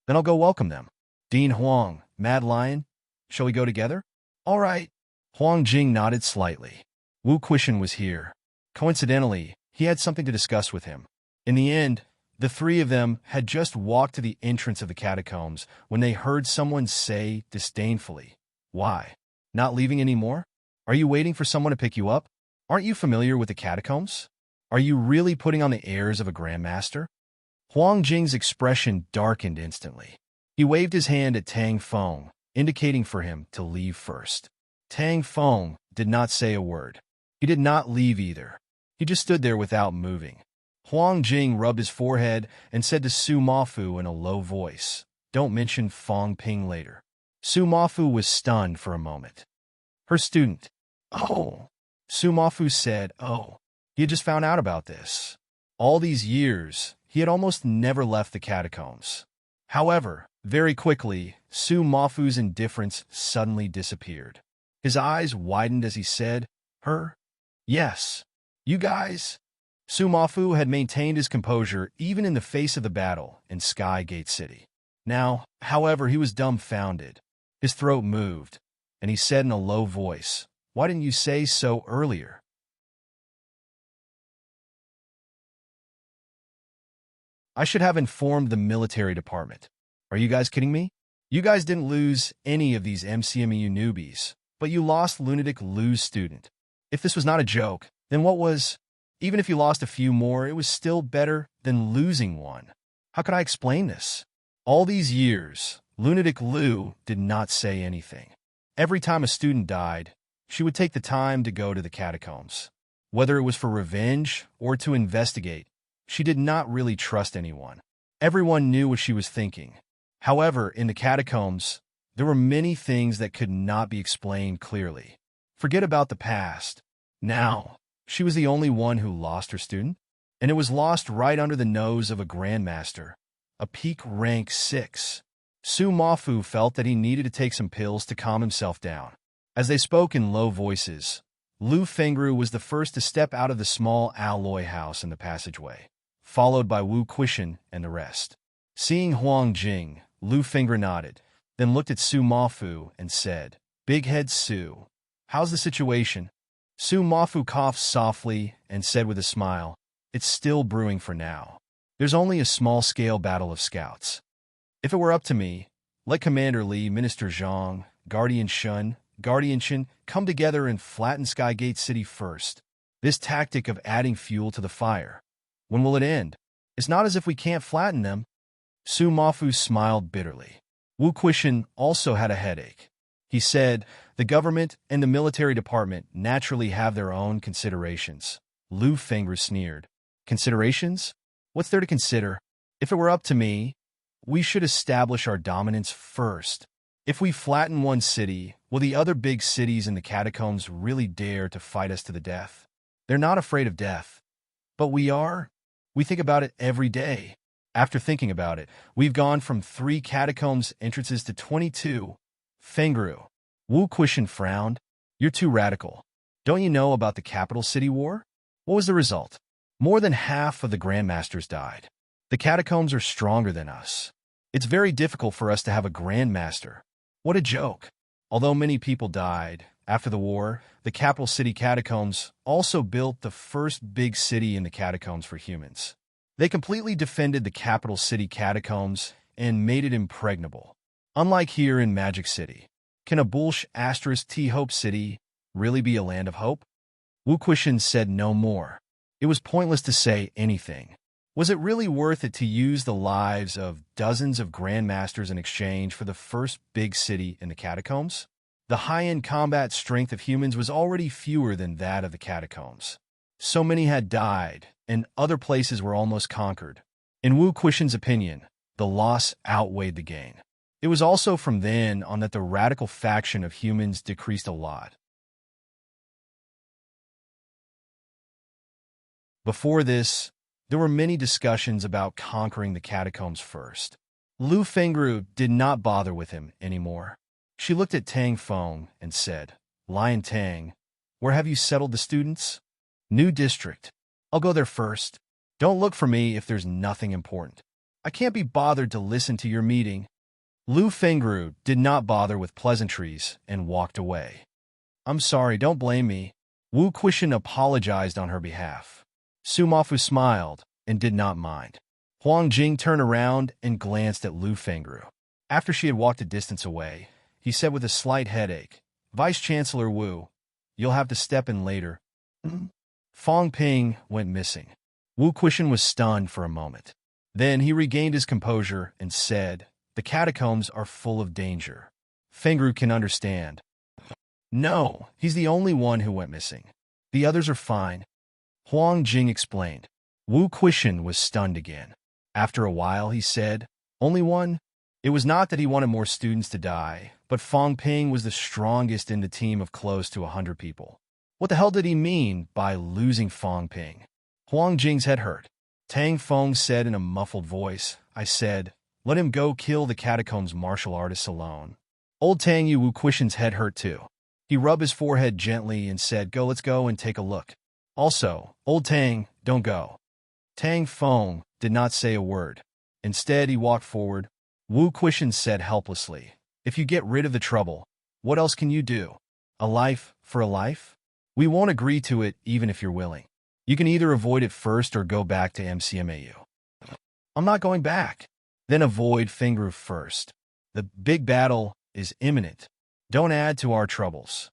Then I'll go welcome them. Dean Huang, Mad Lion, shall we go together? All right. Huang Jing nodded slightly. Wu Quishan was here. Coincidentally, he had something to discuss with him. In the end, the 3 of them had just walked to the entrance of the catacombs when they heard someone say disdainfully, Why? Not leaving anymore? Are you waiting for someone to pick you up? Aren't you familiar with the catacombs? Are you really putting on the airs of a grandmaster? Huang Jing's expression darkened instantly. He waved his hand at Tang Feng, indicating for him to leave first. Tang Feng did not say a word. He did not leave either. He just stood there without moving. Huang Jing rubbed his forehead and said to Su Mafu in a low voice, Don't mention Fong Ping later. Su Mafu was stunned for a moment. Her student. Oh. Su Mafu said, Oh. He had just found out about this. All these years, he had almost never left the catacombs. However, very quickly, Su Mafu's indifference suddenly disappeared. His eyes widened as he said, "Her? Yes. You guys?" Sumafu had maintained his composure even in the face of the battle in Sky Gate City. Now, however, he was dumbfounded. His throat moved, and he said in a low voice, "Why didn't you say so earlier?" "I should have informed the military department. Are you guys kidding me? You guys didn't lose any of these MCMEU newbies, but you lost Lunatic Lou's student. If this was not a joke, then what was? Even if you lost a few more, it was still better than losing one. How could I explain this? All these years, Lunatic Lou did not say anything. Every time a student died, she would take the time to go to the catacombs. Whether it was for revenge or to investigate, she did not really trust anyone. Everyone knew what she was thinking. However, in the catacombs, there were many things that could not be explained clearly. Forget about the past. Now, she was the only one who lost her student, and it was lost right under the nose of a grandmaster, a peak rank 6. Su Mafu felt that he needed to take some pills to calm himself down. As they spoke in low voices, Lu Fengru was the first to step out of the small alloy house in the passageway, followed by Wu Quishan and the rest. Seeing Huang Jing, Lu Fengru nodded, then looked at Su Mafu and said, "Big Head Su, how's the situation?" Su Mafu coughed softly and said with a smile, "It's still brewing for now. There's only a small-scale battle of scouts. If it were up to me, let Commander Li, Minister Zhang, Guardian Shun, Guardian Shin come together and flatten Skygate City first. This tactic of adding fuel to the fire. When will it end? It's not as if we can't flatten them." Su Mafu smiled bitterly. Wu Quishan also had a headache. He said, "The government and the military department naturally have their own considerations." Lu Fengru sneered. "Considerations? What's there to consider? If it were up to me, we should establish our dominance first. If we flatten one city, will the other big cities in the catacombs really dare to fight us to the death? They're not afraid of death. But we are. We think about it every day. After thinking about it, we've gone from 3 catacombs entrances to 22. Fengru." Wu Quishan frowned. "You're too radical. Don't you know about the capital city war? What was the result? More than half of the grandmasters died. The catacombs are stronger than us. It's very difficult for us to have a grandmaster. What a joke." Although many people died, after the war, the capital city catacombs also built the first big city in the catacombs for humans. They completely defended the capital city catacombs and made it impregnable. Unlike here in Magic City, can a Bulsh * T Hope City really be a land of hope? Wu Quishan said no more. It was pointless to say anything. Was it really worth it to use the lives of dozens of grandmasters in exchange for the first big city in the catacombs? The high-end combat strength of humans was already fewer than that of the catacombs. So many had died, and other places were almost conquered. In Wu Quishan's opinion, the loss outweighed the gain. It was also from then on that the radical faction of humans decreased a lot. Before this, there were many discussions about conquering the catacombs first. Lu Fengru did not bother with him anymore. She looked at Tang Feng and said, "Lion Tang, where have you settled the students?" "New district. I'll go there first. Don't look for me if there's nothing important. I can't be bothered to listen to your meeting." Lu Fengru did not bother with pleasantries and walked away. "I'm sorry, don't blame me." Wu Quishan apologized on her behalf. Su Mafu smiled and did not mind. Huang Jing turned around and glanced at Lu Fengru. After she had walked a distance away, he said with a slight headache, "Vice-Chancellor Wu, you'll have to step in later." Fong Ping went missing. Wu Quishan was stunned for a moment. Then he regained his composure and said, "The catacombs are full of danger. Fengru can understand." "No, he's the only one who went missing. The others are fine," Huang Jing explained. Wu Quishan was stunned again. After a while, he said, "Only one?" It was not that he wanted more students to die, but Fong Ping was the strongest in the team of close to 100 people. What the hell did he mean by losing Fong Ping? Huang Jing's head hurt. Tang Feng said in a muffled voice, "I said, let him go kill the catacombs martial artists alone." Old Tang Yu Wu Quishan's head hurt too. He rubbed his forehead gently and said, let's go and take a look. Also, old Tang, don't go. Tang Feng did not say a word. Instead, he walked forward. Wu Quishan said helplessly, if you get rid of the trouble, what else can you do? A life for a life? We won't agree to it even if you're willing. You can either avoid it first or go back to MCMAU. I'm not going back. Then avoid Fengru first. The big battle is imminent. Don't add to our troubles.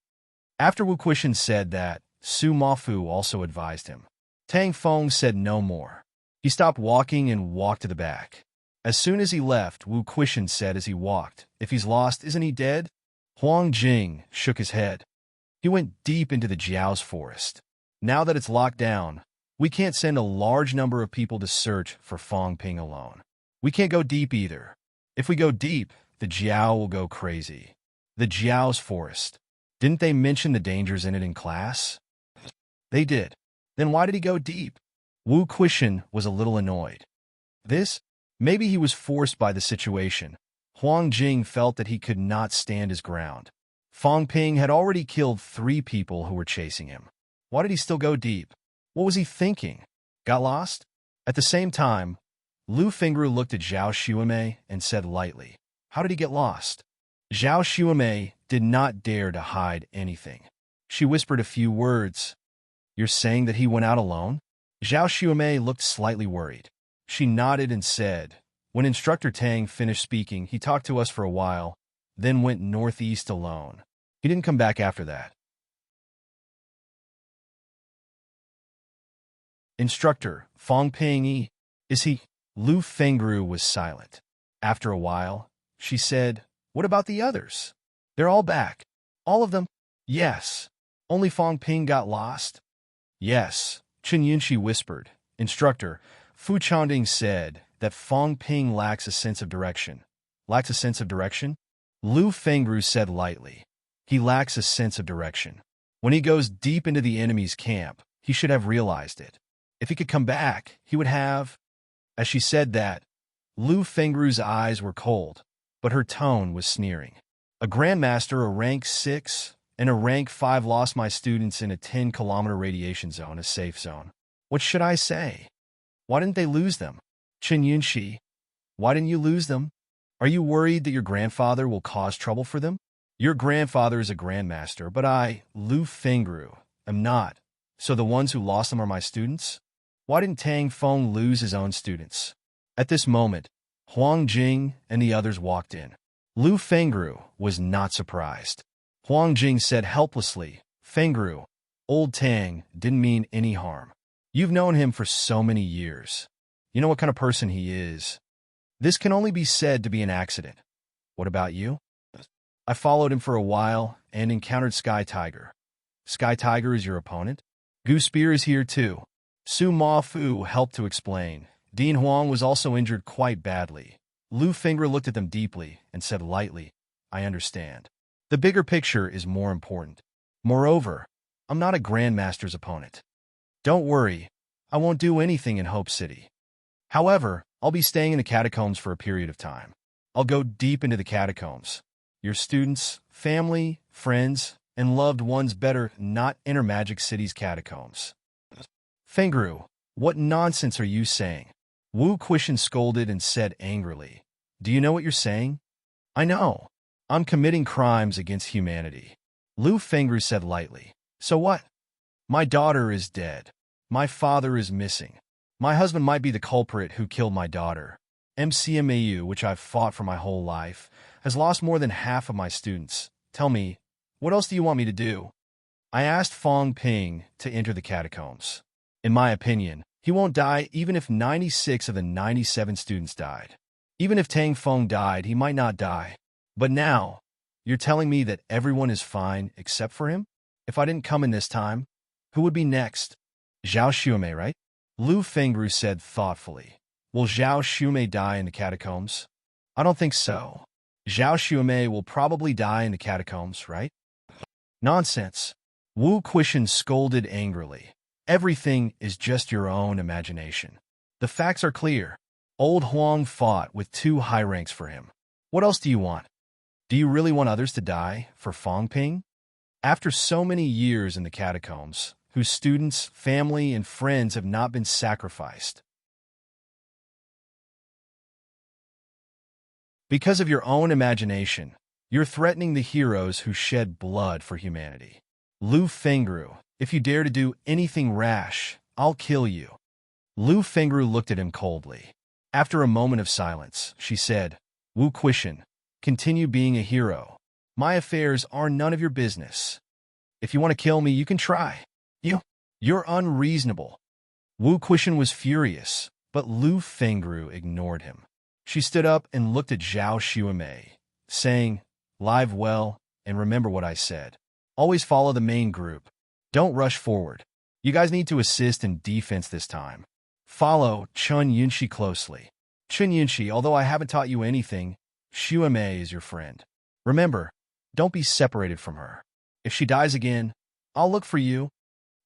After Wu Quishan said that, Su Mafu also advised him. Tang Feng said no more. He stopped walking and walked to the back. As soon as he left, Wu Quishan said as he walked, if he's lost, isn't he dead? Huang Jing shook his head. He went deep into the Jiao's forest. Now that it's locked down, we can't send a large number of people to search for Fang Ping alone. We can't go deep either. If we go deep, the Jiao will go crazy. The Jiao's forest. Didn't they mention the dangers in it in class? They did. Then why did he go deep? Wu Quishan was a little annoyed. Maybe he was forced by the situation. Huang Jing felt that he could not stand his ground. Fang Ping had already killed 3 people who were chasing him. Why did he still go deep? What was he thinking? Got lost? At the same time, Lu Fengru looked at Zhao Xuemei and said lightly, how did he get lost? Zhao Xuemei did not dare to hide anything. She whispered a few words. You're saying that he went out alone? Zhao Xuemei looked slightly worried. She nodded and said, when Instructor Tang finished speaking, he talked to us for a while, then went northeast alone. He didn't come back after that. Instructor, Fang Ping, is he? Lu Fengru was silent. After a while, she said, what about the others? They're all back. All of them? Yes. Only Fang Ping got lost? Yes. Chen Yunxi whispered. Instructor, Fu Chanding said that Fang Ping lacks a sense of direction. Lacks a sense of direction? Lu Fengru said lightly. He lacks a sense of direction. When he goes deep into the enemy's camp, he should have realized it. If he could come back, he would have... As she said that, Lu Fengru's eyes were cold, but her tone was sneering. A Grandmaster, a rank 6, and a rank 5 lost my students in a 10-kilometer radiation zone, a safe zone. What should I say? Why didn't they lose them? Chen Yunxi, why didn't you lose them? Are you worried that your grandfather will cause trouble for them? Your grandfather is a Grandmaster, but I, Lu Fengru, am not. So the ones who lost them are my students? Why didn't Tang Feng lose his own students? At this moment, Huang Jing and the others walked in. Lu Fengru was not surprised. Huang Jing said helplessly, Fengru, old Tang didn't mean any harm. You've known him for so many years. You know what kind of person he is. This can only be said to be an accident. What about you? I followed him for a while and encountered Sky Tiger. Sky Tiger is your opponent? Goose Spear is here too. Su Mafu helped to explain. Dean Huang was also injured quite badly. Lu Fengru looked at them deeply and said lightly, I understand. The bigger picture is more important. Moreover, I'm not a Grandmaster's opponent. Don't worry, I won't do anything in Hope City. However, I'll be staying in the catacombs for a period of time. I'll go deep into the catacombs. Your students, family, friends, and loved ones better not enter Magic City's catacombs. Fengru, what nonsense are you saying? Wu Quishan scolded and said angrily, do you know what you're saying? I know. I'm committing crimes against humanity. Lu Fengru said lightly. So what? My daughter is dead. My father is missing. My husband might be the culprit who killed my daughter. MCMAU, which I've fought for my whole life, has lost more than half of my students. Tell me, what else do you want me to do? I asked Fang Ping to enter the catacombs. In my opinion, he won't die even if 96 of the 97 students died. Even if Tang Feng died, he might not die. But now, you're telling me that everyone is fine except for him? If I didn't come in this time, who would be next? Zhao Xuemei, right? Lu Fengru said thoughtfully. Will Zhao Xuemei die in the catacombs? I don't think so. Zhao Xuemei will probably die in the catacombs, right? Nonsense. Wu Quishan scolded angrily. Everything is just your own imagination. The facts are clear. Old Huang fought with 2 high ranks for him. What else do you want? Do you really want others to die for Fang Ping? After so many years in the catacombs, whose students, family, and friends have not been sacrificed because of your own imagination, you're threatening the heroes who shed blood for humanity. Lu Fengru, if you dare to do anything rash, I'll kill you. Lu Fengru looked at him coldly. After a moment of silence, she said, Wu Quishan, continue being a hero. My affairs are none of your business. If you want to kill me, you can try. You're unreasonable. Wu Quishan was furious, but Lu Fengru ignored him. She stood up and looked at Zhao Xuemei, saying, Live well, and remember what I said. Always follow the main group. Don't rush forward. You guys need to assist in defense this time. Follow Chun Yunxi closely. Chun Yunxi, although I haven't taught you anything, Xuemei is your friend. Remember, don't be separated from her. If she dies again, I'll look for you.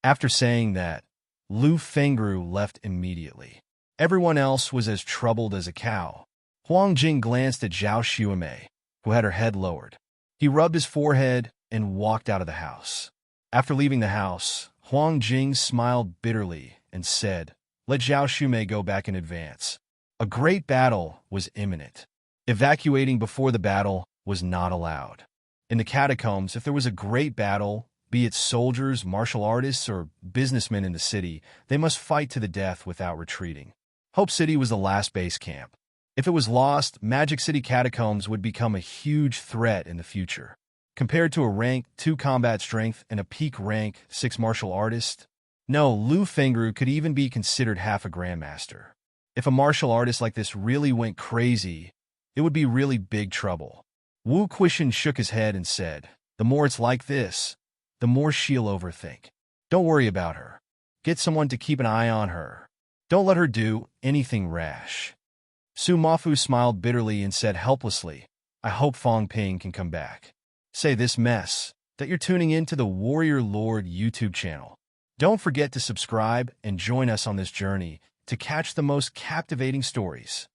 After saying that, Lu Fengru left immediately. Everyone else was as troubled as a cow. Huang Jing glanced at Zhao Xuemei, who had her head lowered. He rubbed his forehead and walked out of the house. After leaving the house, Huang Jing smiled bitterly and said, Let Zhao Xuemei go back in advance. A great battle was imminent. Evacuating before the battle was not allowed. In the catacombs, if there was a great battle, be it soldiers, martial artists, or businessmen in the city, they must fight to the death without retreating. Hope City was the last base camp. If it was lost, Magic City Catacombs would become a huge threat in the future. Compared to a rank 2 combat strength and a peak rank 6 martial artist, no, Lu Fengru could even be considered half a grandmaster. If a martial artist like this really went crazy, it would be really big trouble. Wu Quishan shook his head and said, The more it's like this, the more she'll overthink. Don't worry about her. Get someone to keep an eye on her. Don't let her do anything rash. Su Mafu smiled bitterly and said helplessly, I hope Fong Ping can come back. Say this mess, that you're tuning in to the Warrior Lord YouTube channel. Don't forget to subscribe and join us on this journey to catch the most captivating stories.